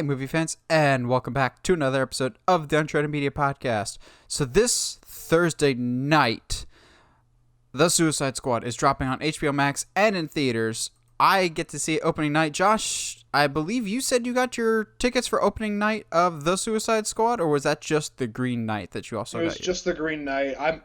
Hey, movie fans, and welcome back to another episode of the Untreated Media Podcast. So this Thursday night, The Suicide Squad is dropping on HBO Max and in theaters. I get to see it opening night. Josh, I believe you said you got your tickets for opening night of The Suicide Squad, or was that just the Green Knight that you also got? It was just the Green Knight. I'm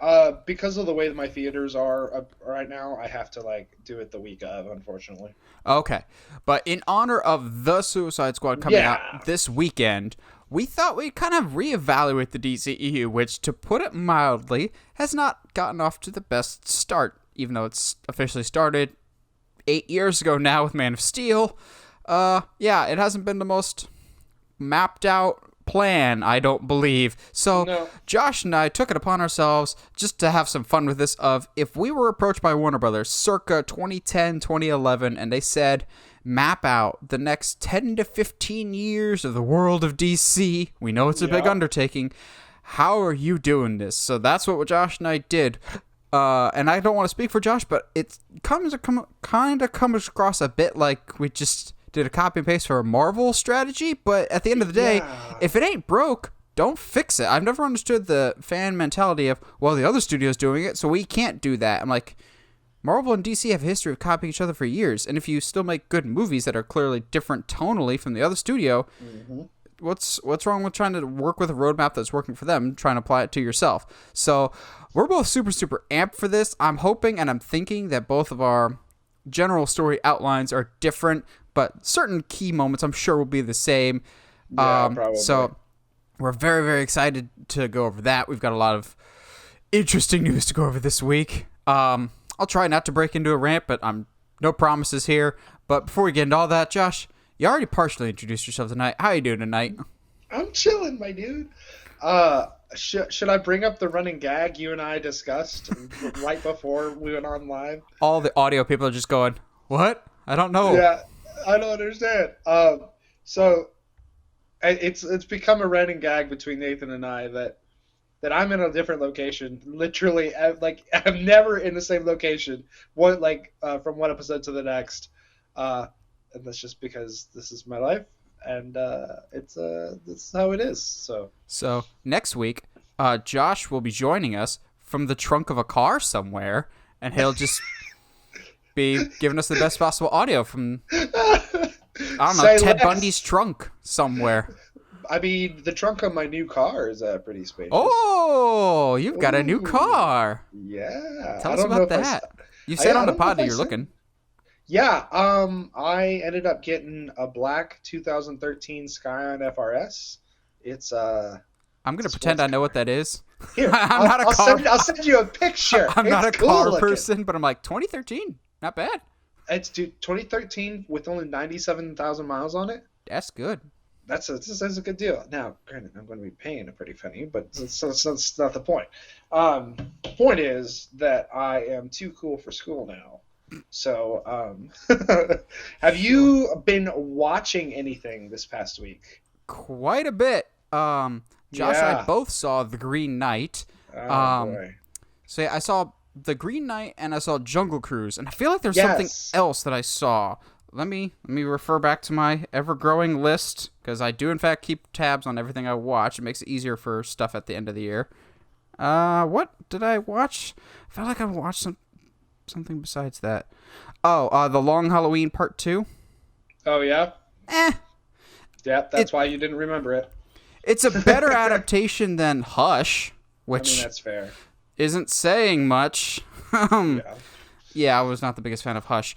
because of the way that my theaters are right now, I have to do it the week of, unfortunately. Okay, but in honor of The Suicide Squad coming out this weekend, we thought we'd kind of reevaluate the DCEU, which, to put it mildly, has not gotten off to the best start, even though it's officially started 8 years ago now with Man of Steel. It hasn't been the most mapped out plan, I don't believe. So No. Josh and I took it upon ourselves just to have some fun with this of if we were approached by Warner Brothers circa 2010, 2011, and they said, map out the next 10 to 15 years of the world of DC. We know it's a big undertaking. How are you doing this? So that's what Josh and I did. And I don't want to speak for Josh, but it kind of comes across a bit like we just did a copy and paste for a Marvel strategy. But at the end of the day, if it ain't broke, don't fix it. I've never understood the fan mentality of, well, the other studio's doing it, so we can't do that. I'm like, Marvel and DC have a history of copying each other for years. And if you still make good movies that are clearly different tonally from the other studio, what's wrong with trying to work with a roadmap that's working for them, trying to apply it to yourself? So we're both super amped for this. I'm hoping and I'm thinking that both of our general story outlines are different, but certain key moments I'm sure will be the same. Probably. So we're very excited to go over that. We've got a lot of interesting news to go over this week. I'll try not to break into a rant, but I'm no promises here. But before we get into all that, Josh, you already partially introduced yourself tonight. How you doing tonight? I'm chilling, my dude. Should I bring up the running gag you and I discussed right before we went on live? All the audio people are just going, what? I don't know. Yeah, I don't understand. So it's become a running gag between Nathan and I that I'm in a different location. Literally, I'm never in the same location. From one episode to the next. And that's just because this is my life, and that's how it is. So next week, Josh will be joining us from the trunk of a car somewhere, and he'll just be giving us the best possible audio from, I don't know, Ted Bundy's trunk somewhere. I mean, the trunk of my new car is pretty spacious. Oh, you've got a new car. Yeah. Tell us about that. You said on the pod that you're looking. Yeah, I ended up getting a black 2013 Scion FRS. It's I'm gonna pretend I know what that is. Here, I'll send you a picture. I'm not a car person, but I'm like 2013, not bad. It's 2013 with only 97,000 miles on it. That's good. That's a good deal. Now, granted, I'm going to be paying a pretty penny, but that's not the point. The point is that I am too cool for school now. So, have you been watching anything this past week? Quite a bit. Josh and I both saw The Green Knight. Oh, boy. So yeah, I saw The Green Knight and I saw Jungle Cruise, and I feel like there's something else that I saw. Let me refer back to my ever-growing list, because I do in fact keep tabs on everything I watch. It makes it easier for stuff at the end of the year. What did I watch? I felt like I watched something besides that. Oh, The Long Halloween Part 2. Oh, yeah? Yeah, that's why you didn't remember it. It's a better adaptation than Hush, which I mean, that's fair. Isn't saying much. Yeah, I was not the biggest fan of Hush.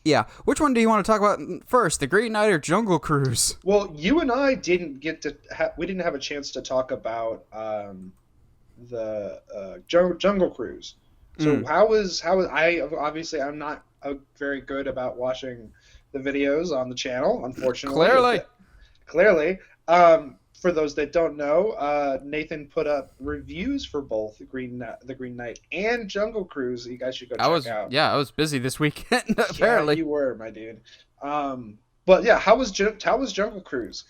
Yeah, which one do you want to talk about first, The Green Knight or Jungle Cruise? Well, you and I didn't get to we didn't have a chance to talk about the Jungle Cruise. So how was I'm not very good about watching the videos on the channel, unfortunately. Clearly. For those that don't know, Nathan put up reviews for both the Green Knight and Jungle Cruise. You guys should go check out. Yeah, I was busy this weekend. Apparently, yeah, you were, my dude. But yeah, how was Jungle Cruise?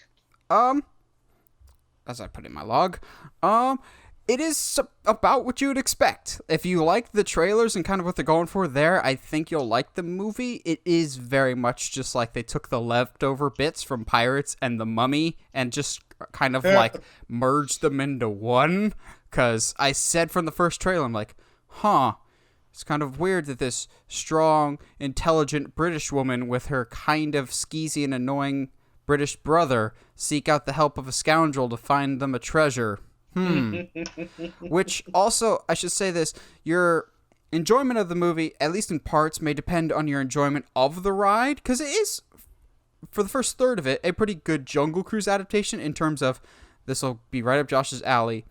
As I put in my log, It is about what you would expect. If you like the trailers and kind of what they're going for there, I think you'll like the movie. It is very much just like they took the leftover bits from Pirates and The Mummy and just kind of like merged them into one. Because I said from the first trailer, I'm like, it's kind of weird that this strong, intelligent British woman with her kind of skeezy and annoying British brother seek out the help of a scoundrel to find them a treasure. Which also, I should say this, your enjoyment of the movie, at least in parts, may depend on your enjoyment of the ride, because it is, for the first third of it, a pretty good Jungle Cruise adaptation in terms of, this will be right up Josh's alley.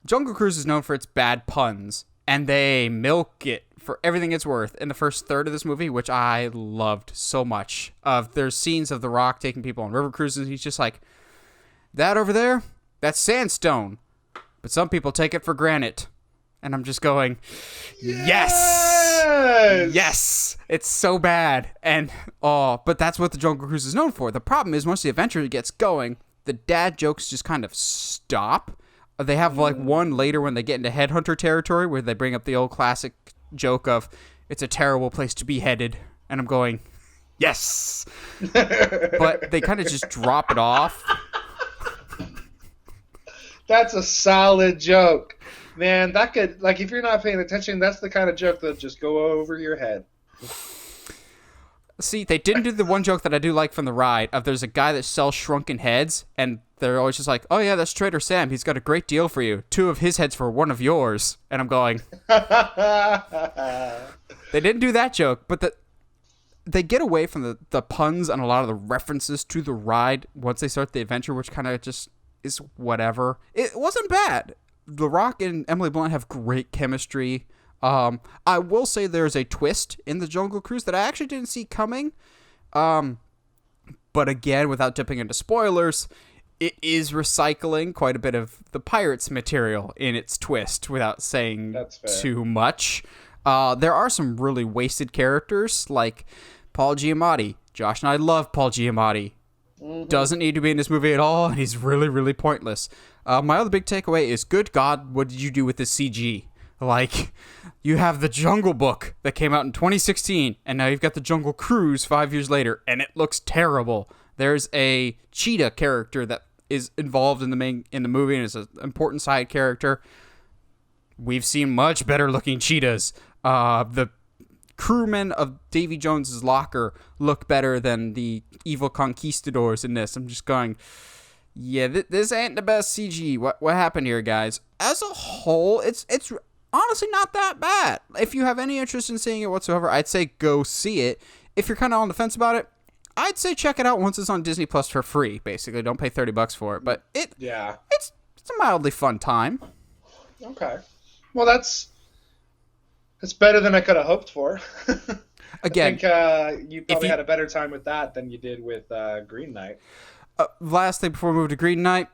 Jungle Cruise is known for its bad puns, and they milk it for everything it's worth in the first third of this movie, which I loved so much. There's scenes of The Rock taking people on river cruises, he's just like, that over there? That's sandstone, but some people take it for granite. And I'm just going, yes! It's so bad. And, but that's what the Jungle Cruise is known for. The problem is, once the adventure gets going, the dad jokes just kind of stop. They have, like, one later when they get into Headhunter territory where they bring up the old classic joke of, it's a terrible place to be headed. And I'm going, yes! But they kind of just drop it off. That's a solid joke. Man, that could, like, if you're not paying attention, that's the kind of joke that'll just go over your head. See, they didn't do the one joke that I do like from the ride of there's a guy that sells shrunken heads, and they're always just like, oh yeah, that's Trader Sam. He's got a great deal for you. 2 of his heads for 1 of yours. And I'm going, they didn't do that joke, but they get away from the puns and a lot of the references to the ride once they start the adventure, which kind of just is whatever. It wasn't bad. The Rock and Emily Blunt have great chemistry. I will say there's a twist in the Jungle Cruise that I actually didn't see coming. But again, without dipping into spoilers, it is recycling quite a bit of the Pirates material in its twist without saying too much. There are some really wasted characters like Paul Giamatti. Josh and I love Paul Giamatti. Doesn't need to be in this movie at all, and he's really, really pointless. My other big takeaway is, good God, what did you do with this CG? Like, you have the Jungle Book that came out in 2016, and now you've got the Jungle Cruise 5 years later, and it looks terrible. There's a cheetah character that is involved in the movie, and is an important side character. We've seen much better looking cheetahs. The crewmen of Davy Jones's locker look better than the evil conquistadors in this. I'm just going, yeah, this ain't the best CG. What happened here, guys? As a whole, it's honestly not that bad. If you have any interest in seeing it whatsoever, I'd say go see it. If you're kind of on the fence about it, I'd say check it out once it's on Disney Plus for free. Basically, don't pay $30 for it, but it's a mildly fun time. Okay, well that's better than I could have hoped for. Again, I think you probably had a better time with that than you did with Green Knight. Last thing before we move to Green Knight,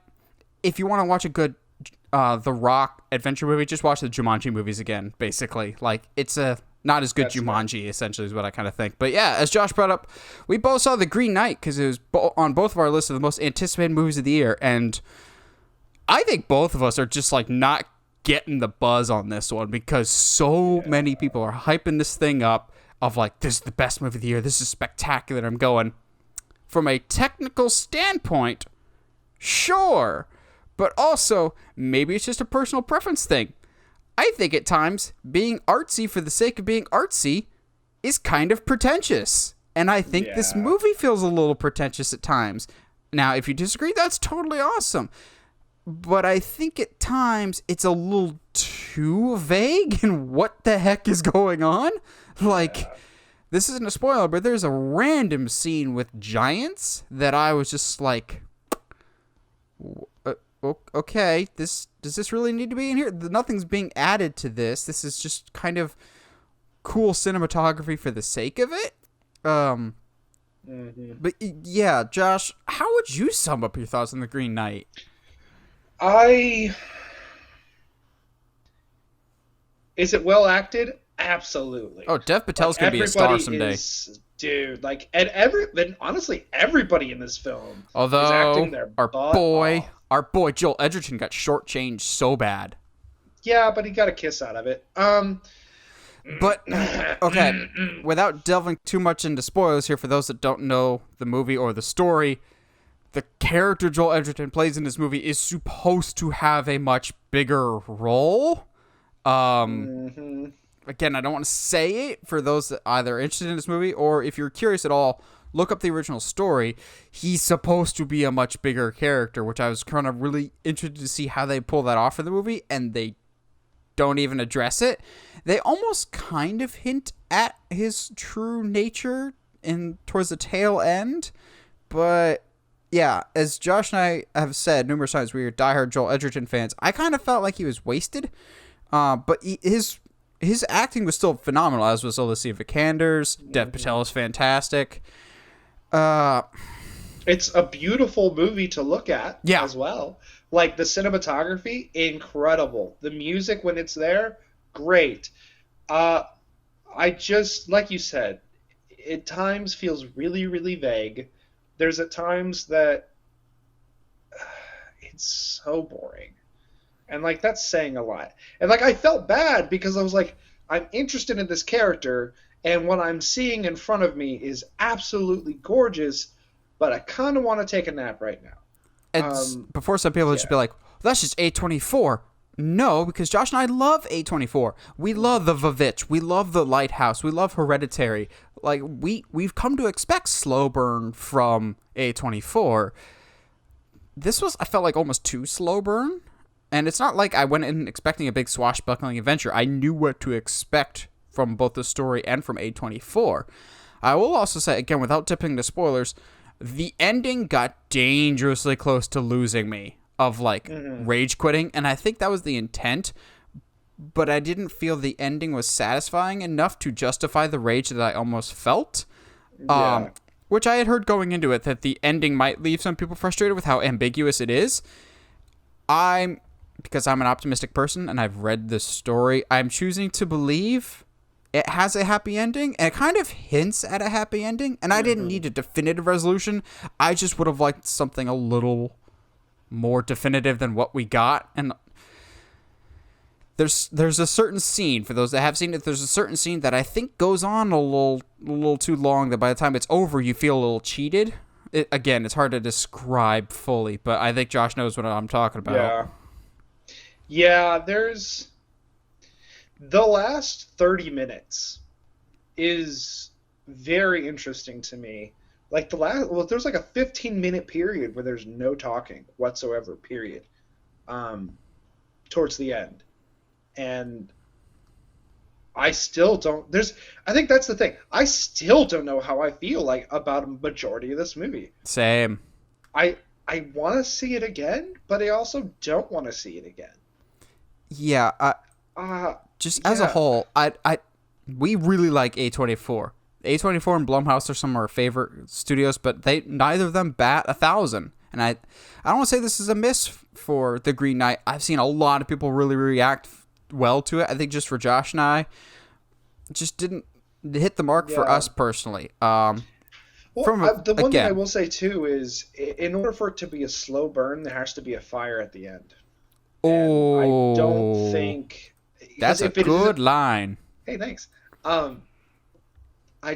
if you want to watch a good The Rock adventure movie, just watch the Jumanji movies again, basically. Like, it's a not as good Jumanji, essentially, is what I kind of think. But yeah, as Josh brought up, we both saw The Green Knight because it was on both of our lists of the most anticipated movies of the year, and I think both of us are just, like, not getting the buzz on this one because so many people are hyping this thing up of, like, this is the best movie of the year, this is spectacular. I'm going, from a technical standpoint, sure, but also, maybe it's just a personal preference thing. I think at times, being artsy for the sake of being artsy is kind of pretentious. And I think this movie feels a little pretentious at times. Now, if you disagree, that's totally awesome. But I think at times, it's a little too vague in what the heck is going on. Like, this isn't a spoiler, but there's a random scene with giants that I was just like, okay, does this really need to be in here? Nothing's being added to this. This is just kind of cool cinematography for the sake of it. But yeah, Josh, how would you sum up your thoughts on The Green Knight? Is it well acted? Absolutely. Oh, Dev Patel's gonna be a star someday. Dude, like, and honestly, everybody in this film is acting their our butt boy off. our boy Joel Edgerton got shortchanged so bad. Yeah, but he got a kiss out of it. But, okay, without delving too much into spoilers here for those that don't know the movie or the story, the character Joel Edgerton plays in this movie is supposed to have a much bigger role. Again, I don't want to say it for those that either are interested in this movie, or if you're curious at all, look up the original story. He's supposed to be a much bigger character, which I was kind of really interested to see how they pull that off in the movie, and they don't even address it. They almost kind of hint at his true nature towards the tail end, but yeah, as Josh and I have said numerous times, we are diehard Joel Edgerton fans. I kind of felt like he was wasted, but his acting was still phenomenal, as was Alicia Vikander's. Dev Patel is fantastic. It's a beautiful movie to look at as well. Like, the cinematography, incredible. The music, when it's there, great. I just, like you said, at times feels really, really vague. There's at times that it's so boring. And, like, that's saying a lot. And, like, I felt bad because I was like, I'm interested in this character, and what I'm seeing in front of me is absolutely gorgeous, but I kind of want to take a nap right now. And before some people just be like, that's just A24. No, because Josh and I love A24. We love The Vavitch. We love The Lighthouse. We love Hereditary. Like, we've come to expect slow burn from A24. This was, I felt like, almost too slow burn. And it's not like I went in expecting a big swashbuckling adventure. I knew what to expect from both the story and from A24. I will also say, again, without dipping into spoilers, the ending got dangerously close to losing me of, like, rage quitting, and I think that was the intent, but I didn't feel the ending was satisfying enough to justify the rage that I almost felt, which I had heard going into it, that the ending might leave some people frustrated with how ambiguous it is. Because I'm an optimistic person, and I've read the story, I'm choosing to believe it has a happy ending, and it kind of hints at a happy ending, and I didn't need a definitive resolution. I just would have liked something a little more definitive than what we got. And there's a certain scene, for those that have seen it, there's a certain scene that I think goes on a little too long, that by the time it's over, you feel a little cheated. Again, it's hard to describe fully, but I think Josh knows what I'm talking about. Yeah, there's... The last 30 minutes is very interesting to me. Like, there's like a 15-minute period where there's no talking whatsoever, period, towards the end. And I still don't... I think that's the thing. I still don't know how I feel like about a majority of this movie. Same. I want to see it again, but I also don't want to see it again. Yeah, as a whole, we really like A24. A24 and Blumhouse are some of our favorite studios, but neither of them bat 1,000. And I don't want to say this is a miss for The Green Knight. I've seen a lot of people really react well to it. I think just for Josh and I, it just didn't hit the mark for us personally. The one thing I will say too is, in order for it to be a slow burn, there has to be a fire at the end. And I don't think... That's a good line. Hey, thanks. I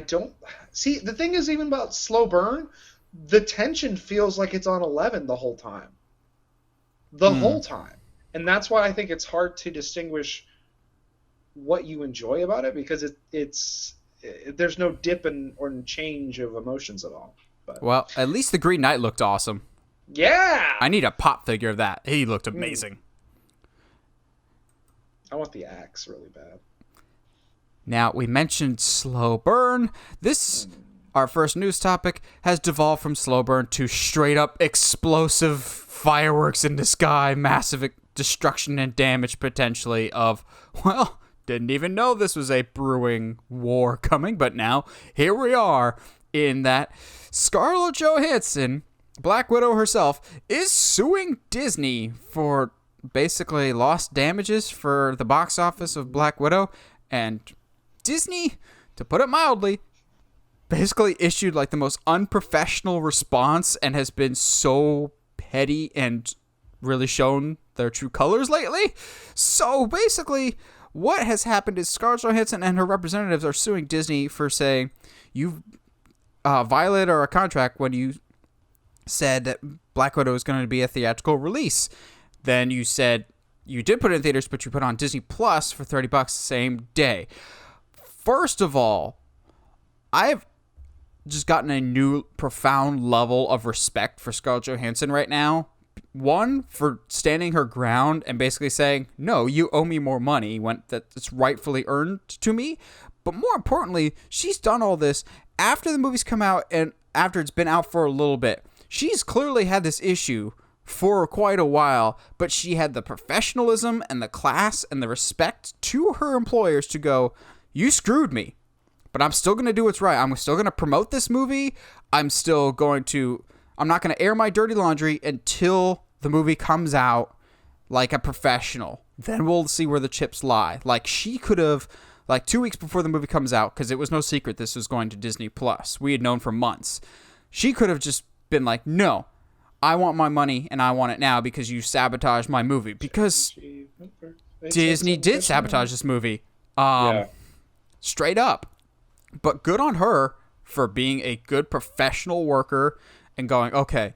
don't... See, the thing is, even about slow burn, the tension feels like it's on 11 the whole time. The whole time. And that's why I think it's hard to distinguish what you enjoy about it, because there's no dip or change of emotions at all. But, well, at least the Green Knight looked awesome. Yeah! I need a pop figure of that. He looked amazing. I want the axe really bad. Now, we mentioned slow burn. This, our first news topic, has devolved from slow burn to straight up explosive fireworks in the sky, massive destruction and damage potentially of, well, didn't even know this was a brewing war coming, but now here we are in that Scarlett Johansson, Black Widow herself, is suing Disney for basically lost damages for the box office of Black Widow, and Disney, to put it mildly, basically issued like the most unprofessional response and has been so petty and really shown their true colors lately. So basically, what has happened is Scarlett Johansson and her representatives are suing Disney for saying you violated our contract when you said that Black Widow is going to be a theatrical release. Then you said you did put it in theaters, but you put it on Disney Plus for $30 the same day. First of all, I've just gotten a new profound level of respect for Scarlett Johansson right now. One, for standing her ground and basically saying, no, you owe me more money when that's rightfully earned to me. But more importantly, she's done all this after the movie's come out and after it's been out for a little bit. She's clearly had this issue for quite a while, but she had the professionalism and the class and the respect to her employers to go, you screwed me, but I'm still going to do what's right. I'm still going to promote this movie. I'm not going to air my dirty laundry until the movie comes out like a professional. Then we'll see where the chips lie. Like, she could have, 2 weeks before the movie comes out, because it was no secret this was going to Disney Plus. We had known for months. She could have just been like, no, I want my money and I want it now because you sabotaged my movie. Because Disney did sabotage this movie. Straight up. But good on her for being a good professional worker and going, okay,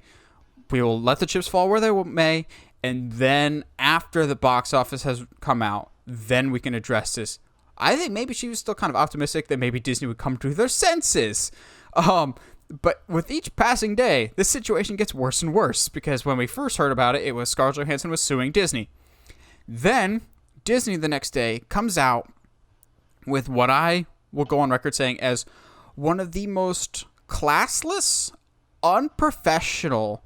we will let the chips fall where they may, and then after the box office has come out, then we can address this. I think maybe she was still kind of optimistic that maybe Disney would come to their senses. But with each passing day, this situation gets worse and worse, because when we first heard about it, it was Scarlett Johansson was suing Disney. Then Disney the next day comes out with what I will go on record saying as one of the most classless, unprofessional,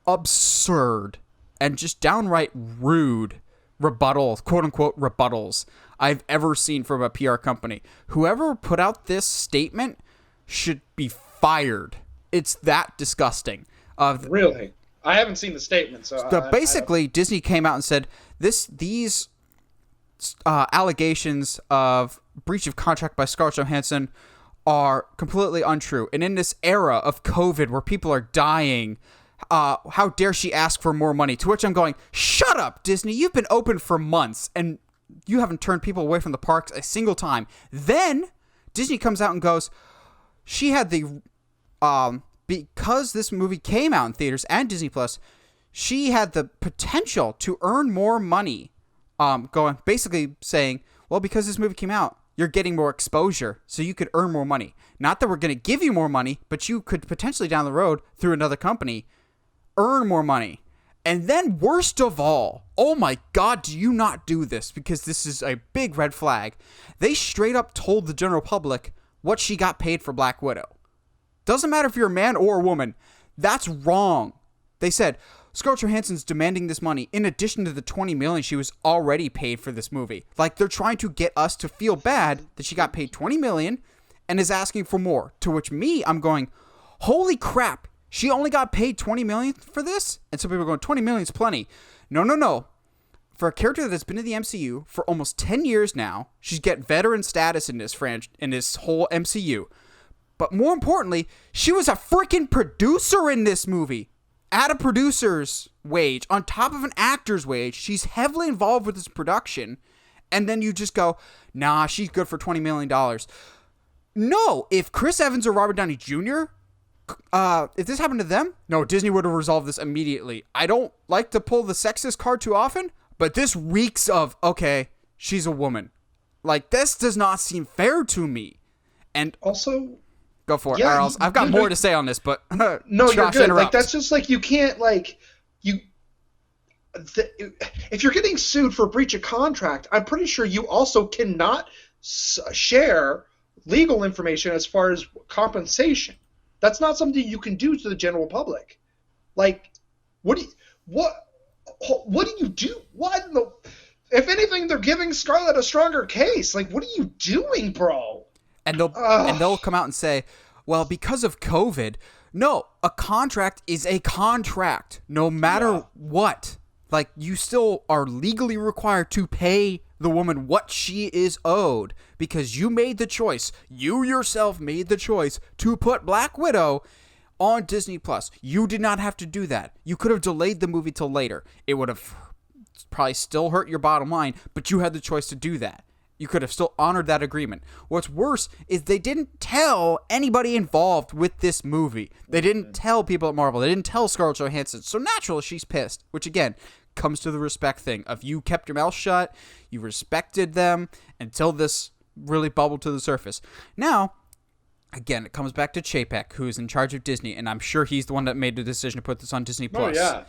absurd, and just downright rude quote-unquote rebuttals I've ever seen from a PR company. Whoever put out this statement should be fired. It's that disgusting. Really? I haven't seen the statement, so... Basically, Disney came out and said, these allegations of breach of contract by Scarlett Johansson are completely untrue. And in this era of COVID where people are dying, how dare she ask for more money? To which I'm going, shut up, Disney. You've been open for months, and you haven't turned people away from the parks a single time. Then Disney comes out and goes, she had the... because this movie came out in theaters and Disney Plus, she had the potential to earn more money. Basically saying, well, because this movie came out, you're getting more exposure, so you could earn more money. Not that we're going to give you more money, but you could potentially down the road, through another company, earn more money. And then, worst of all, oh my God, do you not do this, because this is a big red flag. They straight up told the general public what she got paid for Black Widow. Doesn't matter if you're a man or a woman. That's wrong. They said, Scarlett Johansson's demanding this money in addition to the $20 million she was already paid for this movie. Like, they're trying to get us to feel bad that she got paid $20 million and is asking for more. To which I'm going, holy crap, she only got paid $20 million for this? And some people are going, $20 million is plenty. No. For a character that's been in the MCU for almost 10 years now, she's got veteran status in this whole MCU. But more importantly, she was a freaking producer in this movie. At a producer's wage, on top of an actor's wage. She's heavily involved with this production. And then you just go, nah, she's good for $20 million. No, if Chris Evans or Robert Downey Jr., if this happened to them, no, Disney would have resolved this immediately. I don't like to pull the sexist card too often, but this reeks of, okay, she's a woman. Like, this does not seem fair to me. And also... Go for it. Yeah, or else I've got more to say on this, but no, you're good. Like, that's just like, you can't, like, if you're getting sued for breach of contract, I'm pretty sure you also cannot share legal information as far as compensation. That's not something you can do to the general public. Like, what do you do? What in the? If anything, they're giving Scarlett a stronger case. Like, what are you doing, bro? And they'll come out and say, well, because of COVID, no, a contract is a contract, no matter what. Like, you still are legally required to pay the woman what she is owed because you made the choice. You yourself made the choice to put Black Widow on Disney Plus. You did not have to do that. You could have delayed the movie till later. It would have probably still hurt your bottom line, but you had the choice to do that. You could have still honored that agreement. What's worse is they didn't tell anybody involved with this movie. They didn't tell people at Marvel. They didn't tell Scarlett Johansson. So naturally, she's pissed, which again comes to the respect thing of you kept your mouth shut, you respected them until this really bubbled to the surface. Now, again, it comes back to Chapek, who is in charge of Disney, and I'm sure he's the one that made the decision to put this on Disney+. Oh, yeah.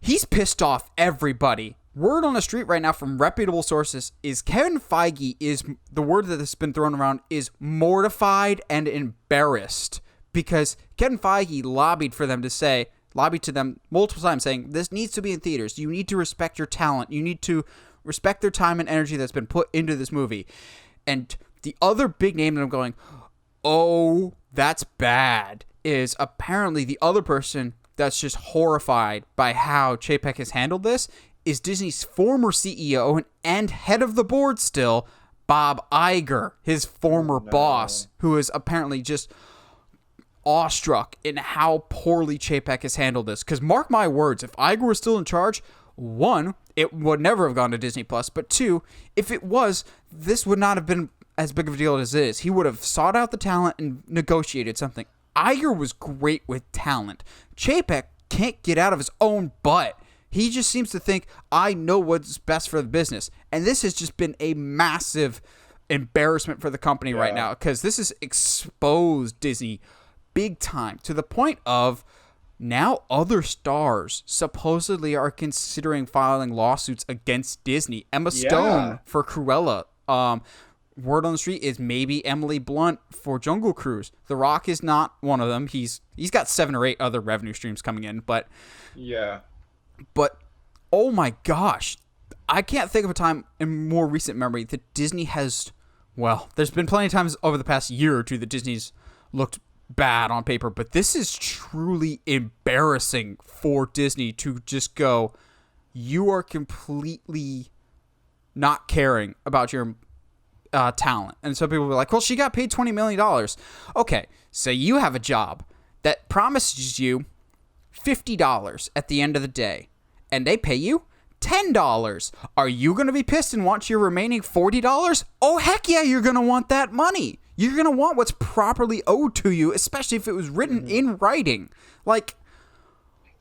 He's pissed off everybody. Word on the street right now from reputable sources is Kevin Feige is, the word that has been thrown around, is mortified and embarrassed because Kevin Feige lobbied to them multiple times saying, this needs to be in theaters. You need to respect your talent. You need to respect their time and energy that's been put into this movie. And the other big name that I'm going, oh, that's bad, is apparently the other person that's just horrified by how Chapek has handled this is Disney's former CEO and head of the board still, Bob Iger, his former boss, who is apparently just awestruck in how poorly Chapek has handled this. Because mark my words, if Iger was still in charge, one, it would never have gone to Disney+, but two, if it was, this would not have been as big of a deal as it is. He would have sought out the talent and negotiated something. Iger was great with talent. Chapek can't get out of his own butt. He just seems to think, I know what's best for the business. And this has just been a massive embarrassment for the company right now because this has exposed Disney big time to the point of now other stars supposedly are considering filing lawsuits against Disney. Emma Stone for Cruella. Word on the street is maybe Emily Blunt for Jungle Cruise. The Rock is not one of them. He's got 7 or 8 other revenue streams coming in, but oh my gosh, I can't think of a time in more recent memory that Disney has, well, there's been plenty of times over the past year or two that Disney's looked bad on paper, but this is truly embarrassing for Disney to just go, you are completely not caring about your talent. And so people will be like, well, she got paid $20 million. Okay, so you have a job that promises you $50 at the end of the day, and they pay you $10. Are you going to be pissed and want your remaining $40? Oh, heck yeah, you're going to want that money. You're going to want what's properly owed to you, especially if it was written in writing. Like,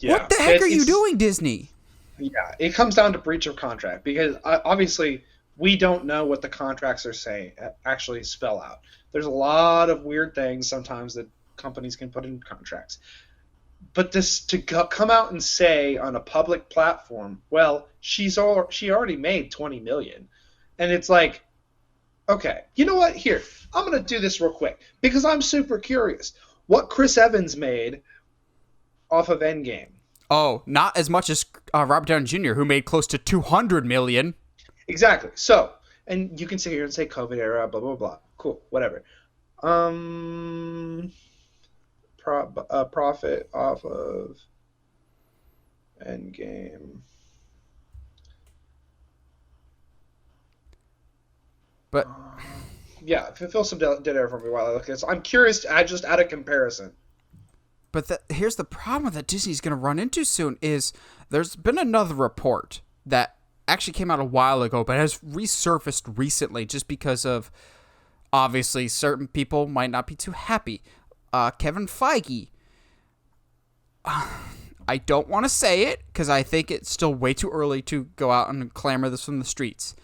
what the heck are you doing, Disney? Yeah, it comes down to breach of contract because obviously we don't know what the contracts are saying, actually spell out. There's a lot of weird things sometimes that companies can put in contracts. But this to come out and say on a public platform, well, she already made $20 million, and it's like, okay, you know what? Here, I'm gonna do this real quick because I'm super curious. What Chris Evans made off of Endgame? Oh, not as much as Robert Downey Jr., who made close to $200 million. Exactly. So, and you can sit here and say COVID era, blah blah blah. Cool, whatever. Profit off of Endgame. But yeah, fill some dead air for me while I look at this. I'm curious. I just add a comparison. But here's the problem that Disney's going to run into soon is there's been another report that actually came out a while ago, but has resurfaced recently just because of, obviously, certain people might not be too happy. Kevin Feige, I don't want to say it because I think it's still way too early to go out and clamor this from the streets.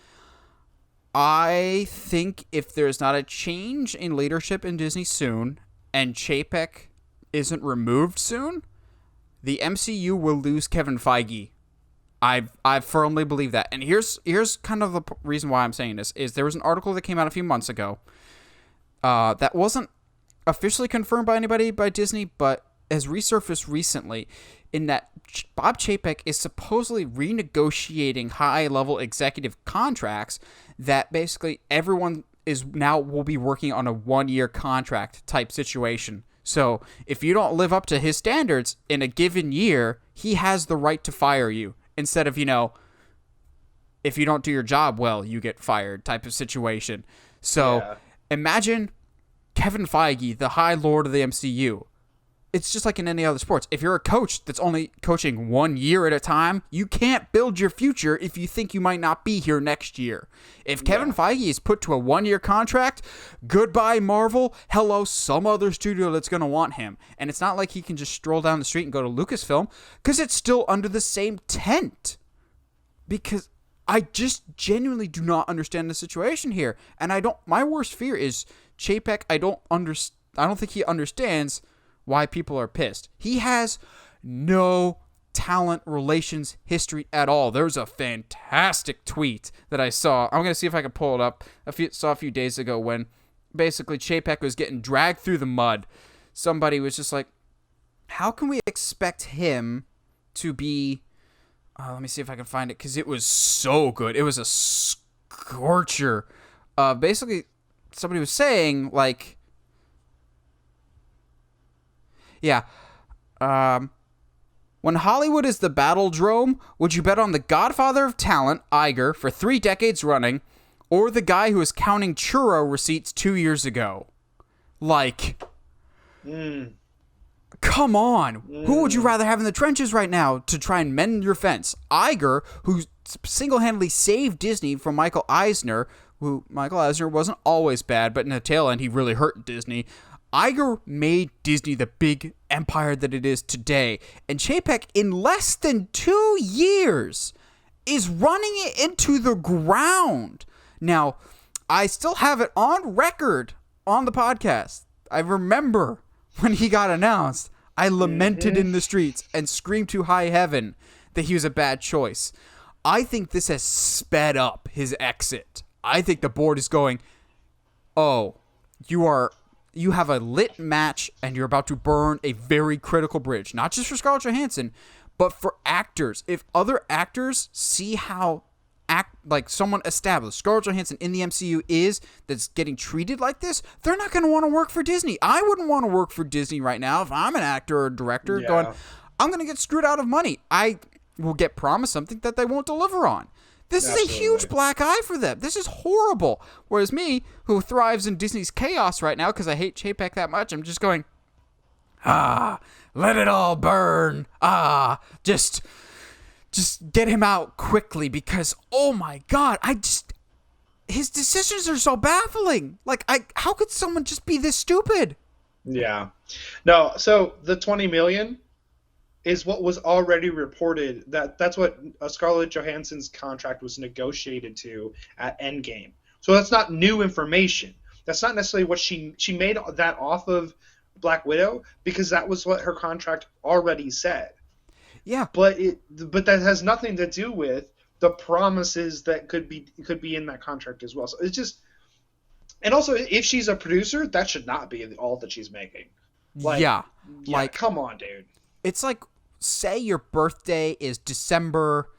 I think if there's not a change in leadership in Disney soon and Chapek isn't removed soon, the MCU will lose Kevin Feige. I firmly believe that. And here's kind of the reason why I'm saying this is there was an article that came out a few months ago that wasn't officially confirmed by anybody by Disney, but has resurfaced recently in that Bob Chapek is supposedly renegotiating high-level executive contracts that basically everyone will be working on a 1-year contract type situation. So if you don't live up to his standards in a given year, he has the right to fire you instead of, if you don't do your job well, you get fired type of situation. So imagine Kevin Feige, the High Lord of the MCU, it's just like in any other sports. If you're a coach that's only coaching 1 year at a time, you can't build your future if you think you might not be here next year. If Kevin Feige is put to a 1-year contract, goodbye Marvel, hello some other studio that's going to want him. And it's not like he can just stroll down the street and go to Lucasfilm, because it's still under the same tent. Because I just genuinely do not understand the situation here. And my worst fear is Chapek. I don't think he understands why people are pissed. He has no talent relations history at all. There's a fantastic tweet that I saw. I'm going to see if I can pull it up. Saw a few days ago when basically Chapek was getting dragged through the mud. Somebody was just like, how can we expect him to be... let me see if I can find it, because it was so good. It was a scorcher. Basically, somebody was saying, like... Yeah. When Hollywood is the battledrome, would you bet on the godfather of talent, Iger, for 3 decades running, or the guy who was counting churro receipts 2 years ago? Like, come on. Who would you rather have in the trenches right now to try and mend your fence? Iger, who single-handedly saved Disney from Michael Eisner, who Michael Eisner wasn't always bad, but in the tail end, he really hurt Disney. Iger made Disney the big empire that it is today. And Chapek, in less than 2 years, is running it into the ground. Now, I still have it on record on the podcast. I remember when he got announced, I lamented in the streets and screamed to high heaven that he was a bad choice. I think this has sped up his exit. I think the board is going, oh, you have a lit match and you're about to burn a very critical bridge. Not just for Scarlett Johansson, but for actors. If other actors see how someone established Scarlett Johansson in the MCU that's getting treated like this, they're not going to want to work for Disney. I wouldn't want to work for Disney right now if I'm an actor or a director going, I'm going to get screwed out of money. I will get promised something that they won't deliver on. This is a huge black eye for them. This is horrible. Whereas me, who thrives in Disney's chaos right now because I hate Chapek that much, I'm just going, let it all burn. Just get him out quickly because, oh my God, his decisions are so baffling. Like, how could someone just be this stupid? Yeah. No, so the $20 million is what was already reported. That's what Scarlett Johansson's contract was negotiated to at Endgame. So that's not new information. That's not necessarily what she made that off of Black Widow, because that was what her contract already said. Yeah. But that has nothing to do with the promises that could be in that contract as well. So it's just, and also if she's a producer, that should not be all that she's making. Like, come on, dude. It's like, say your birthday is December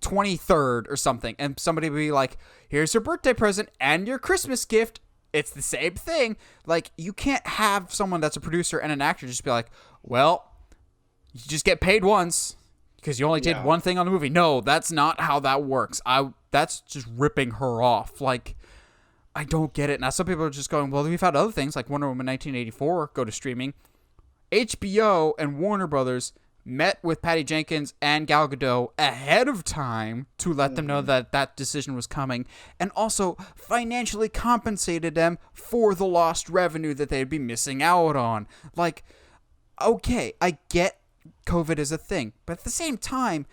23rd or something, and somebody would be like, here's your birthday present and your Christmas gift. It's the same thing. Like, you can't have someone that's a producer and an actor just be like, well, you just get paid once because you only did one thing on the movie. No, that's not how that works. That's just ripping her off. Like, I don't get it. Now, some people are just going, well, we've had other things like Wonder Woman 1984 go to streaming. HBO and Warner Brothers met with Patty Jenkins and Gal Gadot ahead of time to let them know that decision was coming, and also financially compensated them for the lost revenue that they'd be missing out on. Like, okay, I get COVID is a thing, but at the same time,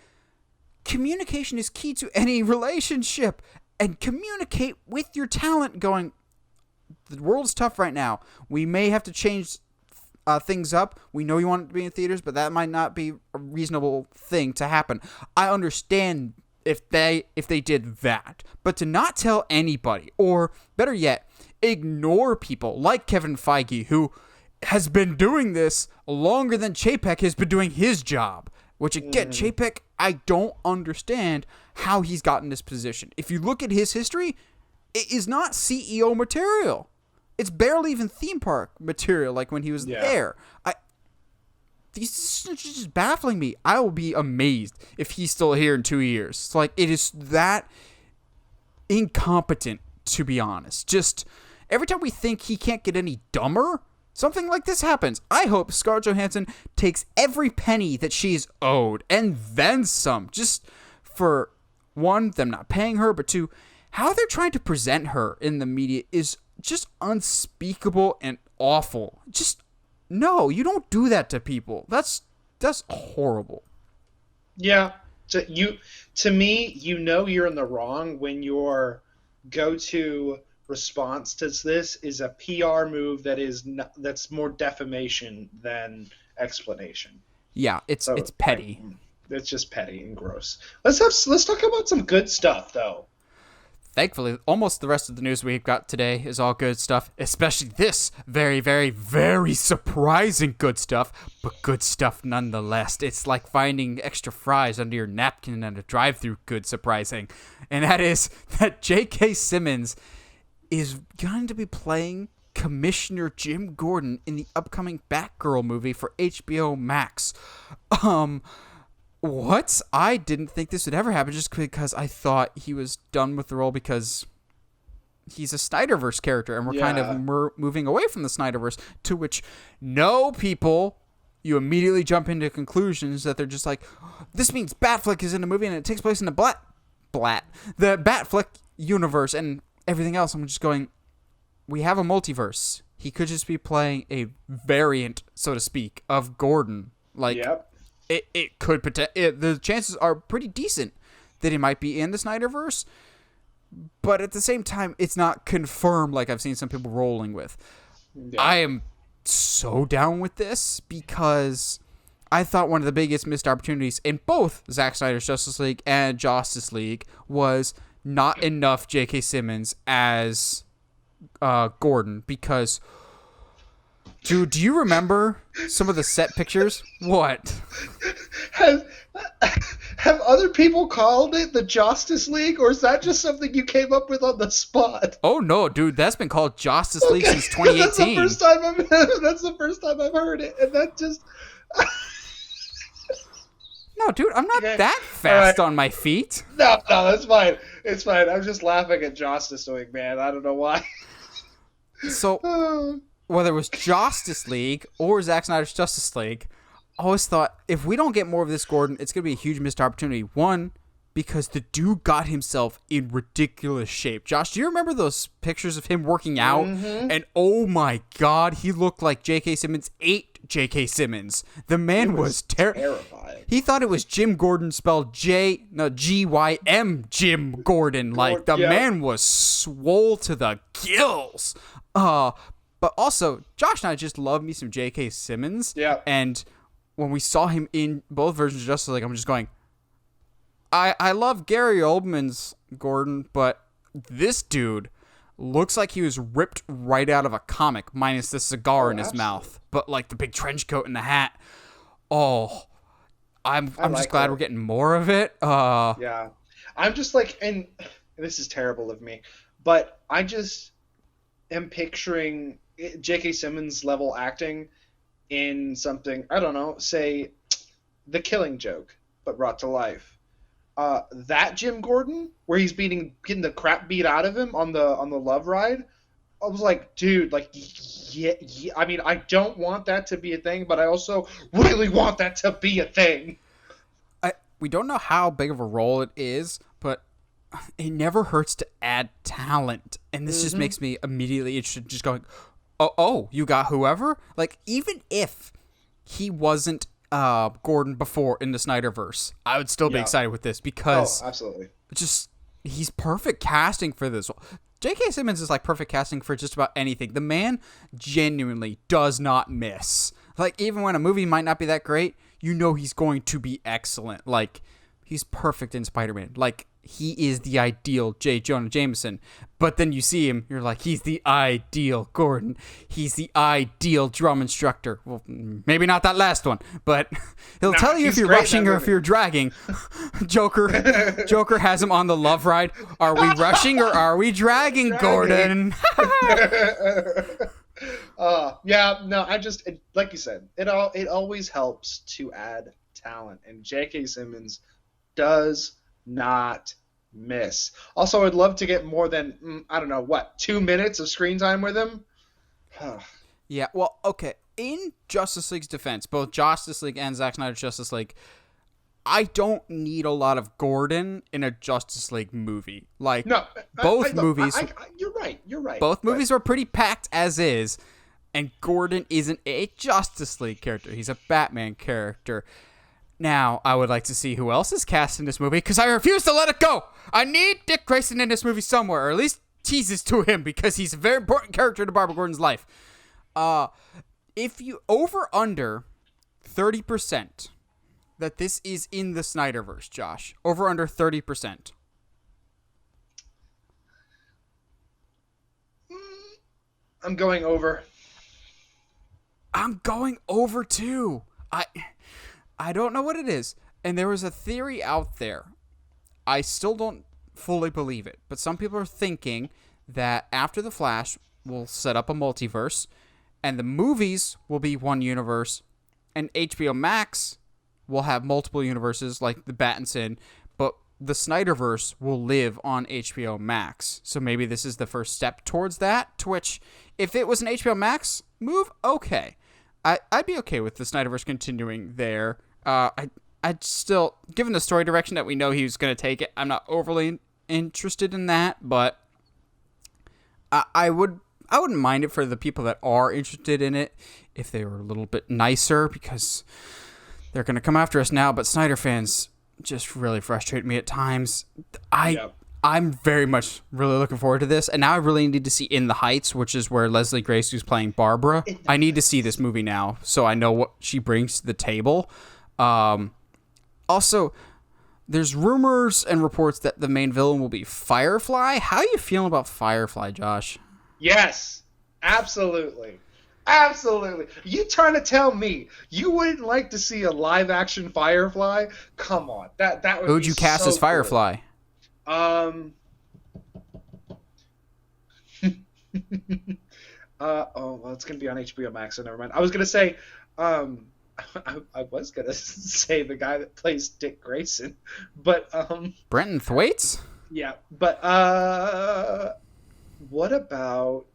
communication is key to any relationship, and communicate with your talent going, the world's tough right now. We may have to change things up. We know you want it to be in theaters, but that might not be a reasonable thing to happen. I understand if they did that, but to not tell anybody, or better yet, ignore people like Kevin Feige, who has been doing this longer than Chapek has been doing his job. Which again, Chapek, I don't understand how he's gotten this position. If you look at his history, it is not CEO material. It's barely even theme park material, like when he was there. These decisions are just baffling me. I will be amazed if he's still here in 2 years. It's like, it is that incompetent, to be honest. Just every time we think he can't get any dumber, something like this happens. I hope Scarlett Johansson takes every penny that she's owed and then some. Just for, one, them not paying her, but two, how they're trying to present her in the media is just unspeakable and awful. Just, no, you don't do that to people. That's horrible. Yeah. To me, you're in the wrong when your go-to response to this is a PR move that's more defamation than explanation. Yeah, it's petty. It's just petty and gross. Let's talk about some good stuff though. Thankfully, almost the rest of the news we've got today is all good stuff, especially this very, very, very surprising good stuff, but good stuff nonetheless. It's like finding extra fries under your napkin at a drive-thru good surprising. And that is that J.K. Simmons is going to be playing Commissioner Jim Gordon in the upcoming Batgirl movie for HBO Max. What? I didn't think this would ever happen just because I thought he was done with the role because he's a Snyderverse character and we're kind of moving away from the Snyderverse, to which no people, you immediately jump into conclusions that they're just like, this means Batfleck is in the movie and it takes place in the the Batfleck universe and everything else. I'm just going, we have a multiverse. He could just be playing a variant, so to speak, of Gordon. Like, it could the chances are pretty decent that he might be in the Snyderverse, but at the same time, it's not confirmed like I've seen some people rolling with. Yeah. I am so down with this because I thought one of the biggest missed opportunities in both Zack Snyder's Justice League and Justice League was not enough J.K. Simmons as Gordon, because... Dude, do you remember some of the set pictures? What? Have other people called it the Justice League, or is that just something you came up with on the spot? Oh no, dude, that's been called Justice League since 2018. That's the first time I've heard it, and that just... No, dude, I'm not that fast on my feet. No, that's fine. It's fine. I'm just laughing at Justice League, man. I don't know why. So... whether it was Justice League or Zack Snyder's Justice League, I always thought, if we don't get more of this Gordon, it's going to be a huge missed opportunity. One, because the dude got himself in ridiculous shape. Josh, do you remember those pictures of him working out? Mm-hmm. And oh my God, he looked like J.K. Simmons ate J.K. Simmons. The man was terrifying. He thought it was Jim Gordon spelled G-Y-M Jim Gordon. Like, the man was swole to the gills. But also, Josh and I just love me some J.K. Simmons. Yeah. And when we saw him in both versions of Justice League, I'm just going, I love Gary Oldman's Gordon, but this dude looks like he was ripped right out of a comic, minus the cigar in his mouth. But like the big trench coat and the hat. Oh, I'm just glad we're getting more of it. Yeah. I'm just like, and this is terrible of me, but I just am picturing J.K. Simmons level acting in something, I don't know, say The Killing Joke, but brought to life. That Jim Gordon, where he's getting the crap beat out of him on the love ride, I was like, dude, like, yeah. I mean, I don't want that to be a thing, but I also really want that to be a thing. We don't know how big of a role it is, but it never hurts to add talent. And this just makes me immediately interested, just going, oh, you got whoever? Like, even if he wasn't Gordon before in the Snyderverse, I would still be excited with this because absolutely. He's perfect casting for this. J.K. Simmons is like perfect casting for just about anything. The man genuinely does not miss. Like, even when a movie might not be that great, you know he's going to be excellent. Like, he's perfect in Spider-Man. Like, he is the ideal J. Jonah Jameson. But then you see him, you're like, he's the ideal Gordon. He's the ideal drum instructor. Well, maybe not that last one, but he'll tell you if you're rushing or if you're dragging. Joker has him on the love ride. Are we rushing or are we dragging. Gordon? Like you said, it always helps to add talent, and J.K. Simmons does not miss. Also, I'd love to get more than, 2 minutes of screen time with him. Yeah, well, okay. In Justice League's defense, both Justice League and Zack Snyder's Justice League, I don't need a lot of Gordon in a Justice League movie. Like, No, both movies... you're right. Both movies were pretty packed as is, and Gordon isn't a Justice League character. He's a Batman character. Now, I would like to see who else is cast in this movie, because I refuse to let it go. I need Dick Grayson in this movie somewhere, or at least teases to him, because he's a very important character to Barbara Gordon's life. If you over-under 30% that this is in the Snyderverse, Josh. Over-under 30%. I'm going over. I'm going over too. I don't know what it is. And there was a theory out there. I still don't fully believe it. But some people are thinking that after The Flash, we'll set up a multiverse. And the movies will be one universe. And HBO Max will have multiple universes like the Battinson. But the Snyderverse will live on HBO Max. So maybe this is the first step towards that. To which, if it was an HBO Max move, okay. I'd be okay with the Snyderverse continuing there. I'd still, given the story direction that we know he was going to take it, I'm not overly interested in that, but I wouldn't mind it for the people that are interested in it if they were a little bit nicer, because they're going to come after us now, but Snyder fans just really frustrate me at times. I'm very much really looking forward to this, and now I really need to see In the Heights, which is where Leslie Grace, who's playing Barbara. I need to see this movie now, so I know what she brings to the table. Also, there's rumors and reports that the main villain will be Firefly. How are you feeling about Firefly, Josh? Yes, absolutely. Absolutely. You trying to tell me you wouldn't like to see a live action Firefly? Come on. That would Who'd be you cast so as Firefly? Cool. Well, it's gonna be on HBO Max, so never mind. I was gonna say, I was gonna say the guy that plays Dick Grayson, but Brenton Thwaites? Yeah, but what about?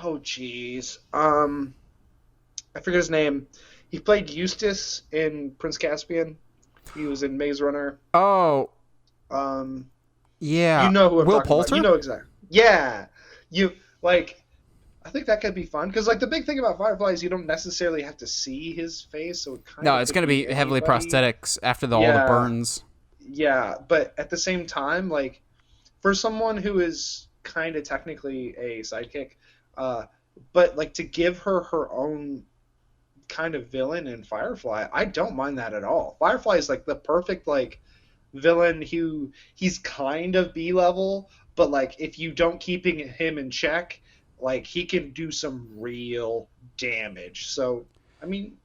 Oh, geez, I forget his name. He played Eustace in Prince Caspian. He was in Maze Runner. Oh, yeah. You know who I'm Will talking Poulter? about. You know exactly. Yeah, I think that could be fun, because the big thing about Firefly is you don't necessarily have to see his face, so it's going to be heavily prosthetics after all the burns. Yeah, but at the same time, for someone who is kind of technically a sidekick, but to give her own kind of villain in Firefly, I don't mind that at all. Firefly is the perfect villain who he's kind of B-level, but if you don't keep him in check, he can do some real damage. So I mean,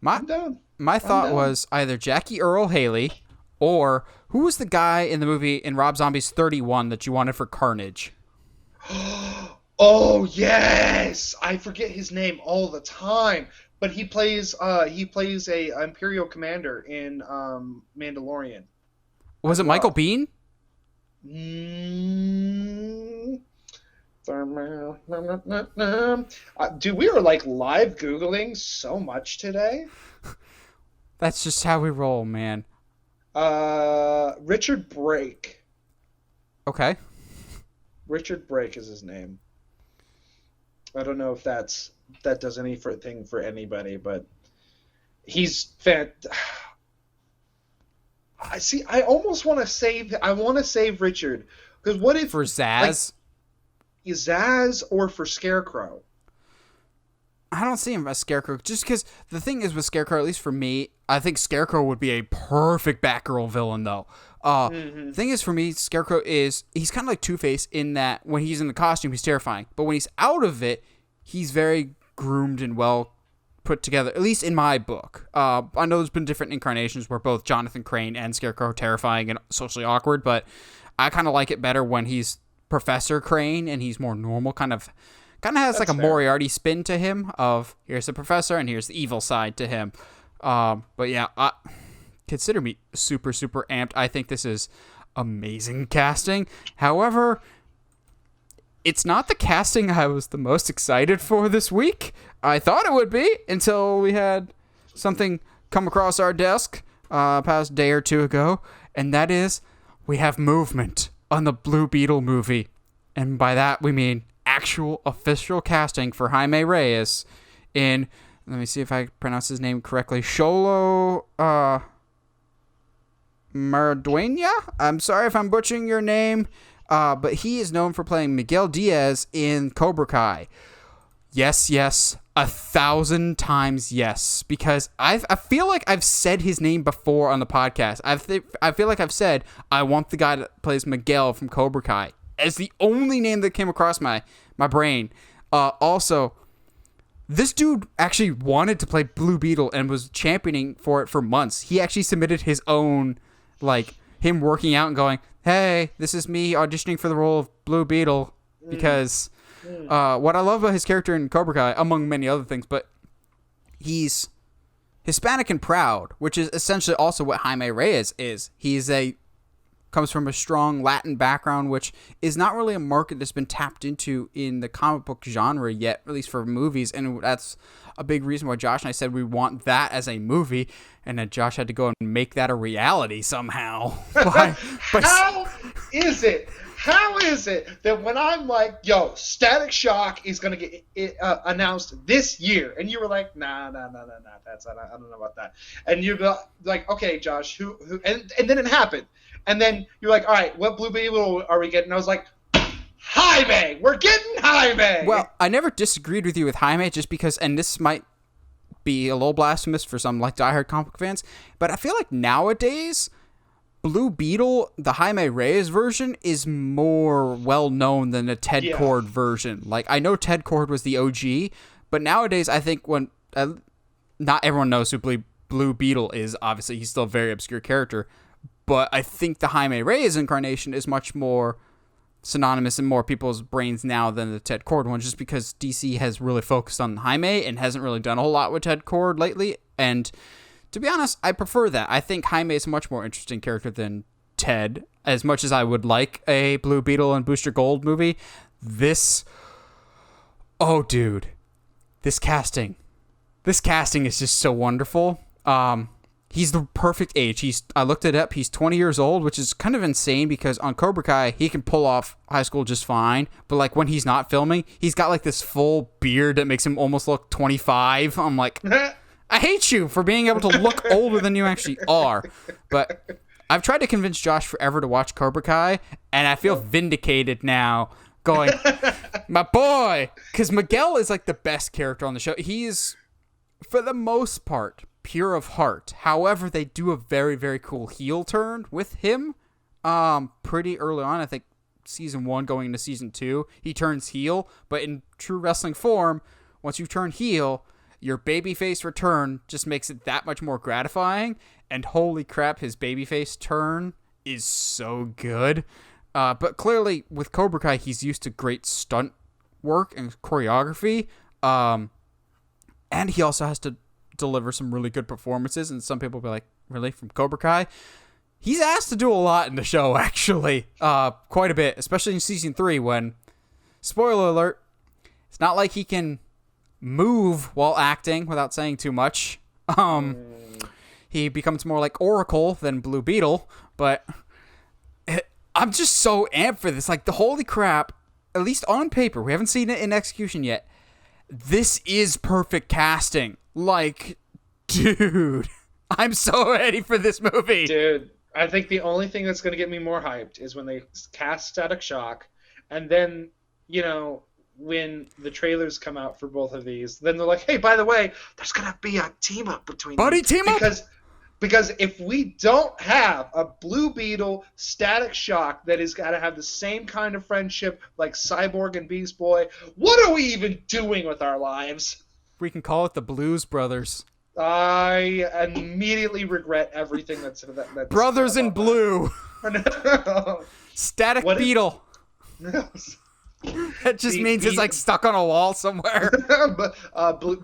I'm down. My thought was either Jackie Earle Haley, or who was the guy in the movie in Rob Zombie's 31 that you wanted for Carnage? Oh yes, I forget his name all the time, but he plays a Imperial commander in Mandalorian. Was it Michael Biehn? Dude, we are live Googling so much today. That's just how we roll, man. Richard Brake. Okay. Richard Brake is his name. I don't know if that does anything for anybody, but he's I almost want to save. I want to save Richard, because what if for Zaz? Zaz or for Scarecrow? I don't see him as Scarecrow, just because the thing is with Scarecrow, at least for me, I think Scarecrow would be a perfect Batgirl villain, though. The thing is, for me, Scarecrow he's kind of like Two-Face in that when he's in the costume, he's terrifying. But when he's out of it, he's very groomed and well put together, at least in my book. I know there's been different incarnations where both Jonathan Crane and Scarecrow are terrifying and socially awkward, but I kind of like it better when he's Professor Crane and he's more normal, kind of has a Moriarty spin to him of here's the professor and here's the evil side to him. But yeah, consider me super, super amped. I think this is amazing casting. However, it's not the casting I was the most excited for this week. I thought it would be until we had something come across our desk past day or two ago, and that is we have movement on the Blue Beetle movie. And by that, we mean actual official casting for Jaime Reyes in, let me see if I pronounce his name correctly, Xolo Maridueña? I'm sorry if I'm butchering your name, but he is known for playing Miguel Diaz in Cobra Kai. Yes, 1,000 times yes, because I feel like I've said his name before on the podcast. I feel like I've said I want the guy that plays Miguel from Cobra Kai as the only name that came across my brain. Also, this dude actually wanted to play Blue Beetle and was championing for it for months. He actually submitted his own, like, him working out and going, hey, this is me auditioning for the role of Blue Beetle, because what I love about his character in Cobra Kai, among many other things, but he's Hispanic and proud, which is essentially also what Jaime Reyes is. Comes from a strong Latin background, which is not really a market that's been tapped into in the comic book genre yet, at least for movies, and that's a big reason why Josh and I said we want that as a movie, and then Josh had to go and make that a reality somehow. How is it that when I'm like, yo, Static Shock is going to get announced this year, and you were like, nah, that's I don't know about that, and you're like, okay, Josh, who and then it happened. And then you're like, all right, what Blue Beetle are we getting? And I was like, Jaime! We're getting Jaime! Well, I never disagreed with you with Jaime just because, and this might be a little blasphemous for some like diehard comic book fans, but I feel like nowadays, Blue Beetle, the Jaime Reyes version, is more well-known than the Ted Cord version. Like, I know Ted Cord was the OG, but nowadays I think when, not everyone knows who Blue Beetle is, obviously, he's still a very obscure character, but I think the Jaime Reyes incarnation is much more synonymous in more people's brains now than the Ted Cord one, just because DC has really focused on Jaime and hasn't really done a whole lot with Ted Cord lately. And to be honest, I prefer that. I think Jaime is a much more interesting character than Ted, as much as I would like a Blue Beetle and Booster Gold movie. Oh, dude, this casting is just so wonderful. He's the perfect age. I looked it up. He's 20 years old, which is kind of insane because on Cobra Kai, he can pull off high school just fine. But like when he's not filming, he's got like this full beard that makes him almost look 25. I'm like, I hate you for being able to look older than you actually are. But I've tried to convince Josh forever to watch Cobra Kai, and I feel vindicated now going, my boy, because Miguel is like the best character on the show. He's, for the most part, pure of heart. However, they do a very, very cool heel turn with him pretty early on. I think season 1 going into season 2, he turns heel. But in true wrestling form, once you turn heel, your babyface return just makes it that much more gratifying. And holy crap, his babyface turn is so good. But clearly, with Cobra Kai, he's used to great stunt work and choreography. And he also has to deliver some really good performances, and some people will be like, really, from Cobra Kai? He's asked to do a lot in the show, actually. Quite a bit, especially in season 3 when, spoiler alert, it's not like he can move while acting without saying too much. He becomes more like Oracle than Blue Beetle, but I'm just so amped for this. Like, the holy crap, at least on paper, we haven't seen it in execution yet, this is perfect casting. Like, dude, I'm so ready for this movie. Dude, I think the only thing that's going to get me more hyped is when they cast Static Shock, and then, you know, when the trailers come out for both of these, then they're like, hey, by the way, there's going to be a team-up between them. Buddy team-up? Because if we don't have a Blue Beetle Static Shock that is got to have the same kind of friendship like Cyborg and Beast Boy, what are we even doing with our lives? We can call it the Blues Brothers. I immediately regret everything that's Brothers in Blue. Static Beetle. That just means it's like stuck on a wall somewhere.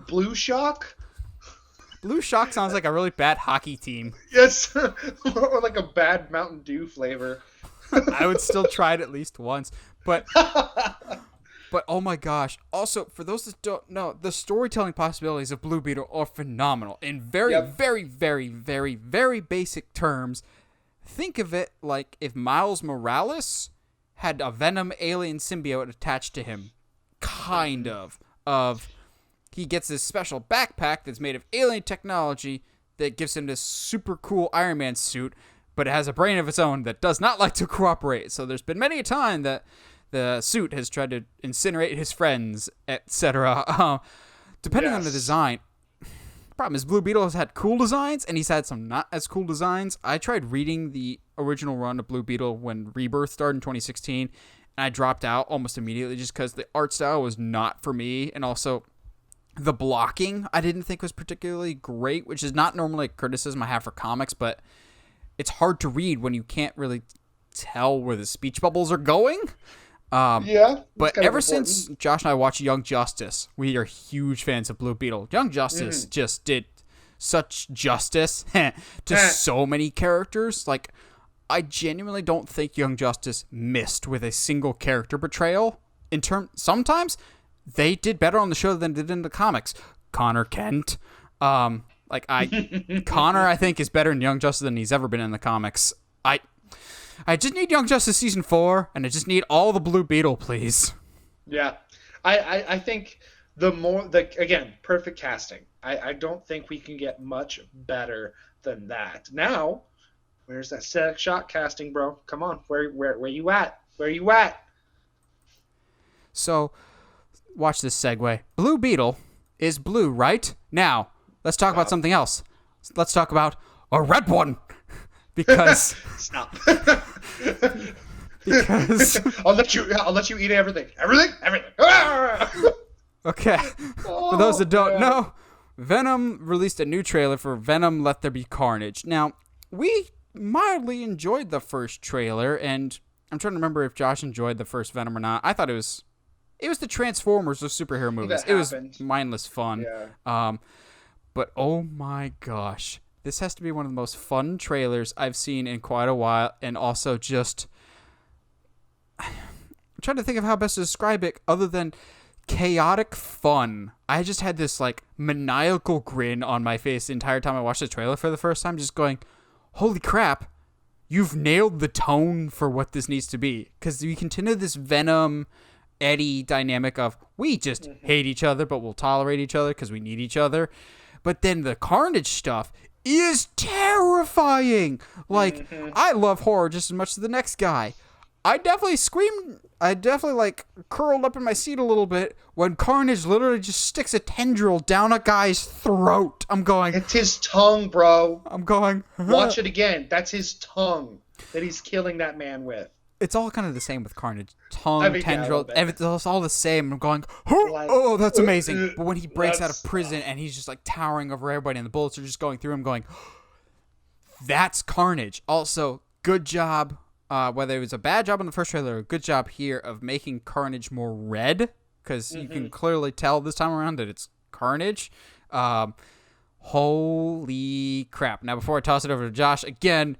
Blue Shock? Blue Shock sounds like a really bad hockey team. Yes, or like a bad Mountain Dew flavor. I would still try it at least once. But But oh my gosh. Also, for those that don't know, the storytelling possibilities of Blue Beetle are phenomenal. In very, very, very, very, very basic terms, think of it like if Miles Morales had a Venom alien symbiote attached to him. Kind of. He gets this special backpack that's made of alien technology that gives him this super cool Iron Man suit, but it has a brain of its own that does not like to cooperate. So there's been many a time that the suit has tried to incinerate his friends, etc. Depending on the design. Problem is, Blue Beetle has had cool designs, and he's had some not as cool designs. I tried reading the original run of Blue Beetle when Rebirth started in 2016, and I dropped out almost immediately just because the art style was not for me, and also the blocking I didn't think was particularly great, which is not normally a criticism I have for comics, but it's hard to read when you can't really tell where the speech bubbles are going. But ever since Josh and I watched Young Justice, we are huge fans of Blue Beetle. Young Justice just did such justice to so many characters. Like, I genuinely don't think Young Justice missed with a single character portrayal. Sometimes they did better on the show than they did in the comics. Connor Kent, Connor, I think, is better in Young Justice than he's ever been in the comics. I just need Young Justice Season 4, and I just need all the Blue Beetle, please. Yeah. I think again, perfect casting. I don't think we can get much better than that. Now, where's that set shot casting, bro? Come on. Where you at? Where you at? So, watch this segue. Blue Beetle is blue, right? Now, let's talk about something else. Let's talk about a red one. Because stop. Because I'll let you eat everything. Everything. Okay. For those that don't know, Venom released a new trailer for Venom Let There Be Carnage. Now, we mildly enjoyed the first trailer, and I'm trying to remember if Josh enjoyed the first Venom or not. I thought it was the Transformers of superhero movies. It was mindless fun. Yeah. But oh my gosh. This has to be one of the most fun trailers I've seen in quite a while, and also just... I'm trying to think of how best to describe it other than chaotic fun. I just had this, maniacal grin on my face the entire time I watched the trailer for the first time, just going, holy crap, you've nailed the tone for what this needs to be. Because we continue this Venom Eddie dynamic of, we just hate each other, but we'll tolerate each other because we need each other. But then the Carnage stuff is terrifying. I love horror just as much as the next guy. I definitely screamed. I definitely curled up in my seat a little bit when Carnage literally just sticks a tendril down a guy's throat. I'm going. It's his tongue, bro. I'm going. Watch it again. That's his tongue that he's killing that man with. It's all kind of the same with Carnage. Tongue, tendril, it's all the same. I'm going, oh, that's amazing. But when he breaks out of prison and he's just towering over everybody and the bullets are just going through him, going, that's Carnage. Also, good job, whether it was a bad job in the first trailer or a good job here of making Carnage more red, because you can clearly tell this time around that it's Carnage. Holy crap. Now, before I toss it over to Josh, again,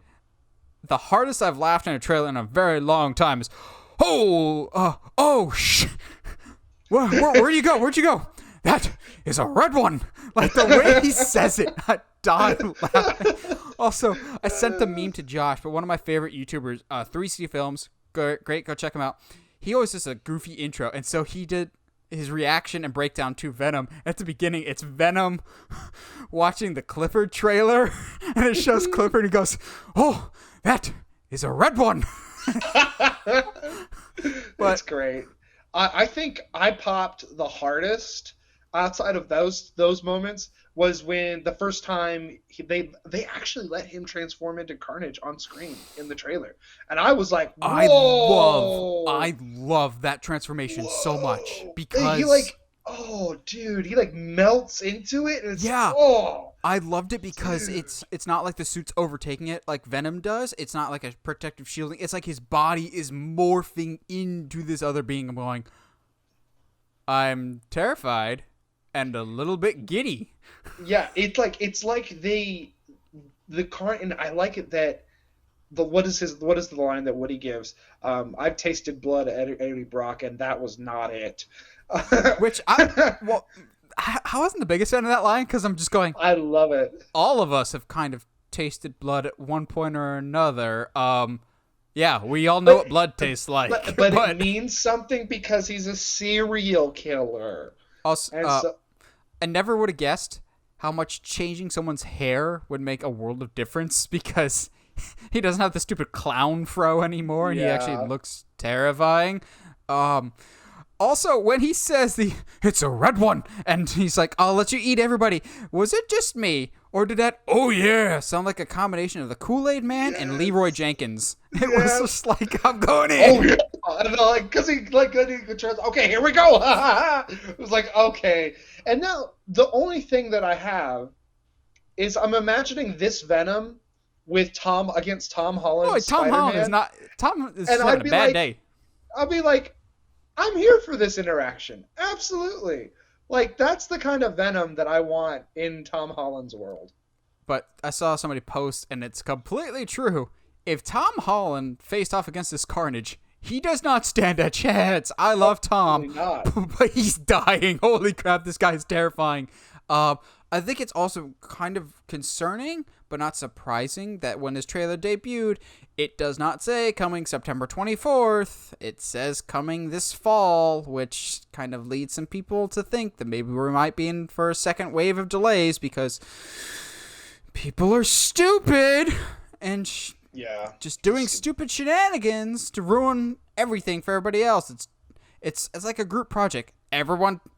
the hardest I've laughed in a trailer in a very long time is, where'd you go? Where'd you go? That is a red one. The way he says it, I died laughing. Also, I sent the meme to Josh, but one of my favorite YouTubers, 3C Films, great, go check him out. He always does a goofy intro, and so he did his reaction and breakdown to Venom. At the beginning, it's Venom watching the Clifford trailer, and it shows Clifford, and he goes, oh, that is a red one. That's great. I think I popped the hardest outside of those moments was when the first time they actually let him transform into Carnage on screen in the trailer, and I was like, whoa! I love that transformation so much because he melts into it. And it's, I loved it because it's not like the suit's overtaking it like Venom does. It's not like a protective shielding. It's like his body is morphing into this other being. I'm going, I'm terrified and a little bit giddy. Yeah, it's like the and I like it that what is the line that Woody gives? I've tasted blood at Eddie Brock, and that was not it. Which I wasn't the biggest fan of that line because I'm just going. I love it. All of us have kind of tasted blood at one point or another. Yeah, we all know what blood tastes like. But it means something because he's a serial killer. Also, I never would have guessed how much changing someone's hair would make a world of difference because he doesn't have the stupid clown fro anymore, and he actually looks terrifying. Also, when he says it's a red one, and he's like, I'll let you eat everybody, was it just me? Or did that, oh yeah, sound like a combination of the Kool-Aid Man and Leroy Jenkins? It was just like, I'm going in. Oh yeah. I don't know, because he turns, okay, here we go. It was like, okay. And now, the only thing that I have is I'm imagining this Venom with Tom Holland. Oh, Tom Holland is having a bad day. I'll be like, I'm here for this interaction. Absolutely. Like, that's the kind of Venom that I want in Tom Holland's world. But I saw somebody post, and it's completely true. If Tom Holland faced off against this Carnage, he does not stand a chance. I love Tom, but he's dying. Holy crap, this guy is terrifying. I think it's also kind of concerning, but not surprising, that when this trailer debuted, it does not say coming September 24th. It says coming this fall, which kind of leads some people to think that maybe we might be in for a second wave of delays because people are stupid and just doing stupid shenanigans to ruin everything for everybody else. It's like a group project.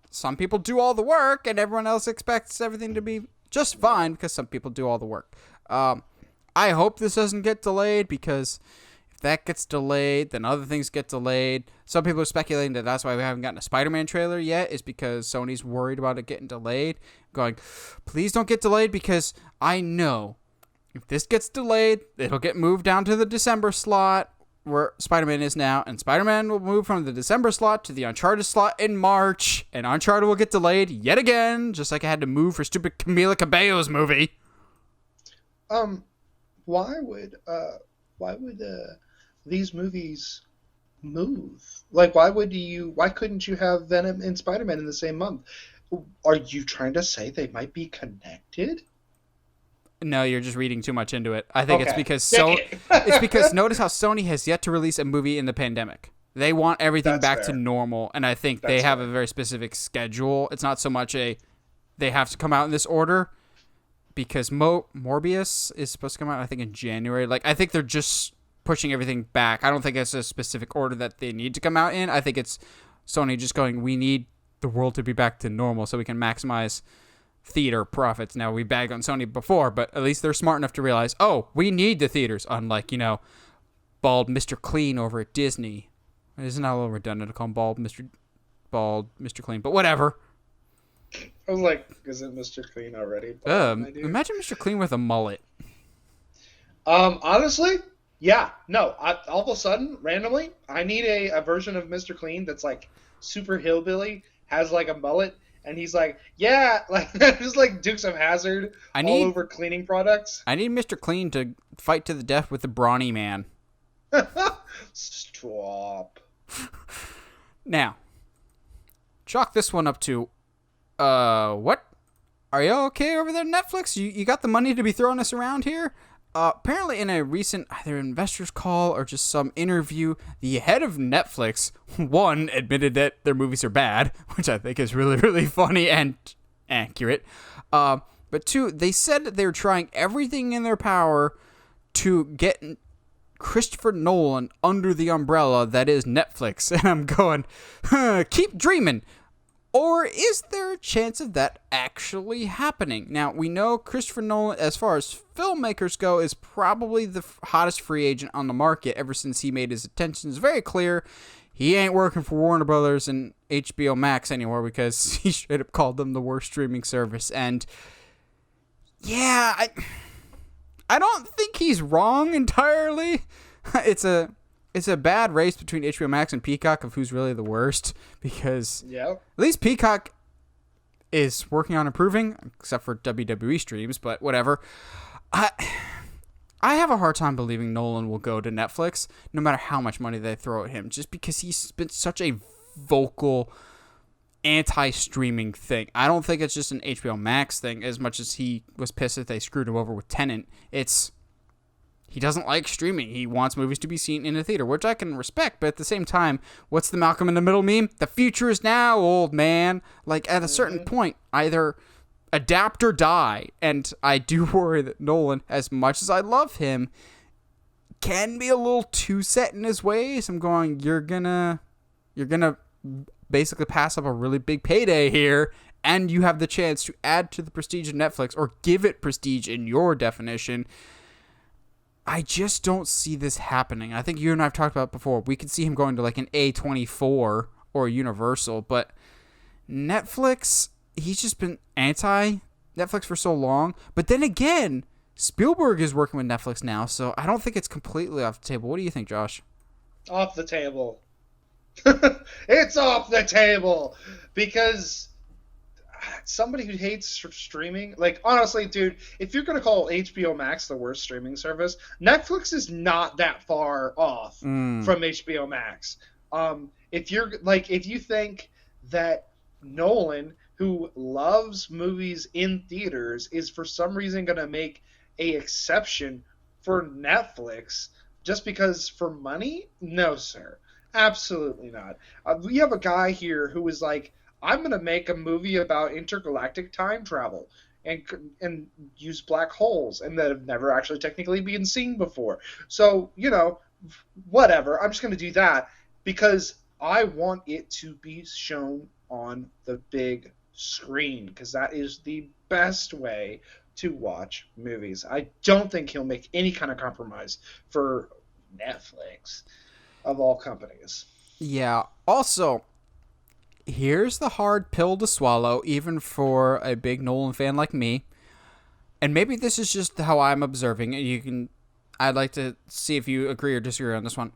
Some people do all the work, and everyone else expects everything to be just fine because some people do all the work. I hope this doesn't get delayed, because if that gets delayed, then other things get delayed. Some people are speculating that that's why we haven't gotten a Spider-Man trailer yet, is because Sony's worried about it getting delayed. Going, please don't get delayed, because I know if this gets delayed, it'll get moved down to the December slot where Spider-Man is now, and Spider-Man will move from the December slot to the Uncharted slot in March, and Uncharted will get delayed yet again, just like I had to move for stupid Camila Cabello's movie. Why would these movies move? Like, why couldn't you have Venom and Spider-Man in the same month? Are you trying to say they might be connected? No, you're just reading too much into it. I think it's because notice how Sony has yet to release a movie in the pandemic. They want everything back to normal, and I think they have a very specific schedule. It's not so much they have to come out in this order, because Morbius is supposed to come out, I think, in January. Like, I think they're just pushing everything back. I don't think it's a specific order that they need to come out in. I think it's Sony just going, we need the world to be back to normal so we can maximize theater profits. Now, we bagged on Sony before, but at least they're smart enough to realize, oh, we need the theaters, unlike, bald Mr. Clean over at Disney. Isn't that a little redundant to call him bald Mr. Clean, but whatever. I was like, isn't Mr. Clean already? Imagine Mr. Clean with a mullet. Honestly, yeah. No, all of a sudden, randomly, I need a version of Mr. Clean that's like super hillbilly, has like a mullet, and he's like, yeah, like just like Dukes of Hazzard all over cleaning products. I need Mr. Clean to fight to the death with the Brawny Man. Stop. Now, chalk this one up to, what? Are you okay over there, Netflix? You got the money to be throwing us around here? Apparently in a recent either investors call or just some interview, the head of Netflix, one, admitted that their movies are bad, which I think is really, really funny and accurate. But two, they said that they were trying everything in their power to get Christopher Nolan under the umbrella that is Netflix. And I'm going, keep dreaming. Or is there a chance of that actually happening? Now, we know Christopher Nolan, as far as filmmakers go, is probably the hottest free agent on the market ever since he made his intentions very clear. He ain't working for Warner Brothers and HBO Max anymore because he straight up called them the worst streaming service. And yeah, I don't think he's wrong entirely. It's a bad race between HBO Max and Peacock of who's really the worst, because at least Peacock is working on improving, except for WWE streams, but whatever. I have a hard time believing Nolan will go to Netflix, no matter how much money they throw at him, just because he's been such a vocal anti-streaming thing. I don't think it's just an HBO Max thing as much as he was pissed that they screwed him over with Tenet. It's he doesn't like streaming. He wants movies to be seen in a theater, which I can respect, but at the same time, what's the Malcolm in the Middle meme? The future is now, old man. Like, at a certain point, either adapt or die, and I do worry that Nolan, as much as I love him, can be a little too set in his ways. I'm going, you're gonna basically pass up a really big payday here, and you have the chance to add to the prestige of Netflix, or give it prestige in your definition. I just don't see this happening. I think you and I have talked about it before. We could see him going to like an A24 or Universal, but Netflix, he's just been anti-Netflix for so long. But then again, Spielberg is working with Netflix now, so I don't think it's completely off the table. What do you think, Josh? Off the table. It's off the table because somebody who hates streaming, like, honestly, dude, if you're going to call HBO Max the worst streaming service, Netflix is not that far off from HBO Max. If you think that Nolan, who loves movies in theaters, is for some reason going to make a exception for Netflix just because for money, no, sir. Absolutely not. We have a guy here who is like, I'm going to make a movie about intergalactic time travel and use black holes and that have never actually technically been seen before. So, whatever. I'm just going to do that because I want it to be shown on the big screen because that is the best way to watch movies. I don't think he'll make any kind of compromise for Netflix of all companies. Yeah. Also, here's the hard pill to swallow, even for a big Nolan fan like me. And maybe this is just how I'm observing it. I'd like to see if you agree or disagree on this one.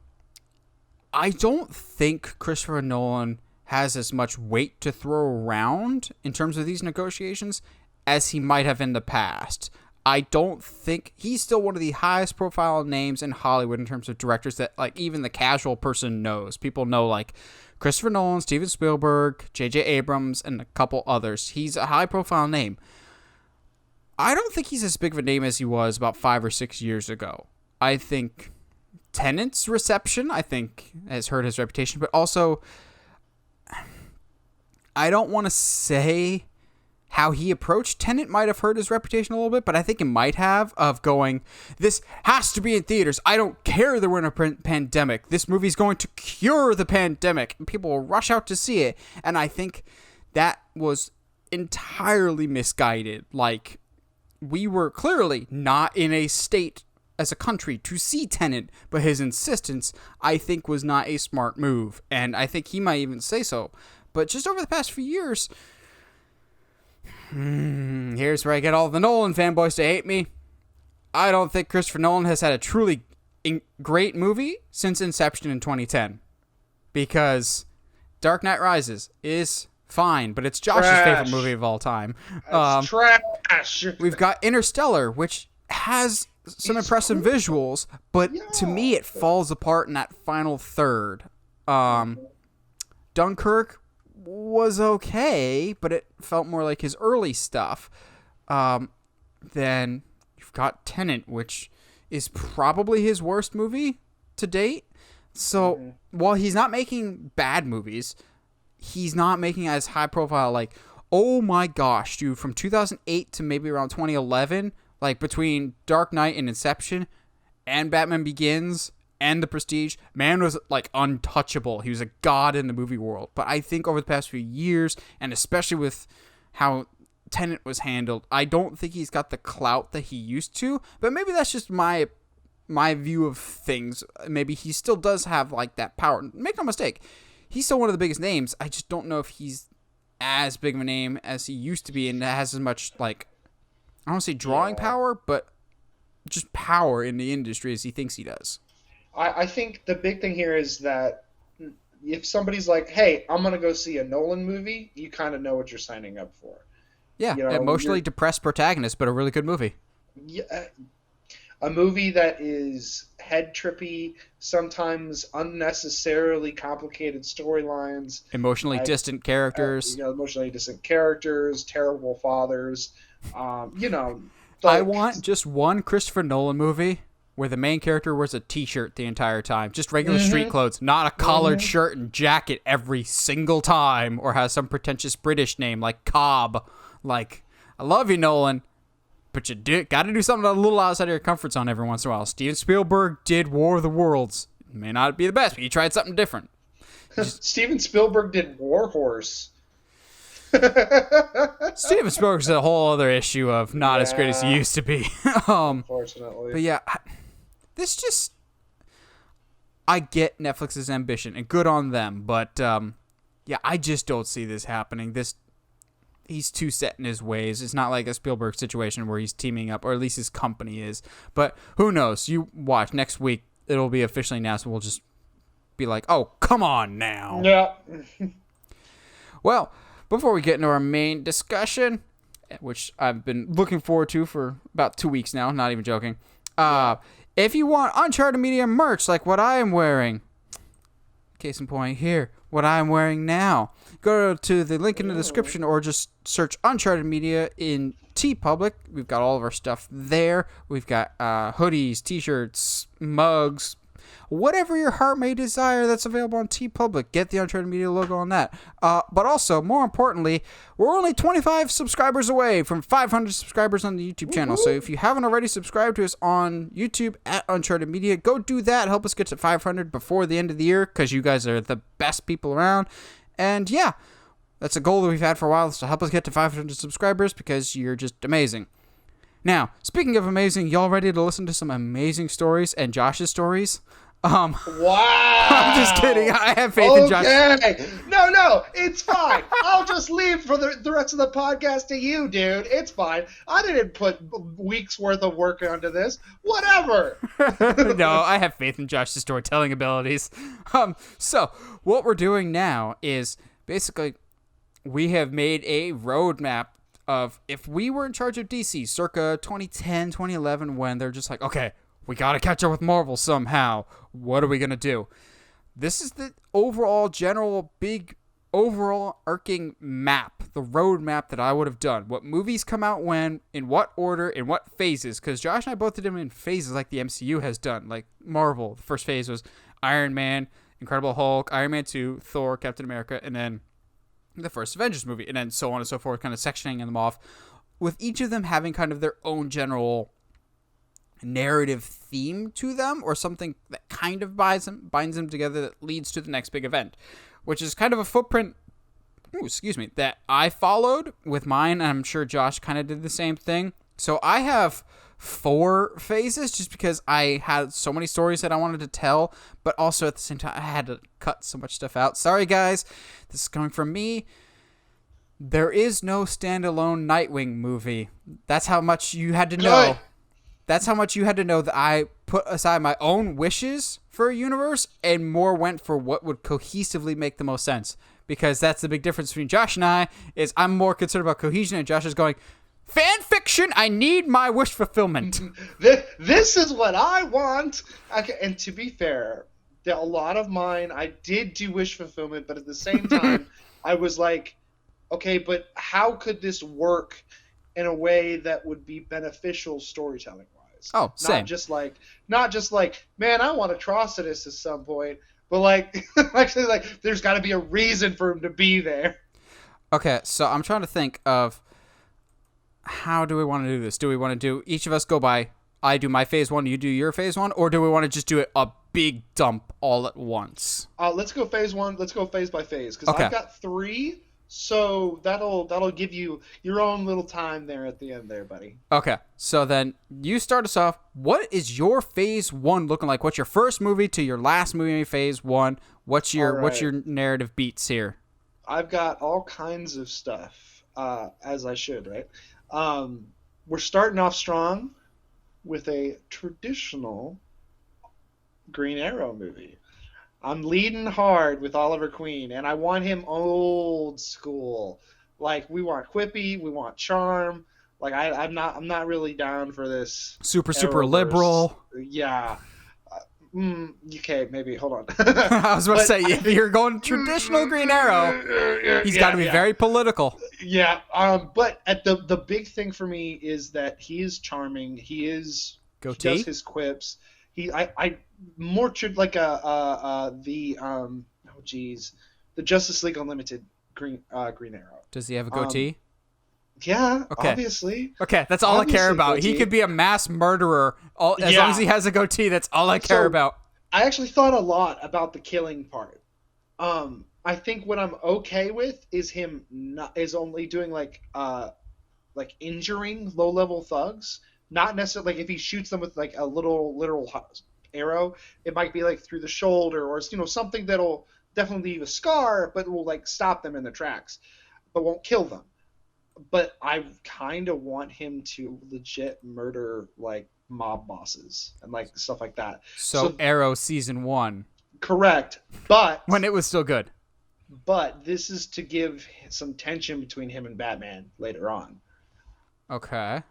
I don't think Christopher Nolan has as much weight to throw around in terms of these negotiations as he might have in the past. I don't think he's still one of the highest profile names in Hollywood in terms of directors that like even the casual person knows. People know like Christopher Nolan, Steven Spielberg, J.J. Abrams, and a couple others. He's a high profile name. I don't think he's as big of a name as he was about 5 or 6 years ago. I think Tenet's reception, has hurt his reputation, but also I don't want to say how he approached Tenet might have hurt his reputation a little bit, but I think it might have, of going, this has to be in theaters. I don't care that we're in a pandemic. This movie's going to cure the pandemic. And people will rush out to see it. And I think that was entirely misguided. Like, we were clearly not in a state as a country to see Tenet, but his insistence, I think, was not a smart move. And I think he might even say so. But just over the past few years, here's where I get all the Nolan fanboys to hate me. I don't think Christopher Nolan has had a truly great movie since Inception in 2010. Because Dark Knight Rises is fine, but it's Josh's favorite movie of all time. It's trash. We've got Interstellar, which has some impressive visuals, but to me it falls apart in that final third. Dunkirk was okay, but it felt more like his early stuff. Then you've got Tenet, which is probably his worst movie to date. So while he's not making bad movies, he's not making as high profile, like, oh my gosh, dude, from 2008 to maybe around 2011, like between Dark Knight and Inception and Batman Begins and The Prestige, man was like untouchable. He was a god in the movie world. But I think over the past few years, and especially with how Tenet was handled, I don't think he's got the clout that he used to. But maybe that's just my view of things. Maybe he still does have like that power. Make no mistake, he's still one of the biggest names. I just don't know if he's as big of a name as he used to be and has as much, like, I don't want to say drawing power, but just power in the industry as he thinks he does. I think the big thing here is that if somebody's like, hey, I'm going to go see a Nolan movie, you kind of know what you're signing up for. Yeah, emotionally depressed protagonist, but a really good movie. Yeah, a movie that is head trippy, sometimes unnecessarily complicated storylines, Emotionally distant characters. emotionally distant characters, terrible fathers. I want just one Christopher Nolan movie where the main character wears a t-shirt the entire time. Just regular street clothes, not a collared shirt and jacket every single time, or has some pretentious British name like Cobb. Like, I love you, Nolan, but you got to do something a little outside of your comfort zone every once in a while. Steven Spielberg did War of the Worlds. It may not be the best, but he tried something different. Steven Spielberg did War Horse. Steven Spielberg's a whole other issue of not as great as he used to be. Unfortunately. But yeah, I get Netflix's ambition, and good on them, but yeah, I just don't see this happening. He's too set in his ways. It's not like a Spielberg situation where he's teaming up, or at least his company is. But who knows? You watch next week; it'll be officially announced, and we'll just be like, "Oh, come on now!" Yeah. Well, before we get into our main discussion, which I've been looking forward to for about 2 weeks now, not even joking. If you want Uncharted Media merch like what I am wearing, case in point here, what I am wearing now, go to the link in the description or just search Uncharted Media in TeePublic. We've got all of our stuff there. We've got hoodies, t-shirts, mugs, whatever your heart may desire that's available on TeePublic. Get the Uncharted Media logo on that. But also, more importantly, we're only 25 subscribers away from 500 subscribers on the YouTube channel. So if you haven't already subscribed to us on YouTube at Uncharted Media, go do that. Help us get to 500 before the end of the year, because you guys are the best people around. And yeah, that's a goal that we've had for a while, is to help us get to 500 subscribers, because you're just amazing. Now, speaking of amazing, y'all ready to listen to some amazing stories and Josh's stories? Wow! I'm just kidding. I have faith in Josh. No, it's fine. I'll just leave for the rest of the podcast to you, dude. It's fine. I didn't put weeks worth of work onto this. Whatever. No, I have faith in Josh's storytelling abilities. So what we're doing now is basically we have made a roadmap of if we were in charge of DC circa 2010, 2011, when they're just like, okay, we got to catch up with Marvel somehow. What are we going to do? This is the overall general big overall arcing map, the road map that I would have done. What movies come out when, in what order, in what phases. Because Josh and I both did them in phases like the MCU has done. Like Marvel, the first phase was Iron Man, Incredible Hulk, Iron Man 2, Thor, Captain America, and then the first Avengers movie, and then so on and so forth, kind of sectioning them off, with each of them having kind of their own general narrative theme to them, or something that kind of binds them together that leads to the next big event, which is kind of a footprint that I followed with mine, and I'm sure Josh kind of did the same thing. So I have 4 phases just because I had so many stories that I wanted to tell, but also at the same time I had to cut so much stuff out. Sorry guys, this is coming from me. There is no standalone Nightwing movie. That's how much you had to know. That's how much you had to know that I put aside my own wishes for a universe and more went for what would cohesively make the most sense. Because that's the big difference between Josh and I, is I'm more concerned about cohesion, and Josh is going, fan fiction, I need my wish fulfillment. This is what I want. Okay, and to be fair, a lot of mine, I did do wish fulfillment, but at the same time, I was like, okay, but how could this work in a way that would be beneficial storytelling wise? Oh, same. Not just like, man, I want Atrocitus at some point, but like, actually, like, there's got to be a reason for him to be there. Okay, so I'm trying to think of how do we want to do this? Do we want to do each of us go by, I do my phase 1, you do your phase 1, or do we want to just do it a big dump all at once? Let's go phase 1. Let's go phase by phase, because I've got 3. So that'll give you your own little time there at the end there, buddy. Okay, so then you start us off. What is your phase 1 looking like? What's your first movie to your last movie phase 1? What's your narrative beats here? I've got all kinds of stuff, as I should, right? We're starting off strong with a traditional Green Arrow movie. I'm leading hard with Oliver Queen, and I want him old school. Like, we want quippy, we want charm, Like I'm not really down for this. Super Arrowverse. liberal. Yeah. Okay, maybe. Hold on. I was about to say, if you're going traditional Green Arrow, he's got to be very political. Yeah. But at the big thing for me is that he is charming. He goatee. He does his quips. I more like the Justice League Unlimited Green Arrow. Does he have a goatee? Yeah, okay. Obviously. Okay, that's all I care about. Goatee. He could be a mass murderer as long as he has a goatee. That's all I care about. I actually thought a lot about the killing part. I think what I'm okay with is him only doing like injuring low-level thugs. Not necessarily like if he shoots them with like a literal arrow, it might be like through the shoulder or something that'll definitely leave a scar, but will like stop them in their tracks, but won't kill them. But I kind of want him to legit murder like mob bosses and like stuff like that. So Arrow season 1. Correct, but when it was still good. But this is to give some tension between him and Batman later on. Okay.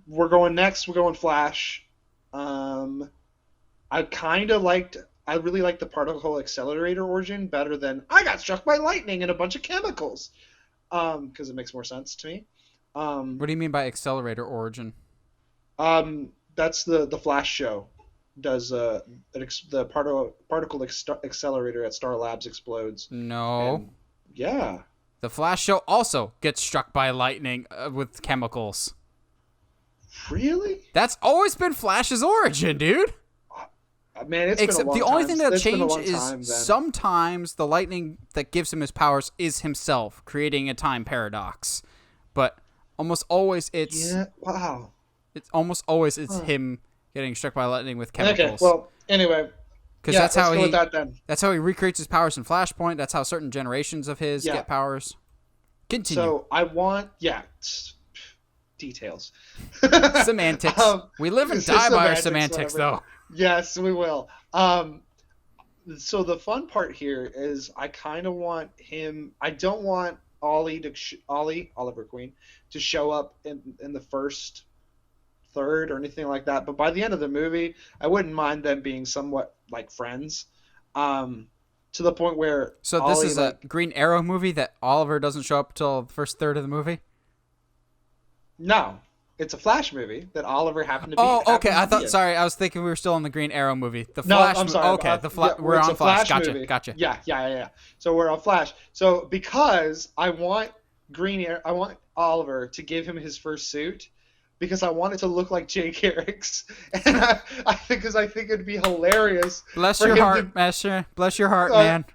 We're going Flash. I really liked the particle accelerator origin better than I got struck by lightning and a bunch of chemicals. Because it makes more sense to me. What do you mean by accelerator origin? That's the Flash show. Does the particle accelerator at Star Labs explodes? No. Yeah. The Flash show also gets struck by lightning with chemicals. Really? That's always been Flash's origin, dude. Man, it's been a long time. The only thing that changed is sometimes the lightning that gives him his powers is himself, creating a time paradox. But almost always it's... Yeah, wow. It's almost always him getting struck by lightning with chemicals. Okay, well, anyway. Because that's how he recreates his powers in Flashpoint. That's how certain generations of his get powers. Continue. So I want... Yeah. Details. Semantics. We live and die by our semantics, though. Yes, we will. So the fun part here is I kind of want him... I don't want Oliver Queen, to show up in the first third or anything like that. But by the end of the movie, I wouldn't mind them being somewhat like friends. To the point where... So this is a Green Arrow movie that Oliver doesn't show up till the first third of the movie? No. It's a Flash movie that Oliver happened to be. Oh, okay. I was thinking we were still in the Green Arrow movie. The Flash. No, I'm sorry. Okay, we're on Flash. Gotcha. Yeah. So we're on Flash. So because I want I want Oliver to give him his first suit, because I want it to look like Jay Garrick's, and I think it'd be hilarious. Bless your heart, Master. Bless your heart, man.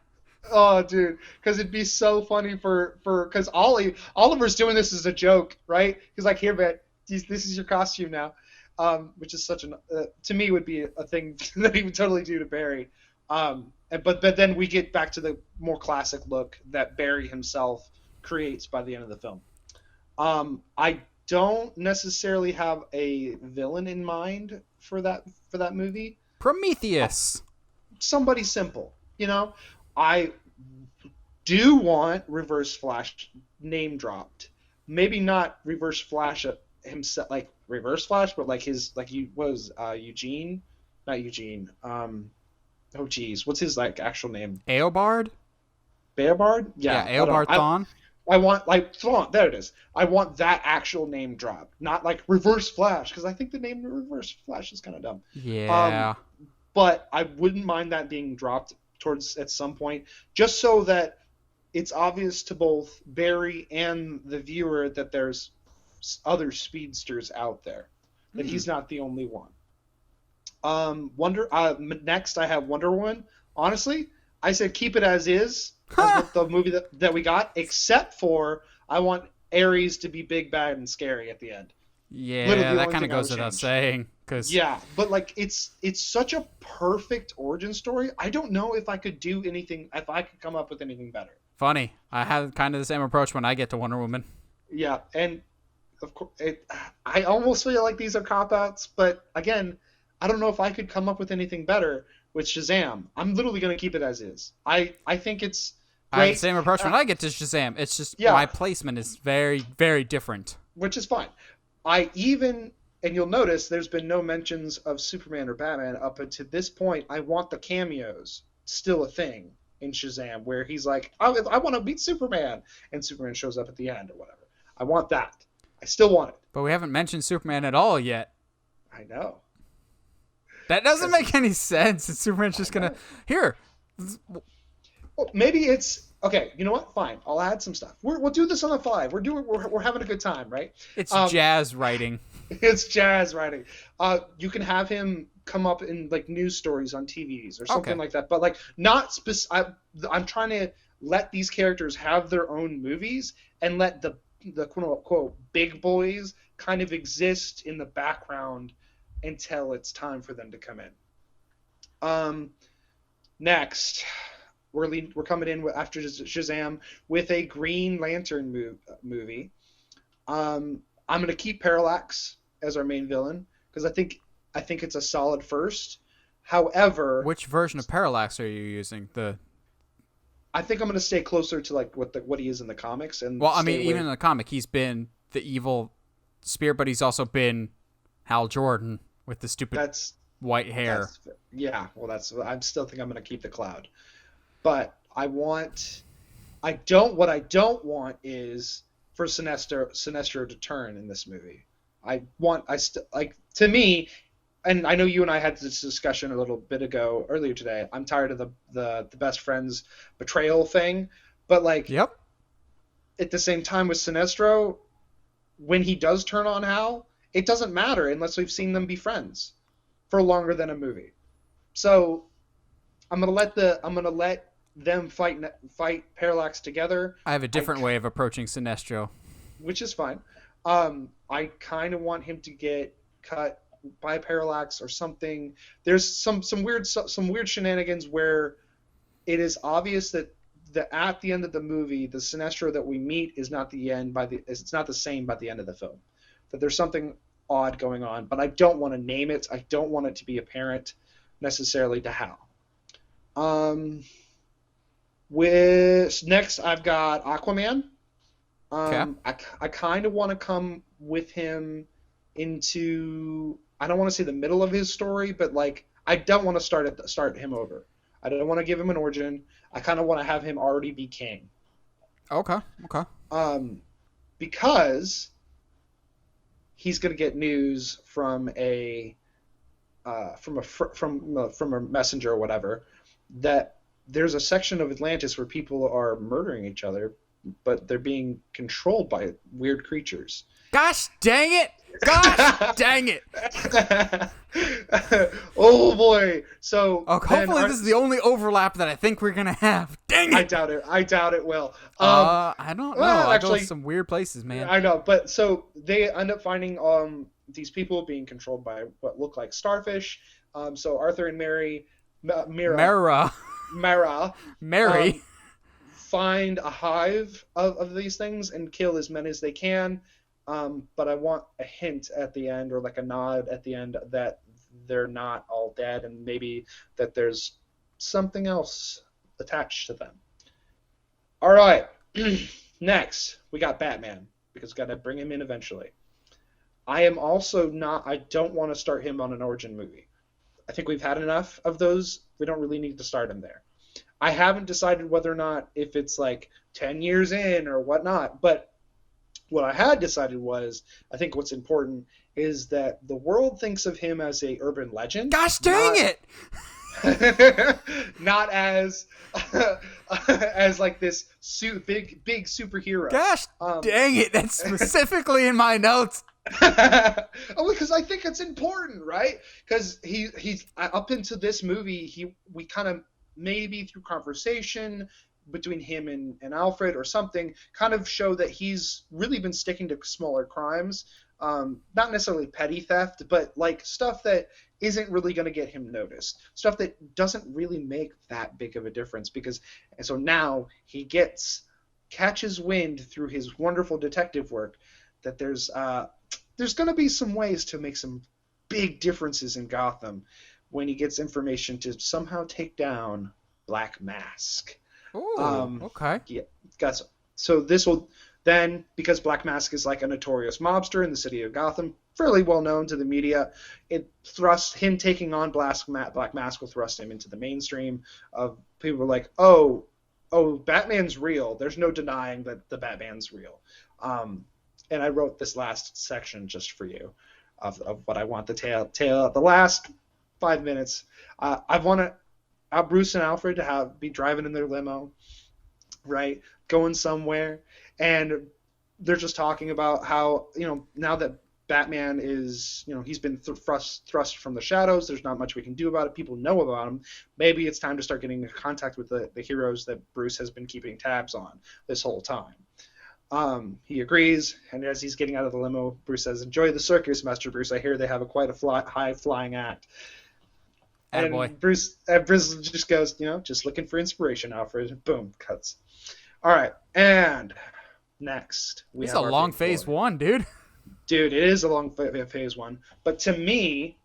Oh, dude, because it'd be so funny because Oliver's doing this as a joke, right? He's like, here, man. This is your costume now, which is such to me would be a thing that he would totally do to Barry. But then we get back to the more classic look that Barry himself creates by the end of the film. I don't necessarily have a villain in mind for that movie. Prometheus. Somebody simple, I do want Reverse Flash name dropped. Maybe not Reverse Flash himself, like Reverse Flash, but like Eugene, not Eugene. Oh geez, what's his like actual name? Eobard. Beobard? Yeah, Eobard Thawne. I want like Thawne. There it is. I want that actual name dropped, not like Reverse Flash, because I think the name Reverse Flash is kind of dumb. Yeah. But I wouldn't mind that being dropped at some point, just so that it's obvious to both Barry and the viewer that there's other speedsters out there, that he's not the only one. Next I have Wonder Woman. Honestly, I said keep it as is, as the movie that we got, except for I want Ares to be big, bad, and scary at the end. Yeah, that kind of goes without saying. Yeah, but like it's such a perfect origin story. I don't know if I could come up with anything better. Funny, I have kind of the same approach when I get to Wonder Woman. Yeah, and of course, I almost feel like these are cop-outs, but again, I don't know if I could come up with anything better with Shazam. I'm literally going to keep it as is. I think it's great. I have the same approach when I get to Shazam. It's just my placement is very, very different. which is fine. And you'll notice there's been no mentions of Superman or Batman up until this point. I want the cameos still a thing in Shazam, where he's like, I want to meet Superman, and Superman shows up at the end or whatever. I want that. I still want it. But we haven't mentioned Superman at all yet. I know. That doesn't make any sense. Superman's just gonna here. Well, maybe it's okay. You know what? Fine. I'll add some stuff. We'll do this on the fly. We're having a good time, right? It's jazz writing. It's jazz writing. You can have him come up in like news stories on TVs or something like that. But like not I'm trying to let these characters have their own movies and let the quote unquote big boys kind of exist in the background until it's time for them to come in. Next, we're coming in after Shazam with a Green Lantern movie. I'm gonna keep Parallax as our main villain because I think it's a solid first. However, which version of Parallax are you using? I think I'm gonna stay closer to like what he is in the comics. And well, I mean, even in the comic, he's been the evil spirit, but he's also been Hal Jordan with the stupid white hair. I still think I'm gonna keep the Cloud, but what I don't want is for Sinestro to turn in this movie. To me, and I know you and I had this discussion a little bit earlier today. I'm tired of the best friends betrayal thing, but like, yep. At the same time with Sinestro, when he does turn on Hal, it doesn't matter unless we've seen them be friends for longer than a movie. So I'm gonna let them fight Parallax together. I have a different way of approaching Sinestro, which is fine. I kind of want him to get cut by Parallax or something. There's some weird shenanigans where it is obvious that at the end of the movie, the Sinestro that we meet is not it's not the same by the end of the film. That there's something odd going on, but I don't want to name it. I don't want it to be apparent necessarily to Hal. Next I've got Aquaman. Okay. I kind of want to come with him into, I don't want to say the middle of his story, but like I don't want to start him over. I don't want to give him an origin. I kind of want to have him already be king. Okay. Because he's going to get news from a messenger or whatever that there's a section of Atlantis where people are murdering each other, but they're being controlled by weird creatures. Gosh dang it! Gosh dang it! Oh boy! So hopefully this is the only overlap that I think we're gonna have. Dang it! I doubt it will. I don't know. Well, I go some weird places, man. I know, but so they end up finding these people being controlled by what look like starfish. So Arthur and Mary find a hive of these things and kill as many as they can. But I want a hint at the end, or like a nod at the end, that they're not all dead and maybe that there's something else attached to them. All right. Next, we got Batman, because we've got to bring him in eventually. I don't want to start him on an origin movie. I think we've had enough of those. We don't really need to start him there. I haven't decided whether or not if it's like 10 years in or whatnot, but what I had decided was, I think what's important is that the world thinks of him as a urban legend. Gosh dang it! Not as as like this big superhero. Gosh dang it! That's specifically in my notes. Because I think it's important, right? Because he's up into this movie, we kind of, maybe through conversation between him and Alfred or something, kind of show that he's really been sticking to smaller crimes, not necessarily petty theft, but like stuff that isn't really going to get him noticed, stuff that doesn't really make that big of a difference. And so now he catches wind through his wonderful detective work that there's going to be some ways to make some big differences in Gotham when he gets information to somehow take down Black Mask. Ooh, okay. Yeah, guys. So this will Then, because Black Mask is like a notorious mobster in the city of Gotham, fairly well known to the media, it thrusts him taking on Black Mask will thrust him into the mainstream of people like, oh, Batman's real. There's no denying that the Batman's real. And I wrote this last section just for you of what I want the last 5 minutes. I want Bruce and Alfred to be driving in their limo, right, going somewhere, and they're just talking about how, now that Batman is, he's been thrust from the shadows, there's not much we can do about it. People know about him. Maybe it's time to start getting in contact with the heroes that Bruce has been keeping tabs on this whole time. He agrees, and as he's getting out of the limo, Bruce says, "Enjoy the circus, Master Bruce. I hear they have quite a high-flying act." And Bruce just goes, just looking for inspiration, Alfred. Boom, cuts. All right, and next we have a long phase one, dude. Dude, it is a long phase one. But to me,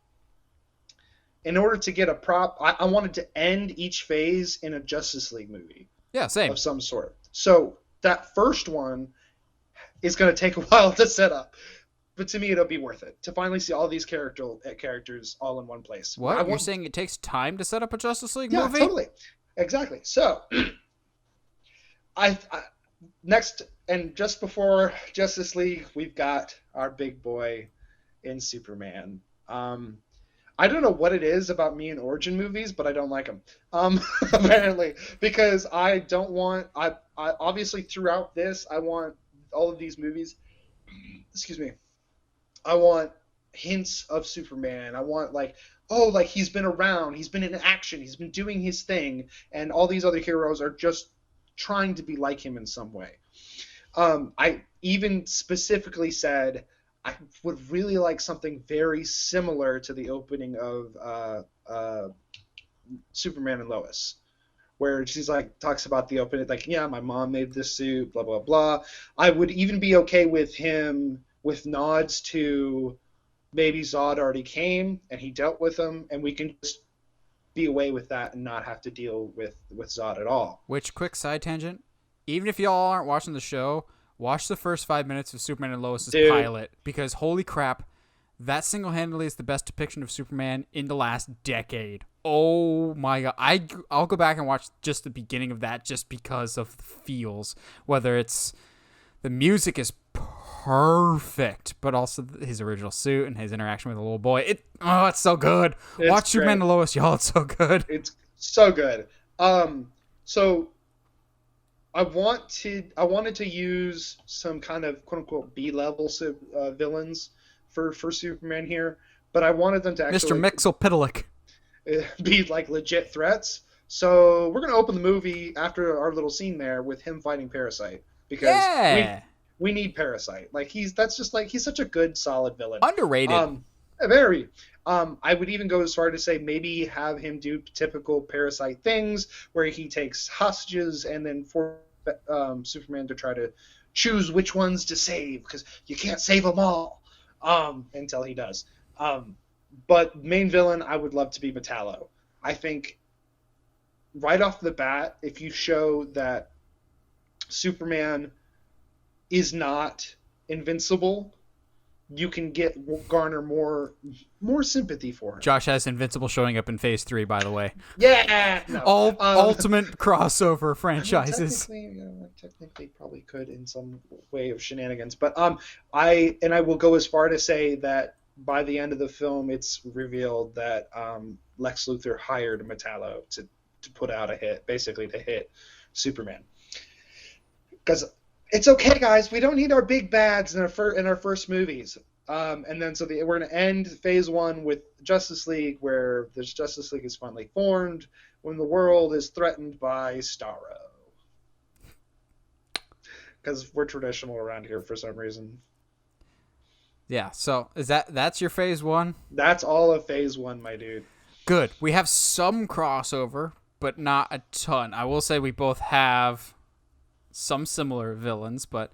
in order to get a prop, I wanted to end each phase in a Justice League movie. Yeah, same. Of some sort. So that first one is going to take a while to set up. But to me, it'll be worth it to finally see all these characters all in one place. What? You're saying it takes time to set up a Justice League movie? Yeah, totally. Exactly. So, I next, and just before Justice League, we've got our big boy in Superman. I don't know what it is about me in origin movies, but I don't like them. Apparently, because I don't want. I obviously throughout this, I want all of these movies. Excuse me. I want hints of Superman. I want he's been around, he's been in action, he's been doing his thing, and all these other heroes are just trying to be like him in some way. I even specifically said I would really like something very similar to the opening of Superman and Lois, where she's talks about the opening, yeah, my mom made this suit, blah blah blah. I would even be okay with him with nods to maybe Zod already came and he dealt with him, and we can just be away with that and not have to deal with Zod at all. Which, quick side tangent, even if y'all aren't watching the show, watch the first 5 minutes of Superman and Lois' pilot, because holy crap, that single-handedly is the best depiction of Superman in the last decade. Oh my god. I'll go back and watch just the beginning of that just because of the feels. Whether it's the music is perfect, but also his original suit and his interaction with the little boy. It's so good. Watch Superman and Lois, y'all. It's so good. It's so good. So I wanted to use some kind of quote unquote B-level villains for Superman here, but I wanted them to actually Mr. Mxyzptlk be legit threats. So we're gonna open the movie after our little scene there with him fighting Parasite, because we need Parasite. He's such a good, solid villain. Underrated. Very. I would even go as far to say maybe have him do typical Parasite things where he takes hostages and then force Superman to try to choose which ones to save, because you can't save them all until he does. But main villain, I would love to be Metallo. I think right off the bat, if you show that Superman is not invincible, you can garner more sympathy for him. Josh has Invincible showing up in Phase 3, by the way. Yeah! No. Ultimate crossover franchises. Technically probably could in some way of shenanigans. But I will go as far to say that by the end of the film, it's revealed that Lex Luthor hired Metallo to put out a hit, basically to hit Superman. Because it's okay, guys. We don't need our big bads in our first movies. And then we're going to end Phase 1 with Justice League, where this Justice League is finally formed when the world is threatened by Starro. Because we're traditional around here for some reason. Yeah, so that's your Phase 1? That's all of Phase 1, my dude. Good. We have some crossover, but not a ton. I will say we both have some similar villains, but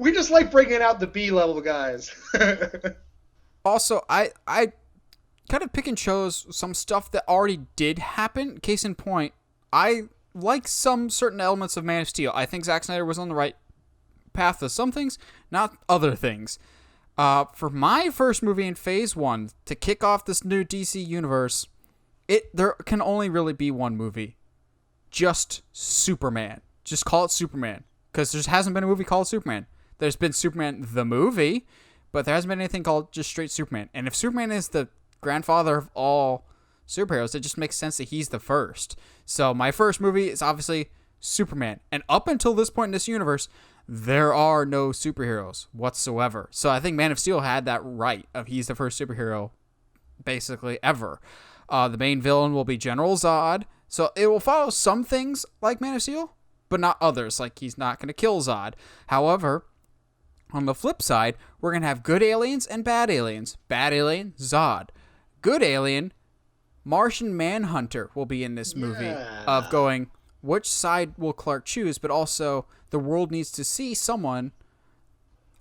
we just like bringing out the B-level guys. Also, I kind of pick and chose some stuff that already did happen. Case in point, I like some certain elements of Man of Steel. I think Zack Snyder was on the right path with some things, not other things. For my first movie in Phase 1 to kick off this new DC universe, there can only really be one movie. Just Superman. Just call it Superman. Because there hasn't been a movie called Superman. There's been Superman the movie, but there hasn't been anything called just straight Superman. And if Superman is the grandfather of all superheroes, it just makes sense that he's the first. So my first movie is obviously Superman. And up until this point in this universe, there are no superheroes whatsoever. So I think Man of Steel had that right of he's the first superhero basically ever. The main villain will be General Zod. So it will follow some things like Man of Steel, but not others. Like he's not going to kill Zod. However, on the flip side, we're going to have good aliens and bad aliens. Bad alien, Zod. Good alien, Martian Manhunter will be in this movie of going, which side will Clark choose? But also, the world needs to see someone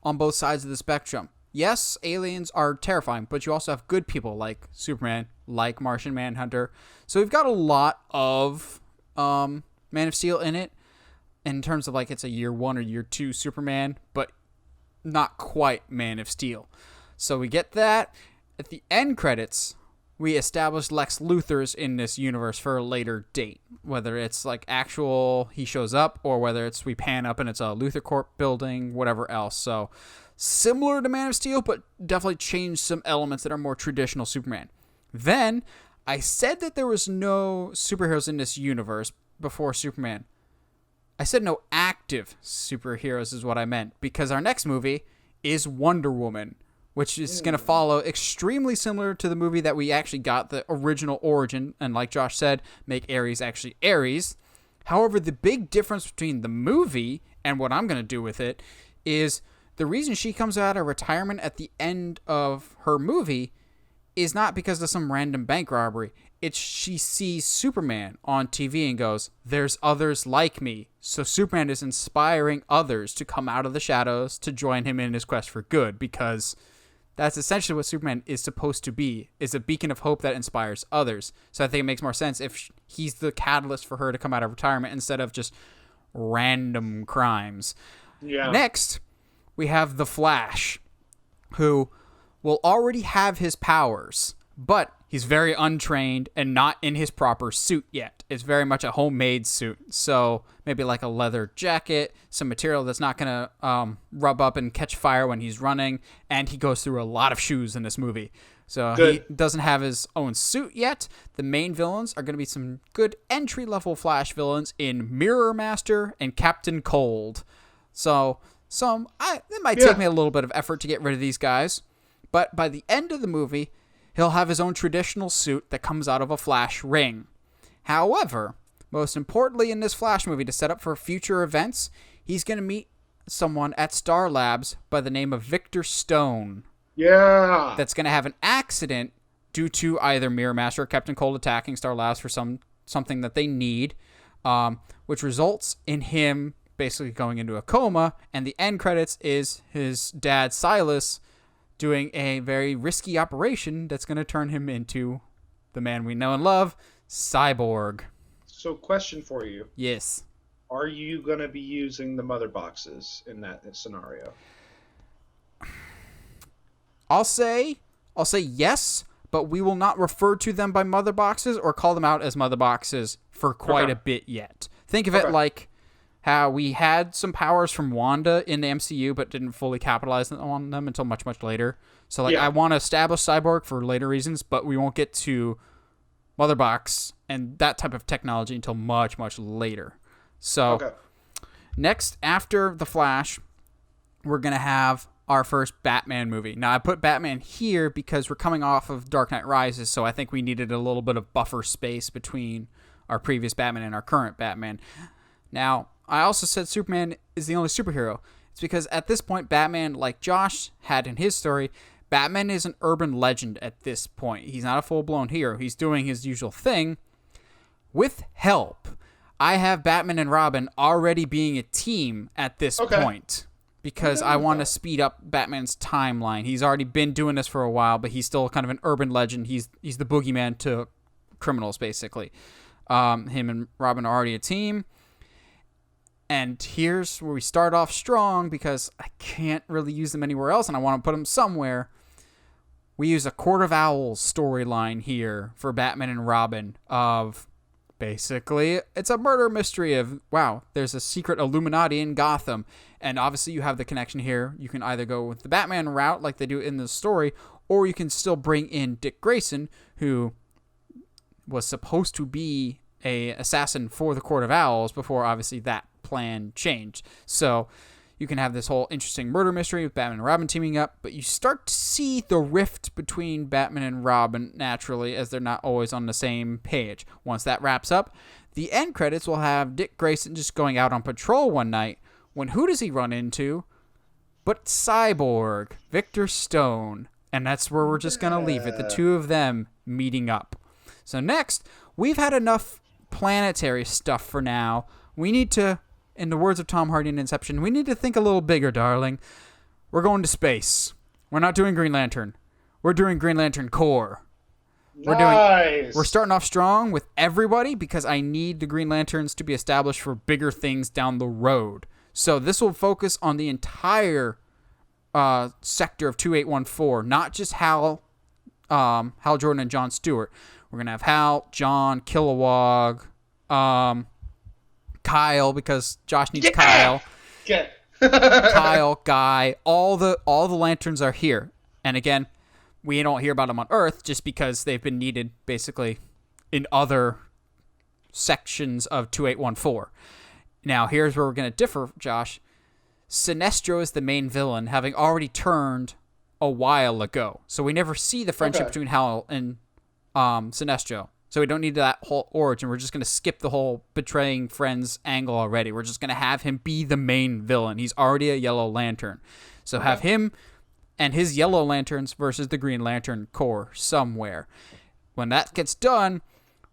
on both sides of the spectrum. Yes, aliens are terrifying, but you also have good people like Superman, like Martian Manhunter. So we've got a lot of Man of Steel in it in terms of like it's a year 1 or year 2 Superman, but not quite Man of Steel. So we get that. At the end credits, we established Lex Luthor's in this universe for a later date. Whether it's like actual he shows up or whether it's we pan up and it's a Luthor Corp building, whatever else. So similar to Man of Steel, but definitely changed some elements that are more traditional Superman. Then I said that there was no superheroes in this universe before Superman. I said no active superheroes is what I meant, because our next movie is Wonder Woman, which is going to follow extremely similar to the movie that we actually got, the original origin, and like Josh said, make Ares actually Ares. However, the big difference between the movie and what I'm going to do with it is the reason she comes out of retirement at the end of her movie is not because of some random bank robbery. It's she sees Superman on TV and goes, there's others like me. So Superman is inspiring others to come out of the shadows to join him in his quest for good, because that's essentially what Superman is supposed to be, is a beacon of hope that inspires others. So I think it makes more sense if he's the catalyst for her to come out of retirement instead of just random crimes. Yeah. Next, we have the Flash, who will already have his powers, but he's very untrained and not in his proper suit yet. It's very much a homemade suit. So maybe like a leather jacket, some material that's not going to rub up and catch fire when he's running. And he goes through a lot of shoes in this movie. So he doesn't have his own suit yet. The main villains are going to be some good entry-level Flash villains in Mirror Master and Captain Cold. So it might take me a little bit of effort to get rid of these guys. But by the end of the movie, he'll have his own traditional suit that comes out of a Flash ring. However, most importantly in this Flash movie, to set up for future events, he's going to meet someone at Star Labs by the name of Victor Stone. Yeah. That's going to have an accident due to either Mirror Master or Captain Cold attacking Star Labs for something that they need, which results in him basically going into a coma. And the end credits is his dad, Silas, doing a very risky operation that's going to turn him into the man we know and love, Cyborg. So, question for you. Yes. Are you going to be using the mother boxes in that scenario? I'll say yes, but we will not refer to them by mother boxes or call them out as mother boxes for quite a bit yet. Think of it like how we had some powers from Wanda in the MCU, but didn't fully capitalize on them until much, much later. So, I want to establish Cyborg for later reasons, but we won't get to Mother Box and that type of technology until much, much later. So, next, after The Flash, we're going to have our first Batman movie. Now, I put Batman here because we're coming off of Dark Knight Rises, so I think we needed a little bit of buffer space between our previous Batman and our current Batman. Now, I also said Superman is the only superhero. It's because at this point, Batman, like Josh had in his story, Batman is an urban legend at this point. He's not a full-blown hero. He's doing his usual thing with help. I have Batman and Robin already being a team at this point because I want to speed up Batman's timeline. He's already been doing this for a while, but he's still kind of an urban legend. He's the boogeyman to criminals, basically. Him and Robin are already a team. And here's where we start off strong because I can't really use them anywhere else and I want to put them somewhere. We use a Court of Owls storyline here for Batman and Robin of basically it's a murder mystery of, wow, there's a secret Illuminati in Gotham. And obviously you have the connection here. You can either go with the Batman route like they do in the story, or you can still bring in Dick Grayson, who was supposed to be a assassin for the Court of Owls before obviously that plan changed. So you can have this whole interesting murder mystery with Batman and Robin teaming up, but you start to see the rift between Batman and Robin naturally as they're not always on the same page. Once that wraps up, the end credits will have Dick Grayson just going out on patrol one night when who does he run into but Cyborg, Victor Stone, and that's where we're just going to leave it, the two of them meeting up. So next, we've had enough planetary stuff for now. We need to, in the words of Tom Hardy in Inception, we need to think a little bigger, darling. We're going to space. We're not doing Green Lantern. We're doing Green Lantern Corps. We're starting off strong with everybody because I need the Green Lanterns to be established for bigger things down the road. So this will focus on the entire sector of 2814, not just Hal Jordan and John Stewart. We're going to have Hal, John, Kilowog, Kyle, because Josh needs Kyle. Kyle, Guy, all the lanterns are here. And again, we don't hear about them on Earth just because they've been needed basically in other sections of 2814. Now, here's where we're going to differ, Josh. Sinestro is the main villain, having already turned a while ago. So we never see the friendship between Hal and Sinestro. So we don't need that whole origin. We're just going to skip the whole betraying friends angle already. We're just going to have him be the main villain. He's already a Yellow Lantern. So have him and his Yellow Lanterns versus the Green Lantern Corps somewhere. When that gets done,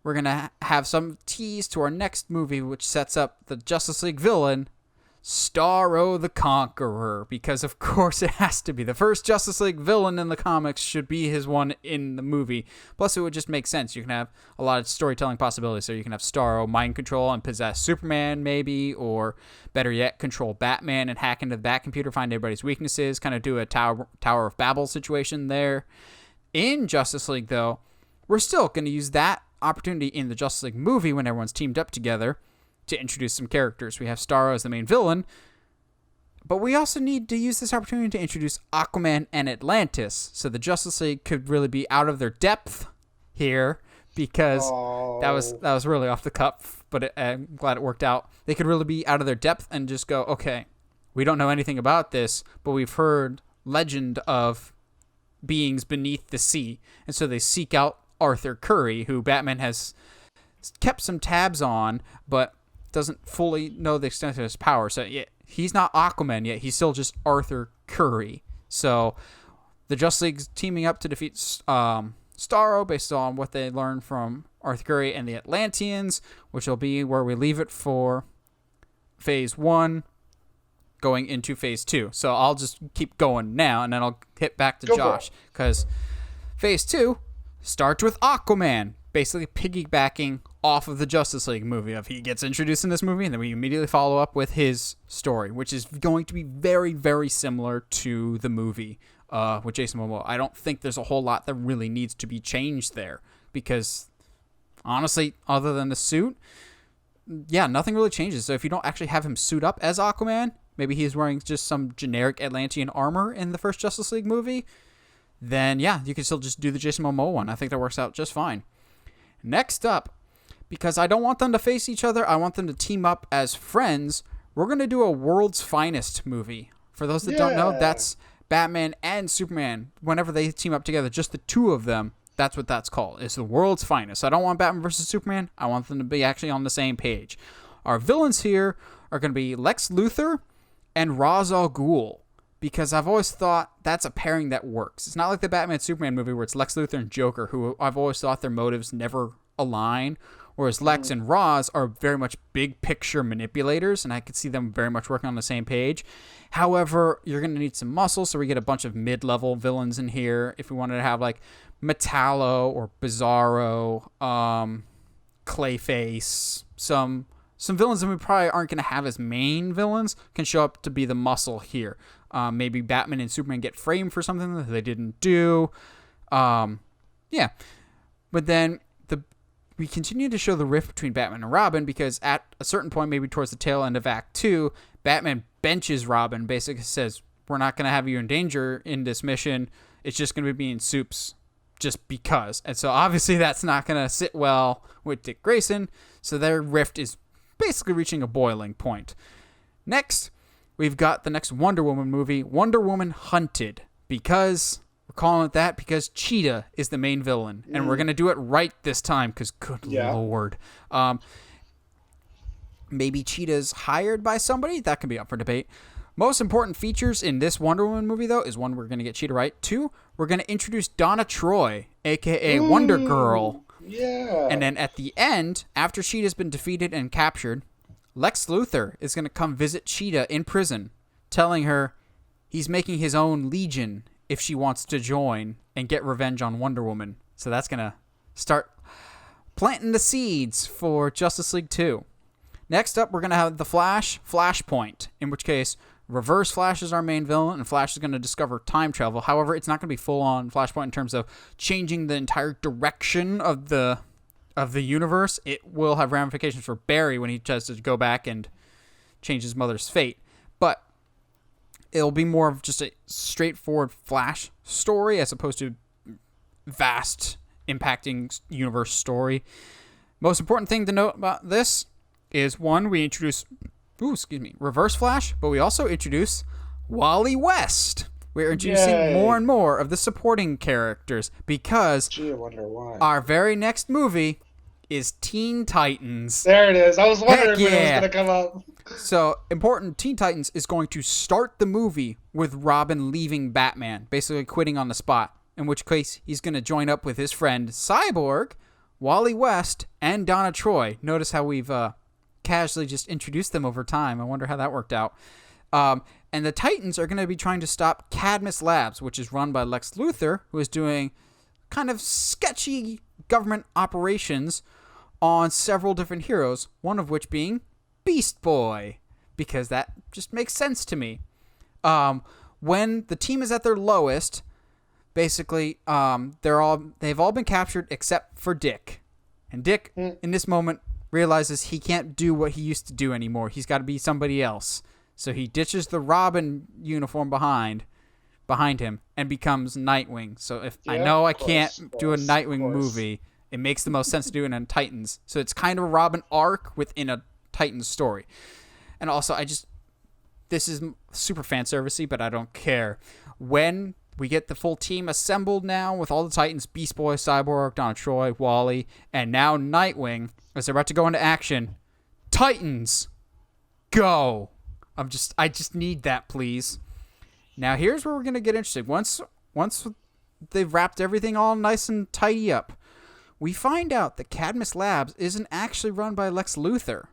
we're going to have some tease to our next movie, which sets up the Justice League villain, Starro the Conqueror, because of course it has to be. The first Justice League villain in the comics should be his one in the movie. Plus, it would just make sense. You can have a lot of storytelling possibilities. So you can have Starro mind control and possess Superman, maybe, or better yet, control Batman and hack into the Batcomputer, find everybody's weaknesses, kind of do a Tower of Babel situation there. In Justice League, though, we're still going to use that opportunity in the Justice League movie when everyone's teamed up together to introduce some characters. We have Starro as the main villain, but we also need to use this opportunity to introduce Aquaman and Atlantis, so the Justice League could really be out of their depth here, because that was really off the cuff, but I'm glad it worked out. They could really be out of their depth and just go, okay, we don't know anything about this, but we've heard legend of beings beneath the sea, and so they seek out Arthur Curry, who Batman has kept some tabs on, but doesn't fully know the extent of his power. So yeah, he's not Aquaman yet. He's still just Arthur Curry. So the Justice League's teaming up to defeat Starro based on what they learned from Arthur Curry and the Atlanteans, which will be where we leave it for Phase 1 going into Phase 2. So I'll just keep going now, and then I'll hit back to Josh, because Phase 2 starts with Aquaman, basically piggybacking off of the Justice League movie. Of he gets introduced in this movie, and then we immediately follow up with his story, which is going to be very, very similar to the movie with Jason Momoa. I don't think there's a whole lot that really needs to be changed there, because honestly, other than the suit, yeah, nothing really changes. So if you don't actually have him suit up as Aquaman, maybe he's wearing just some generic Atlantean armor in the first Justice League movie, then yeah, you can still just do the Jason Momoa one. I think that works out just fine. Next up, because I don't want them to face each other, I want them to team up as friends, we're going to do a World's Finest movie. For those that don't know, that's Batman and Superman. Whenever they team up together, just the two of them, that's what that's called. It's the World's Finest. I don't want Batman versus Superman. I want them to be actually on the same page. Our villains here are going to be Lex Luthor and Ra's al Ghul, because I've always thought that's a pairing that works. It's not like the Batman-Superman movie where it's Lex Luthor and Joker, who I've always thought their motives never align, whereas Lex and Ra's are very much big-picture manipulators, and I could see them very much working on the same page. However, you're going to need some muscle, so we get a bunch of mid-level villains in here. If we wanted to have, like, Metallo or Bizarro, Clayface, some villains that we probably aren't going to have as main villains can show up to be the muscle here. Maybe Batman and Superman get framed for something that they didn't do. Yeah. But then we continue to show the rift between Batman and Robin because at a certain point, maybe towards the tail end of Act 2, Batman benches Robin, basically says, we're not going to have you in danger in this mission. It's just going to be in soups just because. And so obviously that's not going to sit well with Dick Grayson. So their rift is basically reaching a boiling point. Next, we've got the next Wonder Woman movie, Wonder Woman Hunted, because we're calling it that because Cheetah is the main villain, and we're going to do it right this time because good Lord. Maybe Cheetah's hired by somebody? That can be up for debate. Most important features in this Wonder Woman movie, though, is one, we're going to get Cheetah right. Two, we're going to introduce Donna Troy, a.k.a. Wonder Girl. Yeah. And then at the end, after Cheetah's been defeated and captured, Lex Luthor is going to come visit Cheetah in prison, telling her he's making his own legion if she wants to join and get revenge on Wonder Woman. So that's going to start planting the seeds for Justice League 2. Next up, we're going to have the Flashpoint, in which case Reverse Flash is our main villain, and Flash is going to discover time travel. However, it's not going to be full-on Flashpoint in terms of changing the entire direction of the universe. It will have ramifications for Barry when he tries to go back and change his mother's fate. But it'll be more of just a straightforward Flash story as opposed to vast, impacting universe story. Most important thing to note about this is, one, we introduce Reverse Flash, but we also introduce Wally West. We're introducing more and more of the supporting characters because I wonder why. Our very next movie is Teen Titans. There it is. I was wondering when it was going to come up. So, important, Teen Titans is going to start the movie with Robin leaving Batman, basically quitting on the spot, in which case he's going to join up with his friend Cyborg, Wally West, and Donna Troy. Notice how we've casually just introduced them over time. I wonder how that worked out. And the Titans are going to be trying to stop Cadmus Labs, which is run by Lex Luthor, who is doing kind of sketchy government operations on several different heroes, one of which being Beast Boy, because that just makes sense to me. When the team is at their lowest, basically, they've all been captured except for Dick. And Dick, in this moment, realizes he can't do what he used to do anymore. He's got to be somebody else. So he ditches the Robin uniform behind him and becomes Nightwing. So if I know I can't do a Nightwing movie, it makes the most sense to do it in Titans. So it's kind of a Robin arc within a Titans story. And also, this is super fan servicey, but I don't care. When we get the full team assembled now with all the Titans, Beast Boy, Cyborg, Donna Troy, Wally, and now Nightwing, as they're about to go into action, Titans, go! I just need that, please. Now here's where we're gonna get interesting. Once they've wrapped everything all nice and tidy up, we find out that Cadmus Labs isn't actually run by Lex Luthor,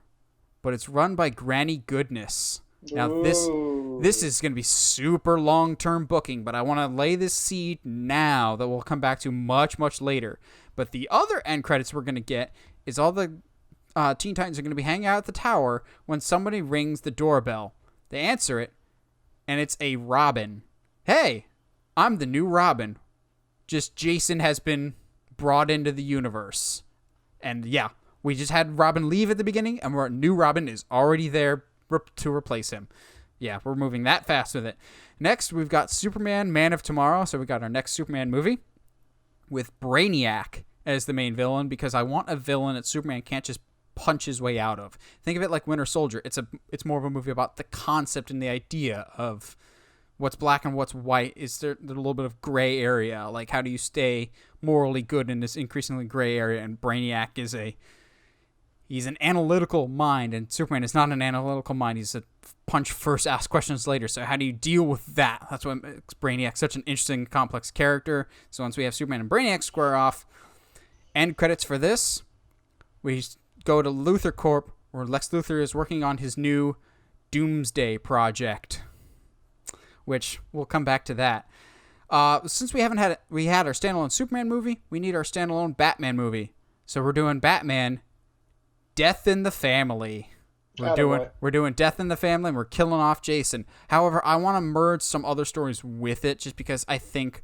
but it's run by Granny Goodness. Now this is gonna be super long-term booking, but I want to lay this seed now that we'll come back to much, much later. But the other end credits we're gonna get is all the Teen Titans are going to be hanging out at the tower when somebody rings the doorbell. They answer it, and it's a Robin. Hey, I'm the new Robin. Just Jason has been brought into the universe. And yeah, we just had Robin leave at the beginning, and our new Robin is already there to replace him. Yeah, we're moving that fast with it. Next, we've got Superman, Man of Tomorrow. So we got our next Superman movie with Brainiac as the main villain, because I want a villain that Superman can't just punch his way out of. Think of it like Winter Soldier. It's more of a movie about the concept and the idea of what's black and what's white. Is there a little bit of gray area? Like, how do you stay morally good in this increasingly gray area? And Brainiac is he's an analytical mind, and Superman is not an analytical mind. He's a punch first, ask questions later. So how do you deal with that? That's what makes Brainiac such an interesting, complex character. So once we have Superman and Brainiac square off, end credits for this, we go to Luthor Corp, where Lex Luthor is working on his new Doomsday project, which we'll come back to that. Since we had our standalone Superman movie, we need our standalone Batman movie. So we're doing Batman Death in the Family. Attaboy. We're doing Death in the Family, and we're killing off Jason. However, I want to merge some other stories with it, just because I think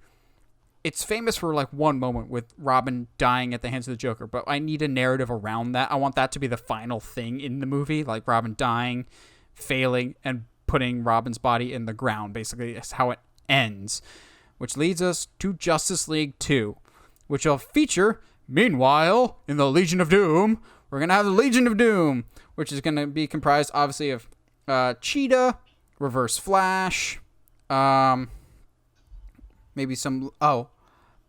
it's famous for like one moment with Robin dying at the hands of the Joker, but I need a narrative around that. I want that to be the final thing in the movie, like Robin dying, failing, and putting Robin's body in the ground. Basically, is how it ends, which leads us to Justice League 2, which will feature, meanwhile, in the Legion of Doom, we're going to have the Legion of Doom, which is going to be comprised, obviously, of Cheetah, Reverse Flash, maybe some...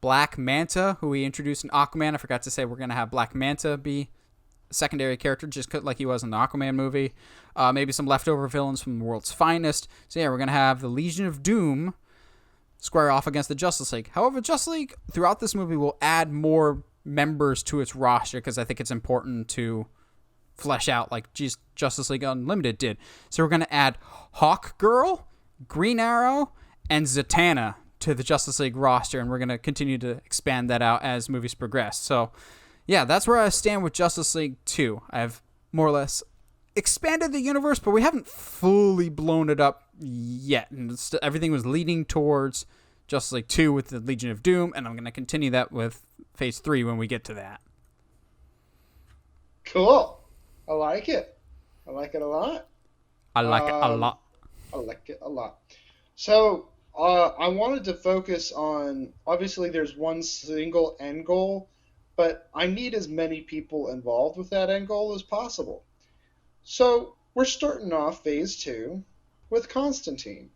Black Manta, who we introduced in Aquaman. I forgot to say we're going to have Black Manta be a secondary character, just like he was in the Aquaman movie. Maybe some leftover villains from the World's Finest. So yeah, we're going to have the Legion of Doom square off against the Justice League. However, Justice League, throughout this movie, will add more members to its roster, because I think it's important to flesh out like Justice League Unlimited did. So we're going to add Hawkgirl, Green Arrow, and Zatanna to the Justice League roster, and we're going to continue to expand that out as movies progress. So, yeah, that's where I stand with Justice League 2. I've more or less expanded the universe, but we haven't fully blown it up yet. And everything was leading towards Justice League 2 with the Legion of Doom, and I'm going to continue that with Phase 3 when we get to that. Cool. I like it. I like it a lot. I like it a lot. I like it a lot. So... I wanted to focus on, obviously there's one single end goal, but I need as many people involved with that end goal as possible. So we're starting off Phase 2 with Constantine.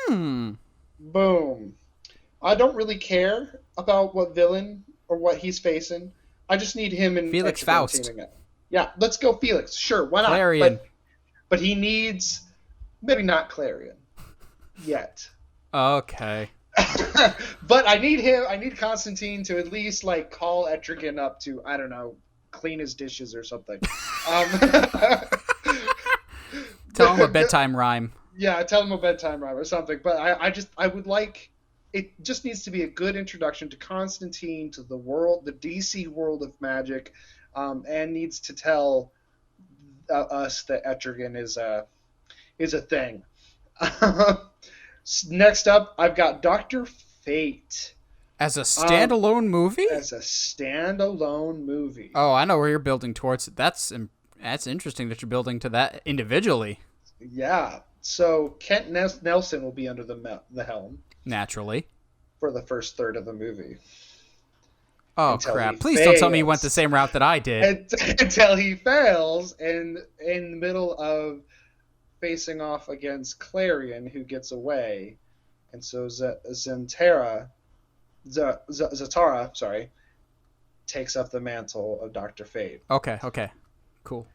Boom. I don't really care about what villain or what he's facing. I just need him and Felix Faust. teaming up. Yeah, let's go Felix. Sure, why not? Clarion. But he needs, maybe not Clarion yet. Okay. But I need Constantine to at least like call Etrigan up to, I don't know, clean his dishes or something. Tell him a bedtime rhyme. Yeah, tell him a bedtime rhyme or something. But I would like, it just needs to be a good introduction to Constantine, to the world, the DC world of magic, and needs to tell us that Etrigan is a thing. Next up, I've got Dr. Fate. As a standalone movie? As a standalone movie. Oh, I know where you're building towards. That's interesting that you're building to that individually. Yeah. So Kent Nelson will be under the helm. Naturally. For the first third of the movie. Oh, crap. Please don't tell me you went the same route that I did. Until he fails in the middle of facing off against Clarion, who gets away, and so Zatara, takes up the mantle of Dr. Fate. Okay, cool.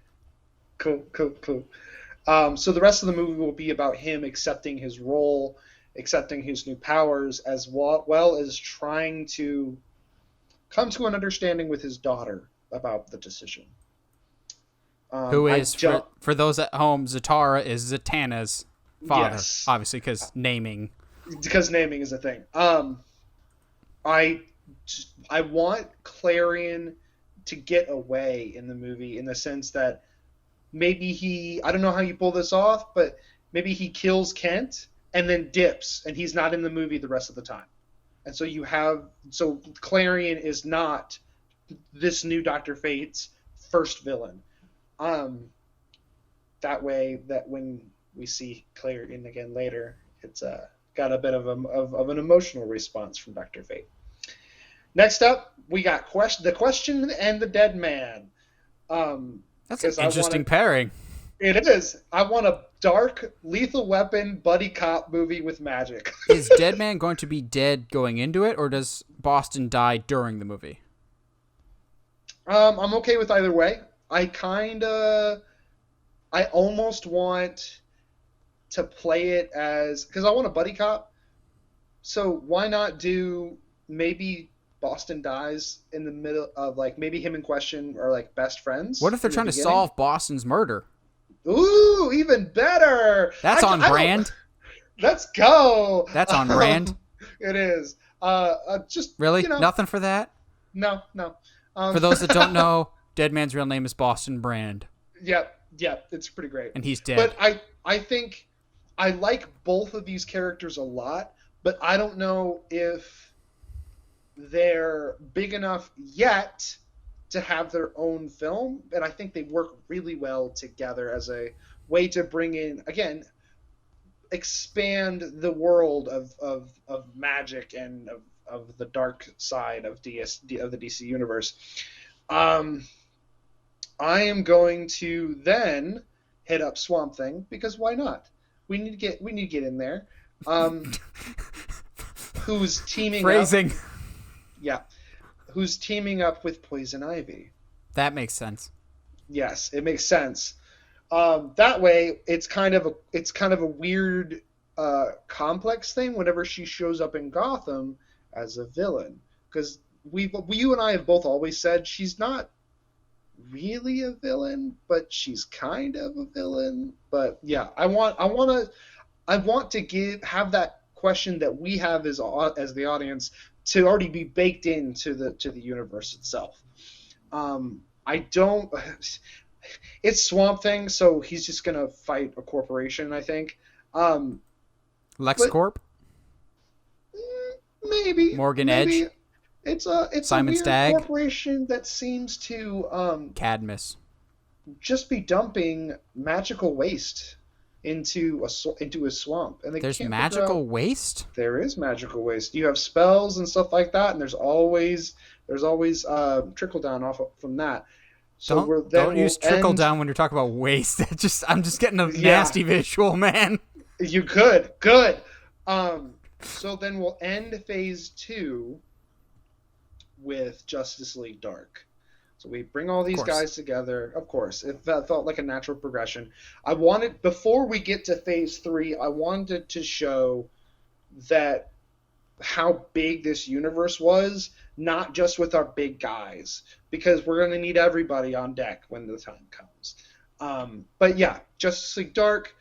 So the rest of the movie will be about him accepting his role, accepting his new powers, as well as trying to come to an understanding with his daughter about the decision. Who is, for those at home, Zatara is Zatanna's father, yes. Obviously, because naming. Because naming is a thing. I want Clarion to get away in the movie, in the sense that maybe I don't know how you pull this off, but maybe he kills Kent and then dips, and he's not in the movie the rest of the time. And so Clarion is not this new Dr. Fate's first villain. That way, that when we see Clarion again later, it's got a bit of an emotional response from Dr. Fate. Next up, we got The Question and the Dead Man. That's an interesting pairing. It is. I want a dark, Lethal Weapon buddy cop movie with magic. Is Dead Man going to be dead going into it, or does Boston die during the movie? I'm okay with either way. I almost want to play it as, because I want a buddy cop. So why not do, maybe Boston dies in the middle of, like, maybe him and Question are like best friends. What if they're trying to solve Boston's murder? Ooh, even better. That's on brand. Let's go. That's on brand. It is. Just really nothing for that. No. For those that don't know, Dead man's real name is Boston Brand. Yep, it's pretty great. And he's dead. But I think I like both of these characters a lot, but I don't know if they're big enough yet to have their own film, and I think they work really well together as a way to bring in, again, expand the world of magic and of the dark side of the DC universe. I am going to then hit up Swamp Thing, because why not? We need to get in there. Who's teaming Phrasing. up? Yeah. Who's teaming up with Poison Ivy? That makes sense. Yes, it makes sense. That way, it's kind of a weird, complex thing whenever she shows up in Gotham as a villain, because you and I have both always said she's not really a villain, but she's kind of a villain. But yeah, I want to have that question that we have as the audience to already be baked into the universe itself. I don't. It's Swamp Thing, so he's just gonna fight a corporation, I think. LexCorp? Maybe. Morgan maybe. Edge? It's Simon a weird Stagg? corporation that seems to Cadmus. just be dumping magical waste into a swamp, and There's magical waste? There is magical waste. You have spells and stuff like that, and there's always trickle down from that. So don't use trickle down when you're talking about waste. I'm just getting a nasty visual, man. You could. Good. So then we'll end phase 2 with Justice League Dark. So we bring all these guys together. Of course, it felt like a natural progression. Before we get to phase 3, I wanted to show that how big this universe was, not just with our big guys, because we're going to need everybody on deck when the time comes. But yeah, Justice League Dark,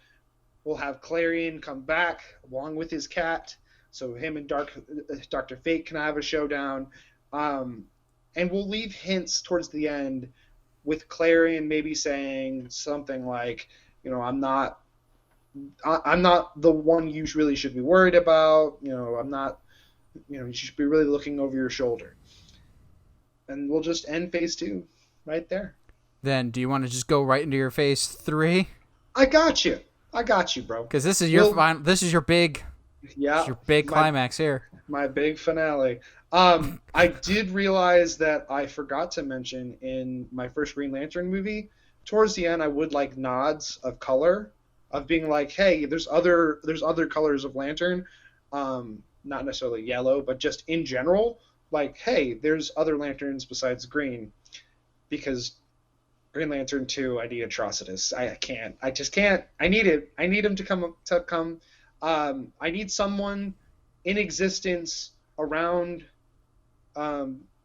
we'll have Clarion come back along with his cat, so him and Dr. Fate can have a showdown. And we'll leave hints towards the end with Clarion maybe saying something like, I'm not the one you really should be worried about. I'm not, you should be really looking over your shoulder. And we'll just end phase 2 right there. Then do you want to just go right into your phase 3? I got you, bro. Because this is your big climax here. My big finale. I did realize that I forgot to mention in my first Green Lantern movie, towards the end I would like nods of color, of being like, hey, there's other colors of Lantern, not necessarily yellow, but just in general, like, hey, there's other lanterns besides green, because Green Lantern 2, I need Atrocitus. I just can't. I need him to come. I need someone in existence around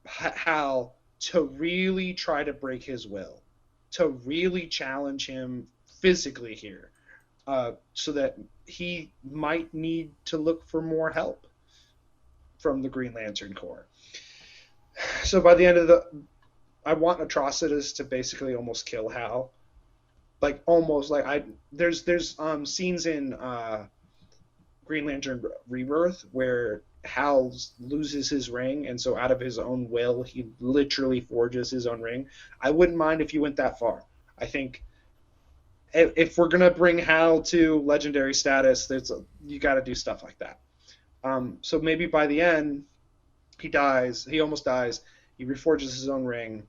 Hal to really try to break his will, to really challenge him physically here, so that he might need to look for more help from the Green Lantern Corps. So by the end I want Atrocitus to basically almost kill Hal, there's scenes in Green Lantern Rebirth where Hal loses his ring, and so out of his own will, he literally forges his own ring. I wouldn't mind if you went that far. I think if we're gonna bring Hal to legendary status, you got to do stuff like that. So maybe by the end, he dies. He almost dies. He reforges his own ring,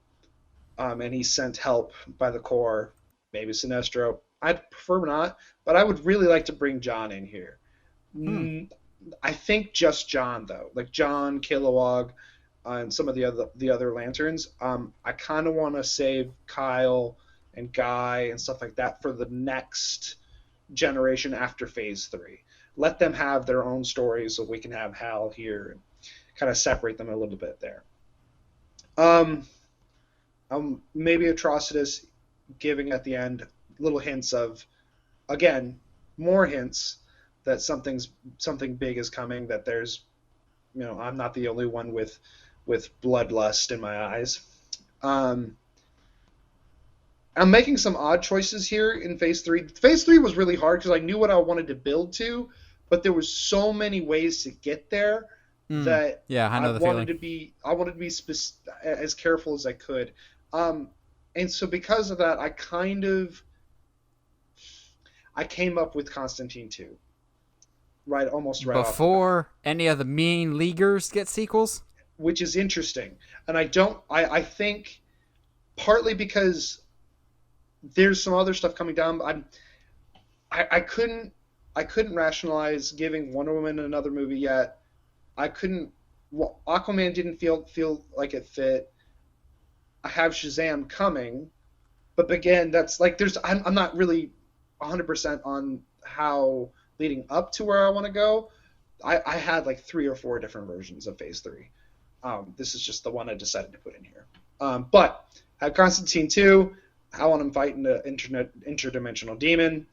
and he's sent help by the Corps. Maybe Sinestro. I'd prefer not, but I would really like to bring John in here. I think just John, though, like John, Kilowog, and some of the other Lanterns. I kind of want to save Kyle and Guy and stuff like that for the next generation after Phase 3. Let them have their own stories so we can have Hal here and kind of separate them a little bit there. Maybe Atrocitus giving at the end little hints of, again, more hints that something big is coming, that there's, I'm not the only one with bloodlust in my eyes. I'm making some odd choices here in Phase 3. Phase 3 was really hard because I knew what I wanted to build to, but there was so many ways to get there that Yeah, I I know the wanted feeling. to be I wanted to be as careful as I could. Um, and so because of that, I came up with Constantine 2 almost right off the bat, Before any of the mean leaguers get sequels? which is interesting. And I think partly because there's some other stuff coming down. I couldn't rationalize giving Wonder Woman another movie yet. I couldn't. Well, Aquaman didn't feel like it fit. I have Shazam coming, but again, that's like I'm not really 100% on how leading up to where I want to go. I had like 3 or 4 different versions of Phase 3. This is just the one I decided to put in here. But I have Constantine 2. I want him fighting an interdimensional demon,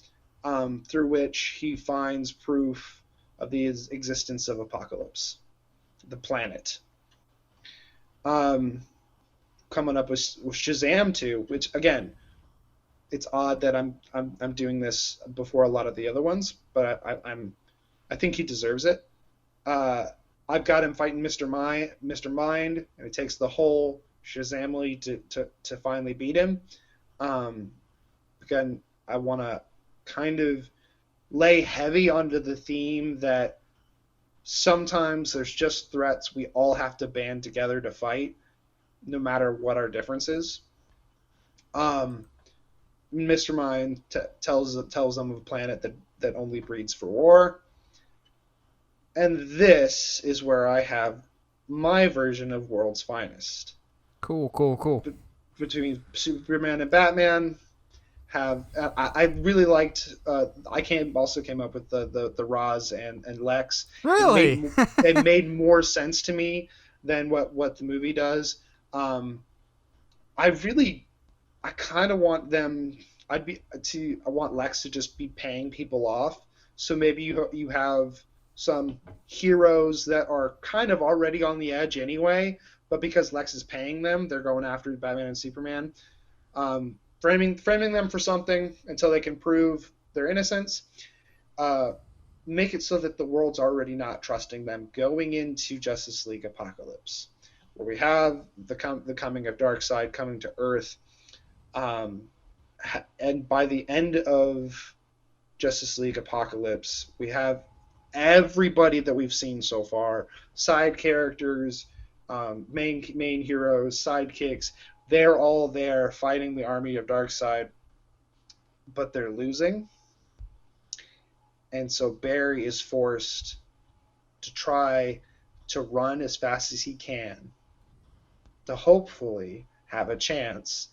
through which he finds proof of the existence of Apocalypse, the planet. Coming up with Shazam 2, which again, it's odd that I'm doing this before a lot of the other ones, but I think he deserves it. I've got him fighting Mr. Mind, and it takes the whole Shazamily to finally beat him. Again, I want to kind of lay heavy onto the theme that sometimes there's just threats we all have to band together to fight, no matter what our differences. Mr. Mind tells them of a planet that only breeds for war. And this is where I have my version of World's Finest. Cool. Between Superman and Batman, I really liked. I also came up with the Roz and Lex. Really? It made more sense to me than what the movie does. I kind of want them. I want Lex to just be paying people off. So maybe you have some heroes that are kind of already on the edge anyway, but because Lex is paying them, they're going after Batman and Superman. Framing them for something until they can prove their innocence. Make it so that the world's already not trusting them going into Justice League Apocalypse, where we have the coming of Darkseid coming to Earth. And by the end of Justice League Apocalypse, we have everybody that we've seen so far, side characters, main heroes, sidekicks, they're all there fighting the army of Darkseid, but they're losing. And so Barry is forced to try to run as fast as he can to hopefully have a chance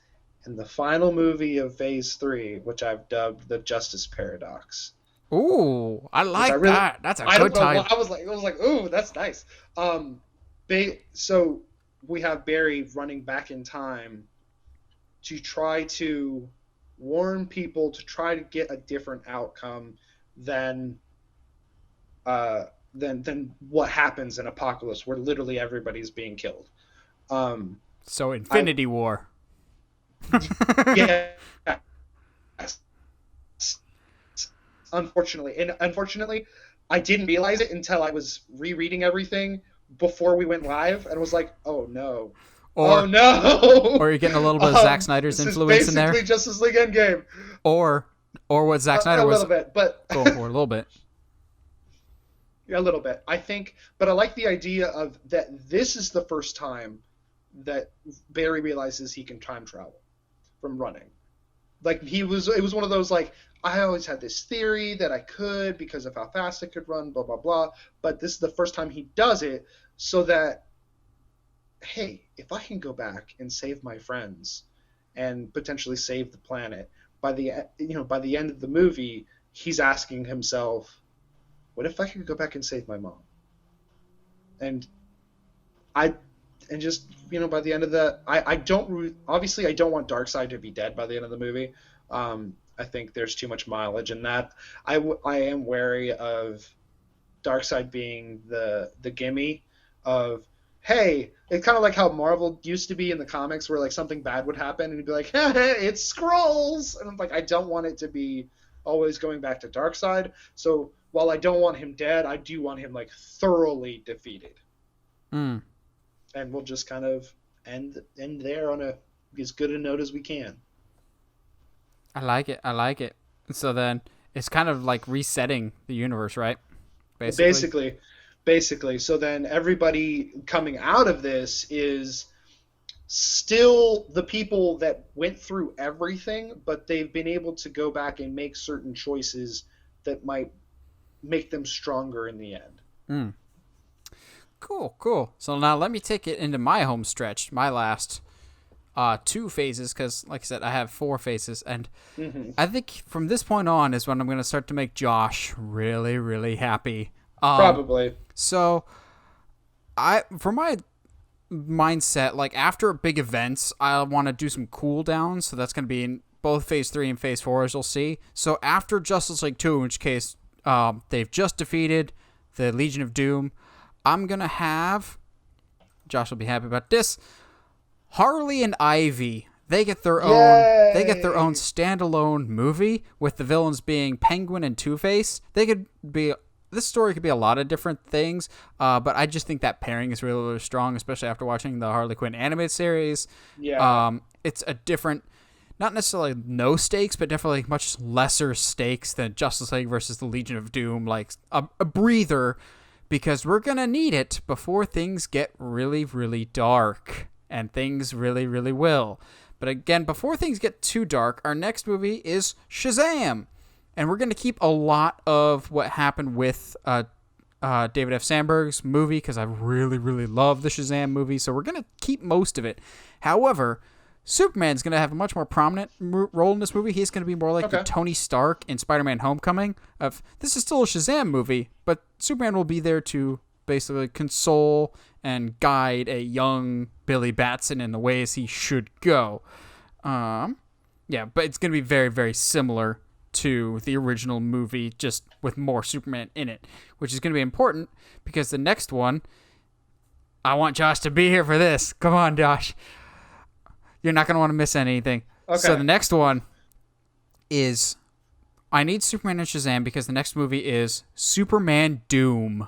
in the final movie of Phase 3, which I've dubbed the Justice Paradox. Ooh, I like that. That's a good title. I was like, ooh, that's nice. So we have Barry running back in time to try to warn people to try to get a different outcome than what happens in Apocalypse, where literally everybody's being killed. So Infinity War. Yeah. Unfortunately, I didn't realize it until I was rereading everything before we went live, and was like, "Oh no, oh no!" Or you're getting a little bit of Zack Snyder's influence in there. Basically, Justice League Endgame. Or what Zack Snyder was. A little bit, but Going for a little bit. Yeah, a little bit. I think, but I like the idea of that. This is the first time that Barry realizes he can time travel from running. Like it was one of those like, I always had this theory that I could because of how fast I could run, blah, blah, blah. But this is the first time he does it, so that, hey, if I can go back and save my friends and potentially save the planet, by the end of the movie, he's asking himself, what if I could go back and save my mom? And just, by the end of I don't want Darkseid to be dead by the end of the movie. I think there's too much mileage in that. I am wary of Darkseid being the gimme of, hey, it's kind of like how Marvel used to be in the comics, where like something bad would happen, and you'd be like, hey, it's Skrulls, and I'm like, I don't want it to be always going back to Darkseid. So while I don't want him dead, I do want him like thoroughly defeated. Mm. And we'll just kind of end there on as good a note as we can. I like it. I like it. So then it's kind of like resetting the universe, right? Basically. So then everybody coming out of this is still the people that went through everything, but they've been able to go back and make certain choices that might make them stronger in the end. Mm. Cool. So now let me take it into my home stretch, my last 2 phases, because like I said, I have 4 phases, and I think from this point on is when I'm going to start to make Josh really, really happy. Probably. So, for my mindset, like after big events, I want to do some cool downs. So that's going to be in both Phase 3 and Phase 4, as you'll see. So after Justice League 2, in which case they've just defeated the Legion of Doom, I'm going to have, Josh will be happy about this, Harley and Ivy. They get their own standalone movie with the villains being Penguin and Two-Face. This story could be a lot of different things, but I just think that pairing is really, really strong, especially after watching the Harley Quinn animated series. Yeah. It's a different, not necessarily no stakes, but definitely much lesser stakes than Justice League versus the Legion of Doom, like a breather, because we're going to need it before things get really, really dark, and things really, really will. But again, before things get too dark, our next movie is Shazam. And we're going to keep a lot of what happened with David F. Sandberg's movie, because I really, really love the Shazam movie. So we're going to keep most of it. However, Superman's going to have a much more prominent role in this movie. He's going to be more like the Tony Stark in Spider-Man Homecoming. This is still a Shazam movie, but Superman will be there to basically console and guide a young Billy Batson in the ways he should go. But it's going to be very, very similar to the original movie, just with more Superman in it, which is going to be important because the next one, I want Josh to be here for this. Come on, Josh. You're not going to want to miss anything. Okay. So the next one is, I need Superman and Shazam because the next movie is Superman Doom.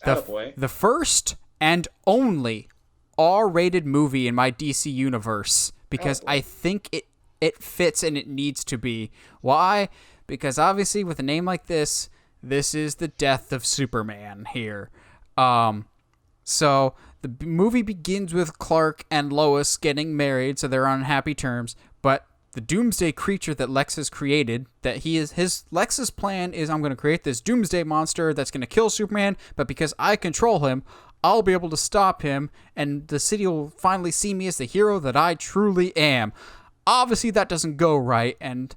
The first and only R-rated movie in my DC universe, because I think it fits and it needs to be. Why? Because obviously with a name like this is the death of Superman here. So the movie begins with Clark and Lois getting married, so they're on happy terms, but the doomsday creature that Lex has created, Lex's plan is, I'm going to create this doomsday monster that's going to kill Superman, but because I control him, I'll be able to stop him, and the city will finally see me as the hero that I truly am. Obviously, that doesn't go right, and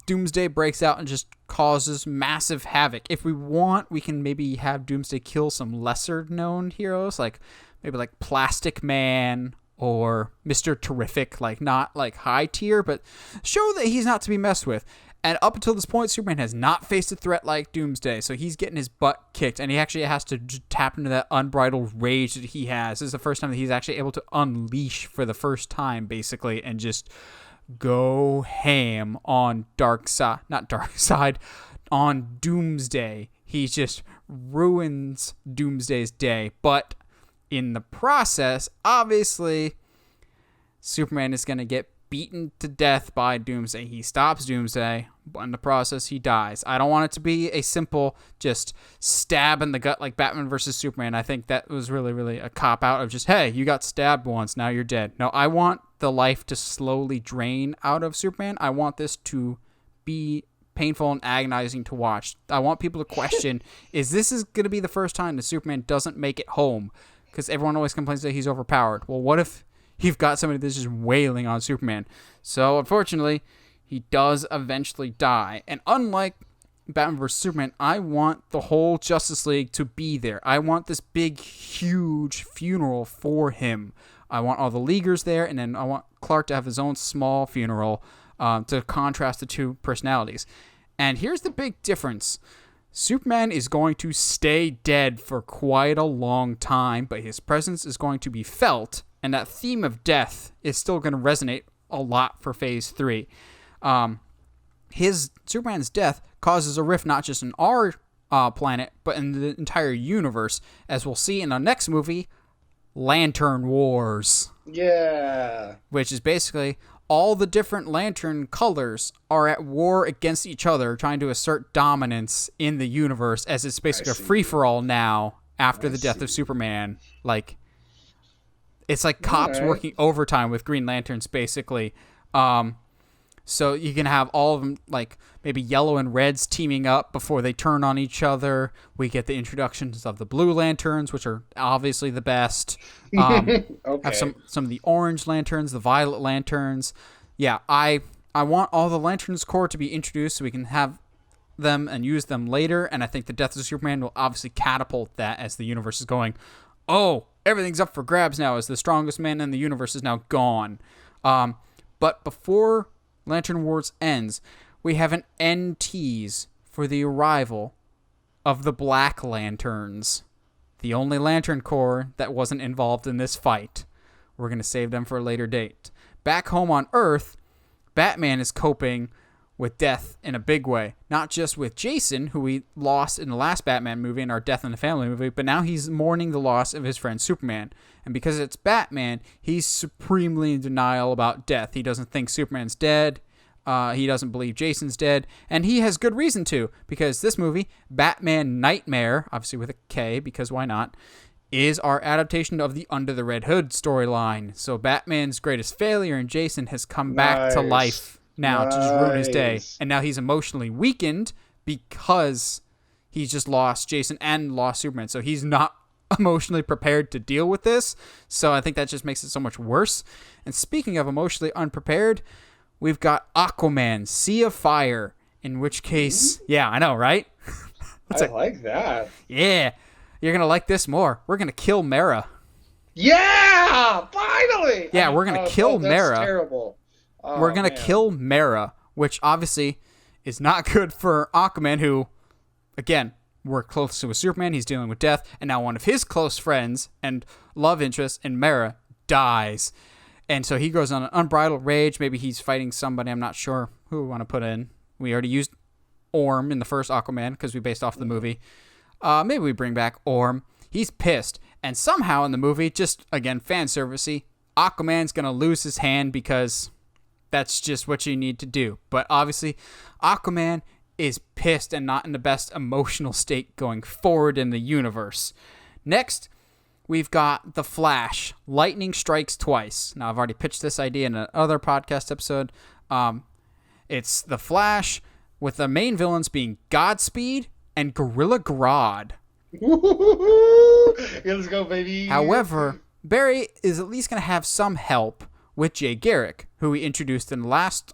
Doomsday breaks out and just causes massive havoc. If we want, we can maybe have Doomsday kill some lesser-known heroes, like maybe like Plastic Man or Mr. Terrific, like not like high tier, but show that he's not to be messed with. And up until this point, Superman has not faced a threat like Doomsday, so he's getting his butt kicked, and he actually has to tap into that unbridled rage that he has. This is the first time that he's actually able to unleash for the first time, basically, and just go ham on on Doomsday. He just ruins Doomsday's day, but in the process, obviously, Superman is going to get beaten to death by Doomsday. He stops Doomsday, but in the process, he dies. I don't want it to be a simple just stab in the gut like Batman versus Superman. I think that was really, really a cop-out of just, hey, you got stabbed once, now you're dead. No, I want the life to slowly drain out of Superman. I want this to be painful and agonizing to watch. I want people to question, is going to be the first time that Superman doesn't make it home? Because everyone always complains that he's overpowered. Well, what if you've got somebody that's just wailing on Superman? So, unfortunately, he does eventually die. And unlike Batman vs. Superman, I want the whole Justice League to be there. I want this big, huge funeral for him. I want all the Leaguers there, and then I want Clark to have his own small funeral to contrast the two personalities. And here's the big difference. Superman is going to stay dead for quite a long time, but his presence is going to be felt, and that theme of death is still going to resonate a lot for Phase 3. Superman's death causes a rift not just in our planet, but in the entire universe, as we'll see in our next movie, Lantern Wars. Yeah. Which is basically all the different lantern colors are at war against each other, trying to assert dominance in the universe, as it's basically a free-for-all now after the death of Superman. Like, it's like cops working overtime with Green Lanterns, basically. So you can have all of them, like maybe yellow and reds teaming up before they turn on each other. We get the introductions of the blue lanterns, which are obviously the best. Okay. Have some of the orange lanterns, the violet lanterns. Yeah, I want all the Lanterns Corps to be introduced so we can have them and use them later. And I think the death of Superman will obviously catapult that as the universe is going, oh, everything's up for grabs now as the strongest man in the universe is now gone. But before Lantern Wars ends, we have an end tease for the arrival of the Black Lanterns, the only Lantern Corps that wasn't involved in this fight. We're going to save them for a later date. Back home on Earth, Batman is coping with death in a big way. Not just with Jason, who we lost in the last Batman movie and our Death in the Family movie, but now he's mourning the loss of his friend Superman. And because it's Batman, he's supremely in denial about death. He doesn't think Superman's dead. He doesn't believe Jason's dead. And he has good reason to, because this movie, Batman Nightmare, obviously with a K, because why not, is our adaptation of the Under the Red Hood storyline. So Batman's greatest failure in Jason has come back to life now to just ruin his day. And now he's emotionally weakened because he's just lost Jason and lost Superman. So he's not emotionally prepared to deal with this. So I think that just makes it so much worse. And speaking of emotionally unprepared, we've got Aquaman, Sea of Fire, in which case, yeah, I know, right? I like that. Yeah, you're going to like this more. We're going to kill Mera. Yeah, finally! Yeah, we're going to kill Mera. That's terrible. Oh, we're going to kill Mera, which obviously is not good for Aquaman, who, again, worked closely with Superman. He's dealing with death, and now one of his close friends and love interest in Mera dies. And so he goes on an unbridled rage. Maybe he's fighting somebody. I'm not sure who we want to put in. We already used Orm in the first Aquaman because we based off the movie. Maybe we bring back Orm. He's pissed. And somehow in the movie, just, again, fan servicey, Aquaman's going to lose his hand because that's just what you need to do. But obviously, Aquaman is pissed and not in the best emotional state going forward in the universe. Next, we've got The Flash. Lightning strikes twice. Now, I've already pitched this idea in another podcast episode. It's The Flash with the main villains being Godspeed and Gorilla Grodd. Let's go, baby. However, Barry is at least going to have some help with Jay Garrick, who we introduced in the last...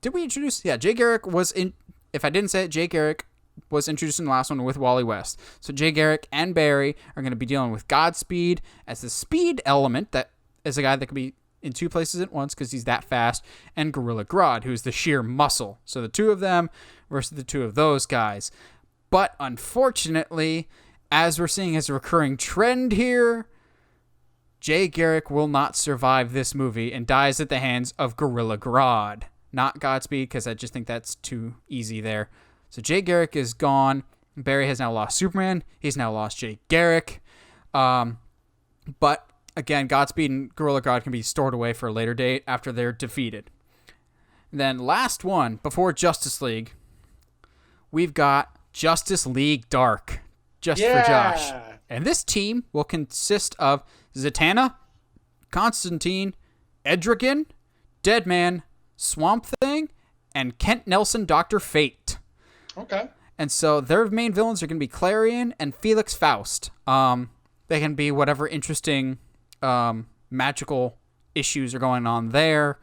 did we introduce... Yeah, Jay Garrick was in... If I didn't say it, Jay Garrick was introduced in the last one with Wally West. So Jay Garrick and Barry are going to be dealing with Godspeed as the speed element, that is a guy that can be in two places at once because he's that fast, and Gorilla Grodd, who's the sheer muscle. So the two of them versus the two of those guys. But unfortunately, as we're seeing as a recurring trend here, Jay Garrick will not survive this movie and dies at the hands of Gorilla Grodd. Not Godspeed, because I just think that's too easy there. So Jay Garrick is gone. Barry has now lost Superman. He's now lost Jay Garrick. But again, Godspeed and Gorilla Grodd can be stored away for a later date after they're defeated. And then last one, before Justice League, we've got Justice League Dark. Just for Josh. And this team will consist of Zatanna, Constantine, Edragon, Deadman, Swamp Thing, and Kent Nelson, Dr. Fate. Okay. And so their main villains are going to be Clarion and Felix Faust. They can be whatever interesting magical issues are going on there.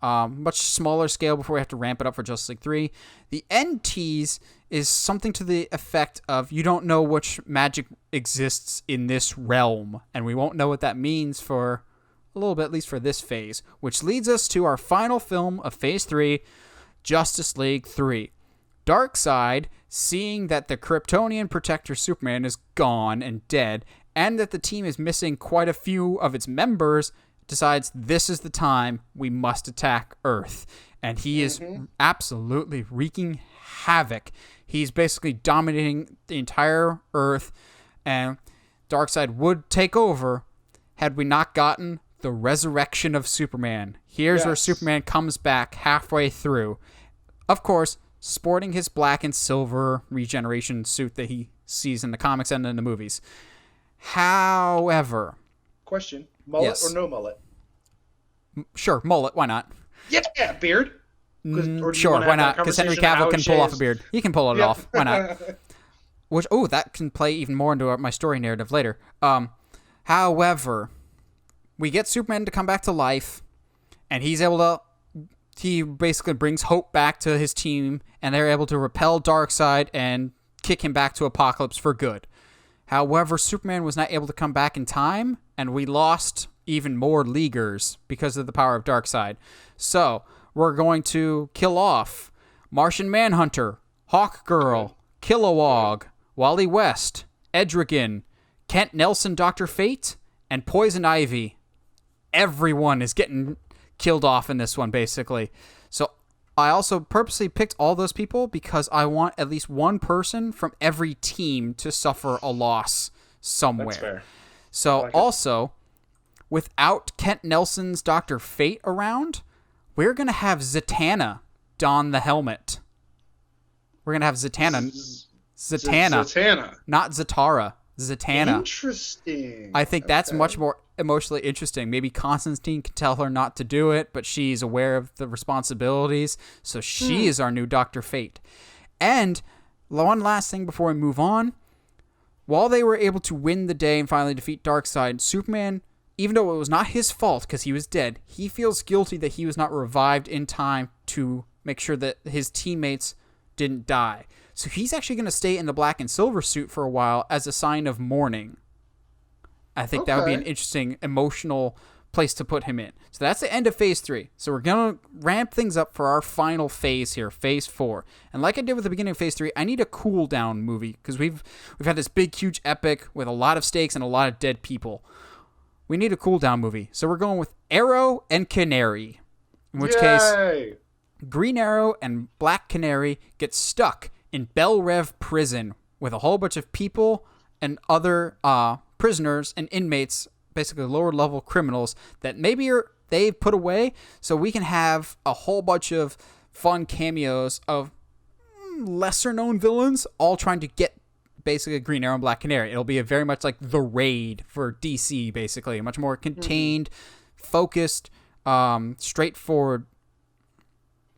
Much smaller scale before we have to ramp it up for Justice League 3. The end tease is something to the effect of you don't know which magic exists in this realm. And we won't know what that means for a little bit, at least for this phase. Which leads us to our final film of Phase 3, Justice League 3. Darkseid, seeing that the Kryptonian protector Superman is gone and dead, and that the team is missing quite a few of its members, decides this is the time we must attack Earth. And he is absolutely wreaking havoc. He's basically dominating the entire Earth, and Darkseid would take over had we not gotten the resurrection of Superman. Here's where Superman comes back halfway through. Of course, sporting his black and silver regeneration suit that he sees in the comics and in the movies. However... Question, mullet or no mullet? Sure, mullet, why not? Yeah, beard? Sure, why not? Because Henry Cavill can pull off a beard. He can pull it off. Why not? Which, that can play even more into my story narrative later. However, we get Superman to come back to life, and he basically brings hope back to his team, and they're able to repel Darkseid and kick him back to Apokolips for good. However, Superman was not able to come back in time, and we lost even more Leaguers because of the power of Darkseid. So, we're going to kill off Martian Manhunter, Hawkgirl, Kilowog, Wally West, Etrigan, Kent Nelson, Dr. Fate, and Poison Ivy. Everyone is getting killed off in this one, basically. So I also purposely picked all those people because I want at least one person from every team to suffer a loss somewhere. That's fair. So like also, without Kent Nelson's Dr. Fate around, we're going to have Zatanna don the helmet. We're going to have Zatanna. Zatanna. Not Zatara. Zatanna. Interesting. I think that's much more emotionally interesting. Maybe Constantine can tell her not to do it, but she's aware of the responsibilities, so she is our new Dr. Fate. And one last thing before we move on. While they were able to win the day and finally defeat Darkseid, Superman, even though it was not his fault because he was dead, he feels guilty that he was not revived in time to make sure that his teammates didn't die. So he's actually going to stay in the black and silver suit for a while as a sign of mourning. I think that would be an interesting emotional place to put him in. So that's the end of Phase 3. So we're going to ramp things up for our final phase here, Phase 4. And like I did with the beginning of Phase 3, I need a cool down movie because we've had this big, huge epic with a lot of stakes and a lot of dead people. We need a cool down movie. So we're going with Arrow and Canary. In which case, Green Arrow and Black Canary get stuck in Belle Rev prison with a whole bunch of people and other prisoners and inmates, basically lower level criminals that maybe they've put away, so we can have a whole bunch of fun cameos of lesser known villains all trying to get basically Green Arrow and Black Canary. It'll be very much like The Raid for DC, basically. A much more contained, focused, straightforward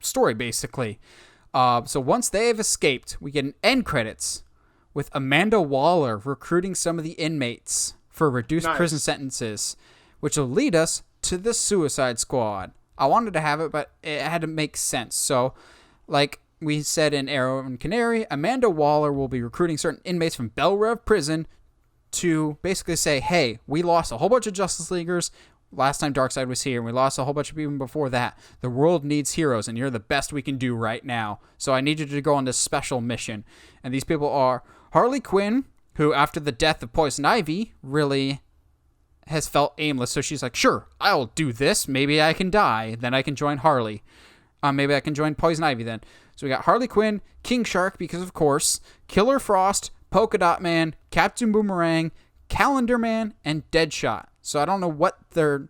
story, basically. So once they have escaped, we get an end credits with Amanda Waller recruiting some of the inmates for reduced prison sentences, which will lead us to the Suicide Squad. I wanted to have it, but it had to make sense. So, like we said in Arrow and Canary, Amanda Waller will be recruiting certain inmates from Belle Rev prison to basically say, hey, we lost a whole bunch of Justice Leaguers last time Darkseid was here, and we lost a whole bunch of people before that. The world needs heroes, and you're the best we can do right now. So I need you to go on this special mission. And these people are Harley Quinn, who after the death of Poison Ivy really has felt aimless. So she's like, sure, I'll do this. Maybe I can die. Then I can join Harley. Maybe I can join Poison Ivy then. So we got Harley Quinn, King Shark, because of course, Killer Frost, Polka Dot Man, Captain Boomerang, Calendar Man, and Deadshot. So I don't know what their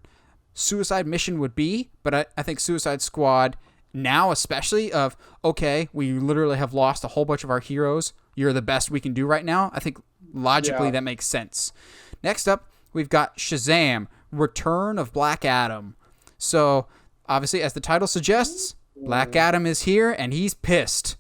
suicide mission would be, but I think Suicide Squad now especially of, okay, we literally have lost a whole bunch of our heroes. You're the best we can do right now. I think logically that makes sense. Next up, we've got Shazam, Return of Black Adam. So obviously, as the title suggests, Black Adam is here and he's pissed.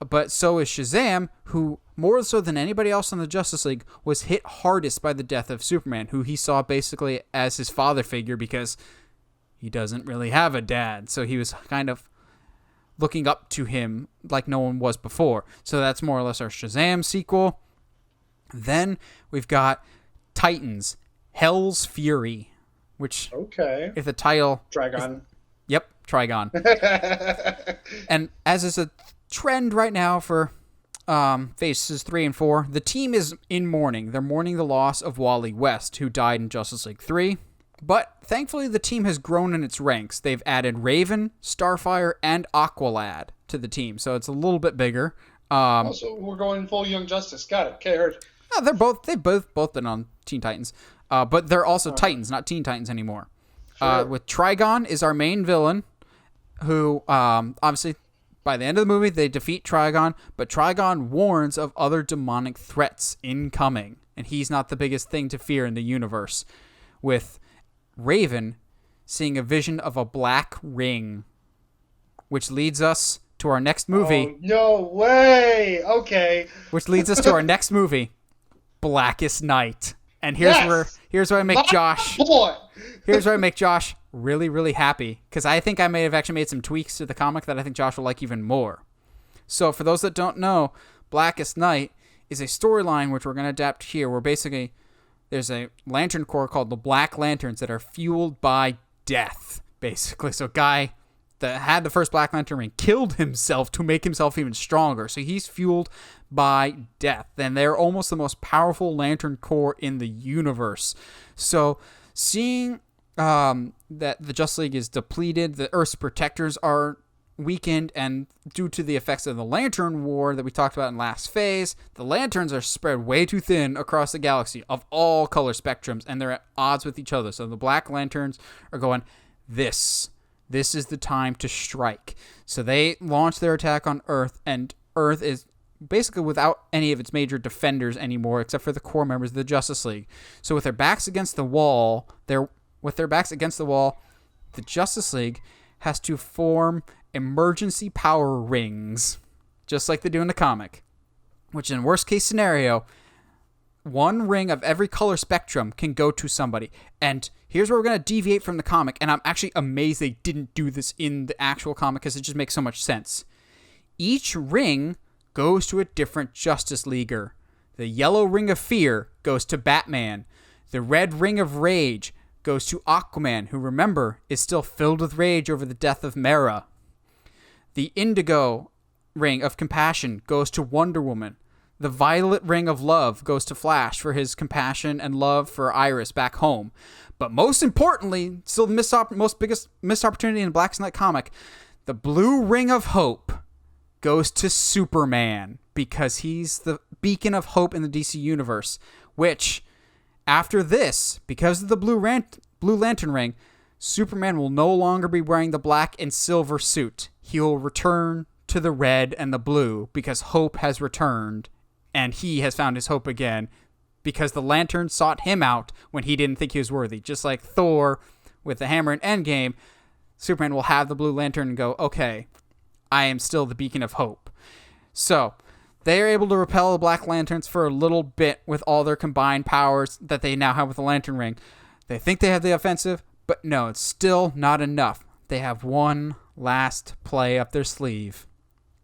But so is Shazam, who, more so than anybody else in the Justice League, was hit hardest by the death of Superman, who he saw basically as his father figure because he doesn't really have a dad. So he was kind of looking up to him like no one was before. So that's more or less our Shazam sequel. Then we've got Titans, Hell's Fury, which, if the title... Trigon. Yep, Trigon. And as is a trend right now for phases 3 and 4. The team is in mourning. They're mourning the loss of Wally West, who died in Justice League 3. But thankfully, the team has grown in its ranks. They've added Raven, Starfire, and Aqualad to the team, so it's a little bit bigger. Also, we're going full Young Justice. Got it. Okay, heard. They've both been on Teen Titans, but they're also Titans, not Teen Titans anymore. Sure. With Trigon is our main villain, who obviously by the end of the movie they defeat Trigon, but Trigon warns of other demonic threats incoming, and he's not the biggest thing to fear in the universe. With Raven seeing a vision of a black ring, which leads us to our next movie. Oh, no way! Okay. Which leads us to our next movie, Blackest Night. And here's where I make Josh. Here's where I make Josh really, really happy, because I think I may have actually made some tweaks to the comic that I think Josh will like even more. So for those that don't know, Blackest Night is a storyline which we're going to adapt here, where basically there's a lantern corps called the Black Lanterns that are fueled by death, basically. So guy that had the first Black Lantern ring killed himself to make himself even stronger. So he's fueled by death. And they're almost the most powerful Lantern Corps in the universe. So seeing that the Justice League is depleted, the Earth's protectors are weakened, and due to the effects of the Lantern War that we talked about in last phase, the lanterns are spread way too thin across the galaxy of all color spectrums, and they're at odds with each other. So the Black Lanterns are going, this is the time to strike. So they launch their attack on Earth, and Earth is basically without any of its major defenders anymore, except for the core members of the Justice League. So with their backs against the wall, the Justice League has to form emergency power rings, just like they do in the comic, which in worst case scenario, one ring of every color spectrum can go to somebody. And here's where we're going to deviate from the comic, and I'm actually amazed they didn't do this in the actual comic, because it just makes so much sense. Each ring goes to a different Justice Leaguer. The yellow ring of fear goes to Batman. The red ring of rage goes to Aquaman, who, remember, is still filled with rage over the death of Mera. The indigo ring of compassion goes to Wonder Woman. The violet ring of love goes to Flash for his compassion and love for Iris back home. But most importantly, still the biggest missed opportunity in the Blackest Night comic, the blue ring of hope goes to Superman, because he's the beacon of hope in the DC universe, which, after this, because of the Blue Lantern ring, Superman will no longer be wearing the black and silver suit. He will return to the red and the blue, because hope has returned, and he has found his hope again, because the Lantern sought him out when he didn't think he was worthy. Just like Thor with the hammer in Endgame, Superman will have the Blue Lantern and go, okay, I am still the beacon of hope. So they are able to repel the Black Lanterns for a little bit with all their combined powers that they now have with the Lantern Ring. They think they have the offensive, but no, it's still not enough. They have one last play up their sleeve.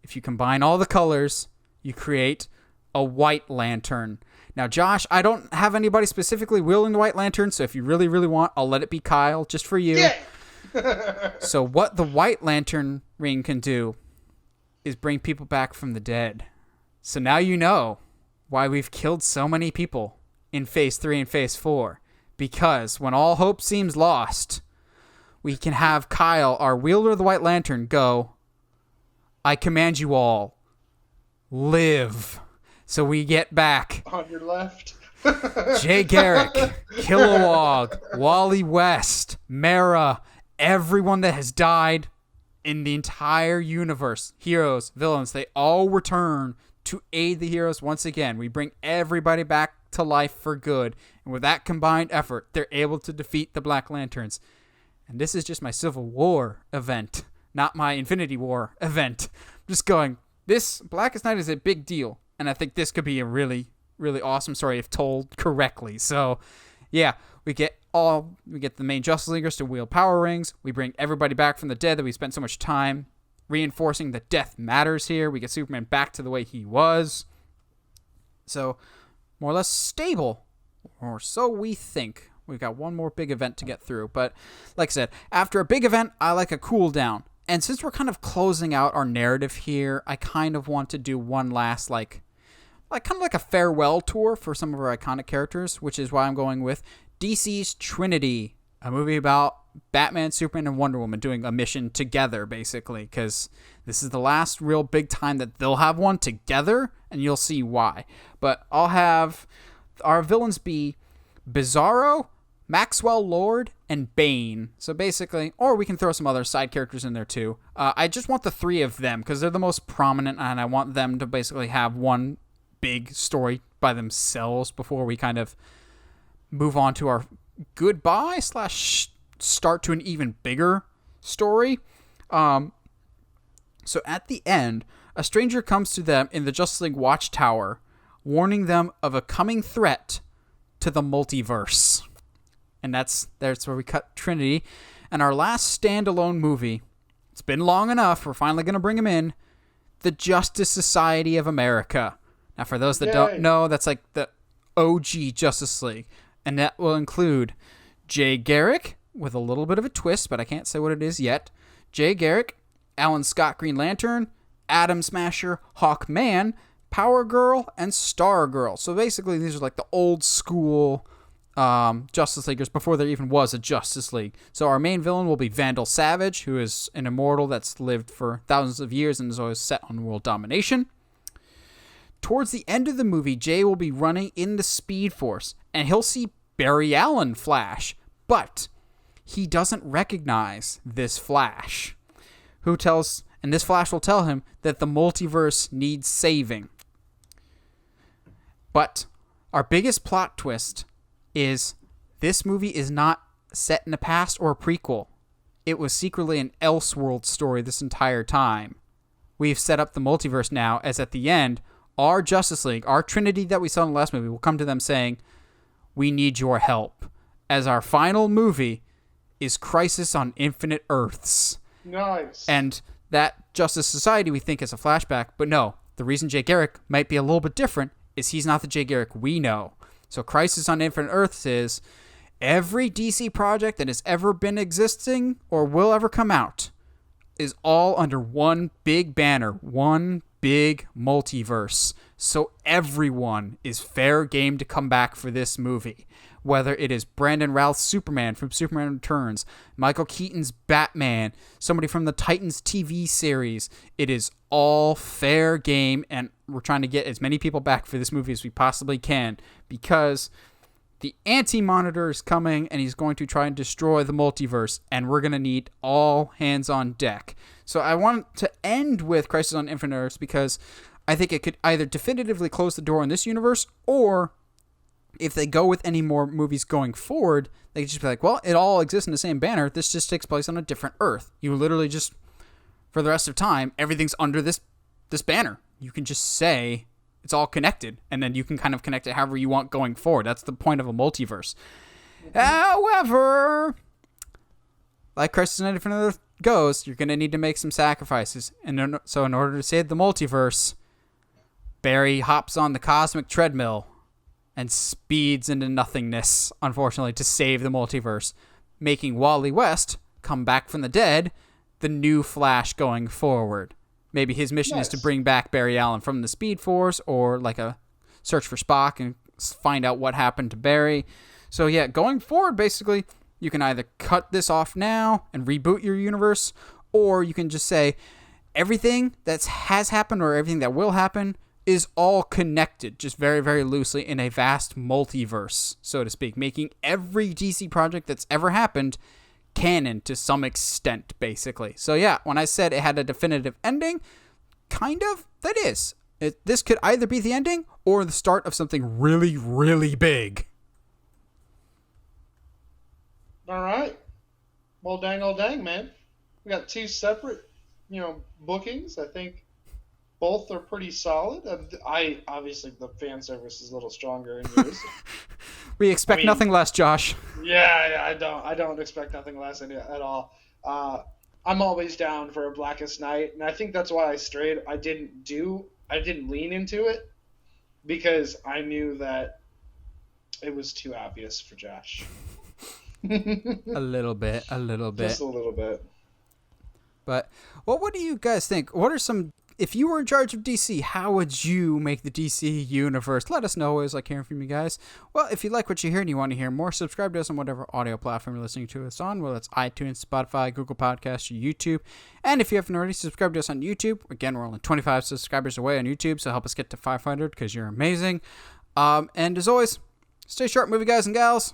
If you combine all the colors, you create a White Lantern. Now, Josh, I don't have anybody specifically wielding the White Lantern, so if you really, really want, I'll let it be Kyle, just for you. Yeah. So what the White Lantern ring can do is bring people back from the dead. So now you know why we've killed so many people in Phase 3 and Phase 4. Because when all hope seems lost, we can have Kyle, our wielder of the White Lantern, go, I command you all, live. So we get back On your left. Jay Garrick, Kilowog, Wally West, Mera, everyone that has died in the entire universe. Heroes, villains, they all return to aid the heroes once again. We bring everybody back to life for good. And with that combined effort, they're able to defeat the Black Lanterns. And this is just my Civil War event, not my Infinity War event. I'm just going, this Blackest Night is a big deal. And I think this could be a really, really awesome story if told correctly. So, yeah, we get the main Justice Leaguers to wield power rings. We bring everybody back from the dead that we spent so much time reinforcing that death matters here. We get Superman back to the way he was. So, more or less stable, or so we think. We've got one more big event to get through. But, like I said, after a big event, I like a cool down. And since we're kind of closing out our narrative here, I kind of want to do one last, like kind of like a farewell tour for some of our iconic characters, which is why I'm going with DC's Trinity, a movie about Batman, Superman, and Wonder Woman doing a mission together, basically, because this is the last real big time that they'll have one together, and you'll see why. But I'll have our villains be Bizarro, Maxwell Lord, and Bane. So basically, or we can throw some other side characters in there too. I just want the three of them because they're the most prominent, and I want them to basically have one big story by themselves before we kind of move on to our goodbye / start to an even bigger story. So at the end, a stranger comes to them in the Justice League Watchtower, warning them of a coming threat to the multiverse. And that's where we cut Trinity. And our last standalone movie, it's been long enough, we're finally going to bring him in, the Justice Society of America. Now, for those that don't know, that's like the OG Justice League. And that will include Jay Garrick, with a little bit of a twist, but I can't say what it is yet. Jay Garrick, Alan Scott Green Lantern, Atom Smasher, Hawkman, Power Girl, and Stargirl. So basically, these are like the old school Justice Leaguers before there even was a Justice League. So our main villain will be Vandal Savage, who is an immortal that's lived for thousands of years and is always set on world domination. Towards the end of the movie, Jay will be running in the Speed Force, and he'll see Barry Allen Flash, but he doesn't recognize this Flash, and this Flash will tell him that the multiverse needs saving. But our biggest plot twist is this movie is not set in the past or a prequel. It was secretly an Elseworld story this entire time. We've set up the multiverse now as at the end, our Justice League, our Trinity that we saw in the last movie, will come to them saying, "We need your help." As our final movie is Crisis on Infinite Earths. Nice. And that Justice Society we think is a flashback, but no, the reason Jay Garrick might be a little bit different is he's not the Jay Garrick we know. So Crisis on Infinite Earths is every DC project that has ever been existing or will ever come out is all under one big banner, one big multiverse. So everyone is fair game to come back for this movie. Whether it is Brandon Routh's Superman from Superman Returns, Michael Keaton's Batman, somebody from the Titans TV series, it is all fair game, and we're trying to get as many people back for this movie as we possibly can, because the Anti-Monitor is coming, and he's going to try and destroy the multiverse, and we're going to need all hands on deck. So I want to end with Crisis on Infinite Earths because I think it could either definitively close the door on this universe, or if they go with any more movies going forward, they could just be like, well, it all exists in the same banner. This just takes place on a different Earth. You literally just, for the rest of time, everything's under this banner. You can just say it's all connected, and then you can kind of connect it however you want going forward. That's the point of a multiverse. However, like Crisis on Infinite Earth goes, you're going to need to make some sacrifices. And so in order to save the multiverse, Barry hops on the cosmic treadmill and speeds into nothingness, unfortunately, to save the multiverse, making Wally West come back from the dead, the new Flash going forward. Maybe his mission is to bring back Barry Allen from the Speed Force, or like a search for Spock and find out what happened to Barry. So yeah, going forward, basically, you can either cut this off now and reboot your universe, or you can just say everything that has happened or everything that will happen is all connected, just very, very loosely in a vast multiverse, so to speak, making every DC project that's ever happened canon to some extent, basically. So yeah, when I said it had a definitive ending, kind of, that is. This could either be the ending or the start of something really, really big. All right. Well, dang, man. We got two separate, bookings. I think both are pretty solid. I obviously the fan service is a little stronger in yours. We expect nothing less, Josh. Yeah, I don't expect nothing less at all. I'm always down for a Blackest Night, and I think that's why I didn't lean into it, because I knew that it was too obvious for Josh. A little bit. Just a little bit. But, well, what do you guys think? What are some... If you were in charge of DC, how would you make the DC universe? Let us know. Always like hearing from you guys. Well, if you like what you hear and you want to hear more, subscribe to us on whatever audio platform you're listening to us on, whether it's iTunes, Spotify, Google Podcasts, or YouTube. And if you haven't already, subscribe to us on YouTube. Again, we're only 25 subscribers away on YouTube, so help us get to 500 because you're amazing. And as always, stay sharp, movie guys and gals.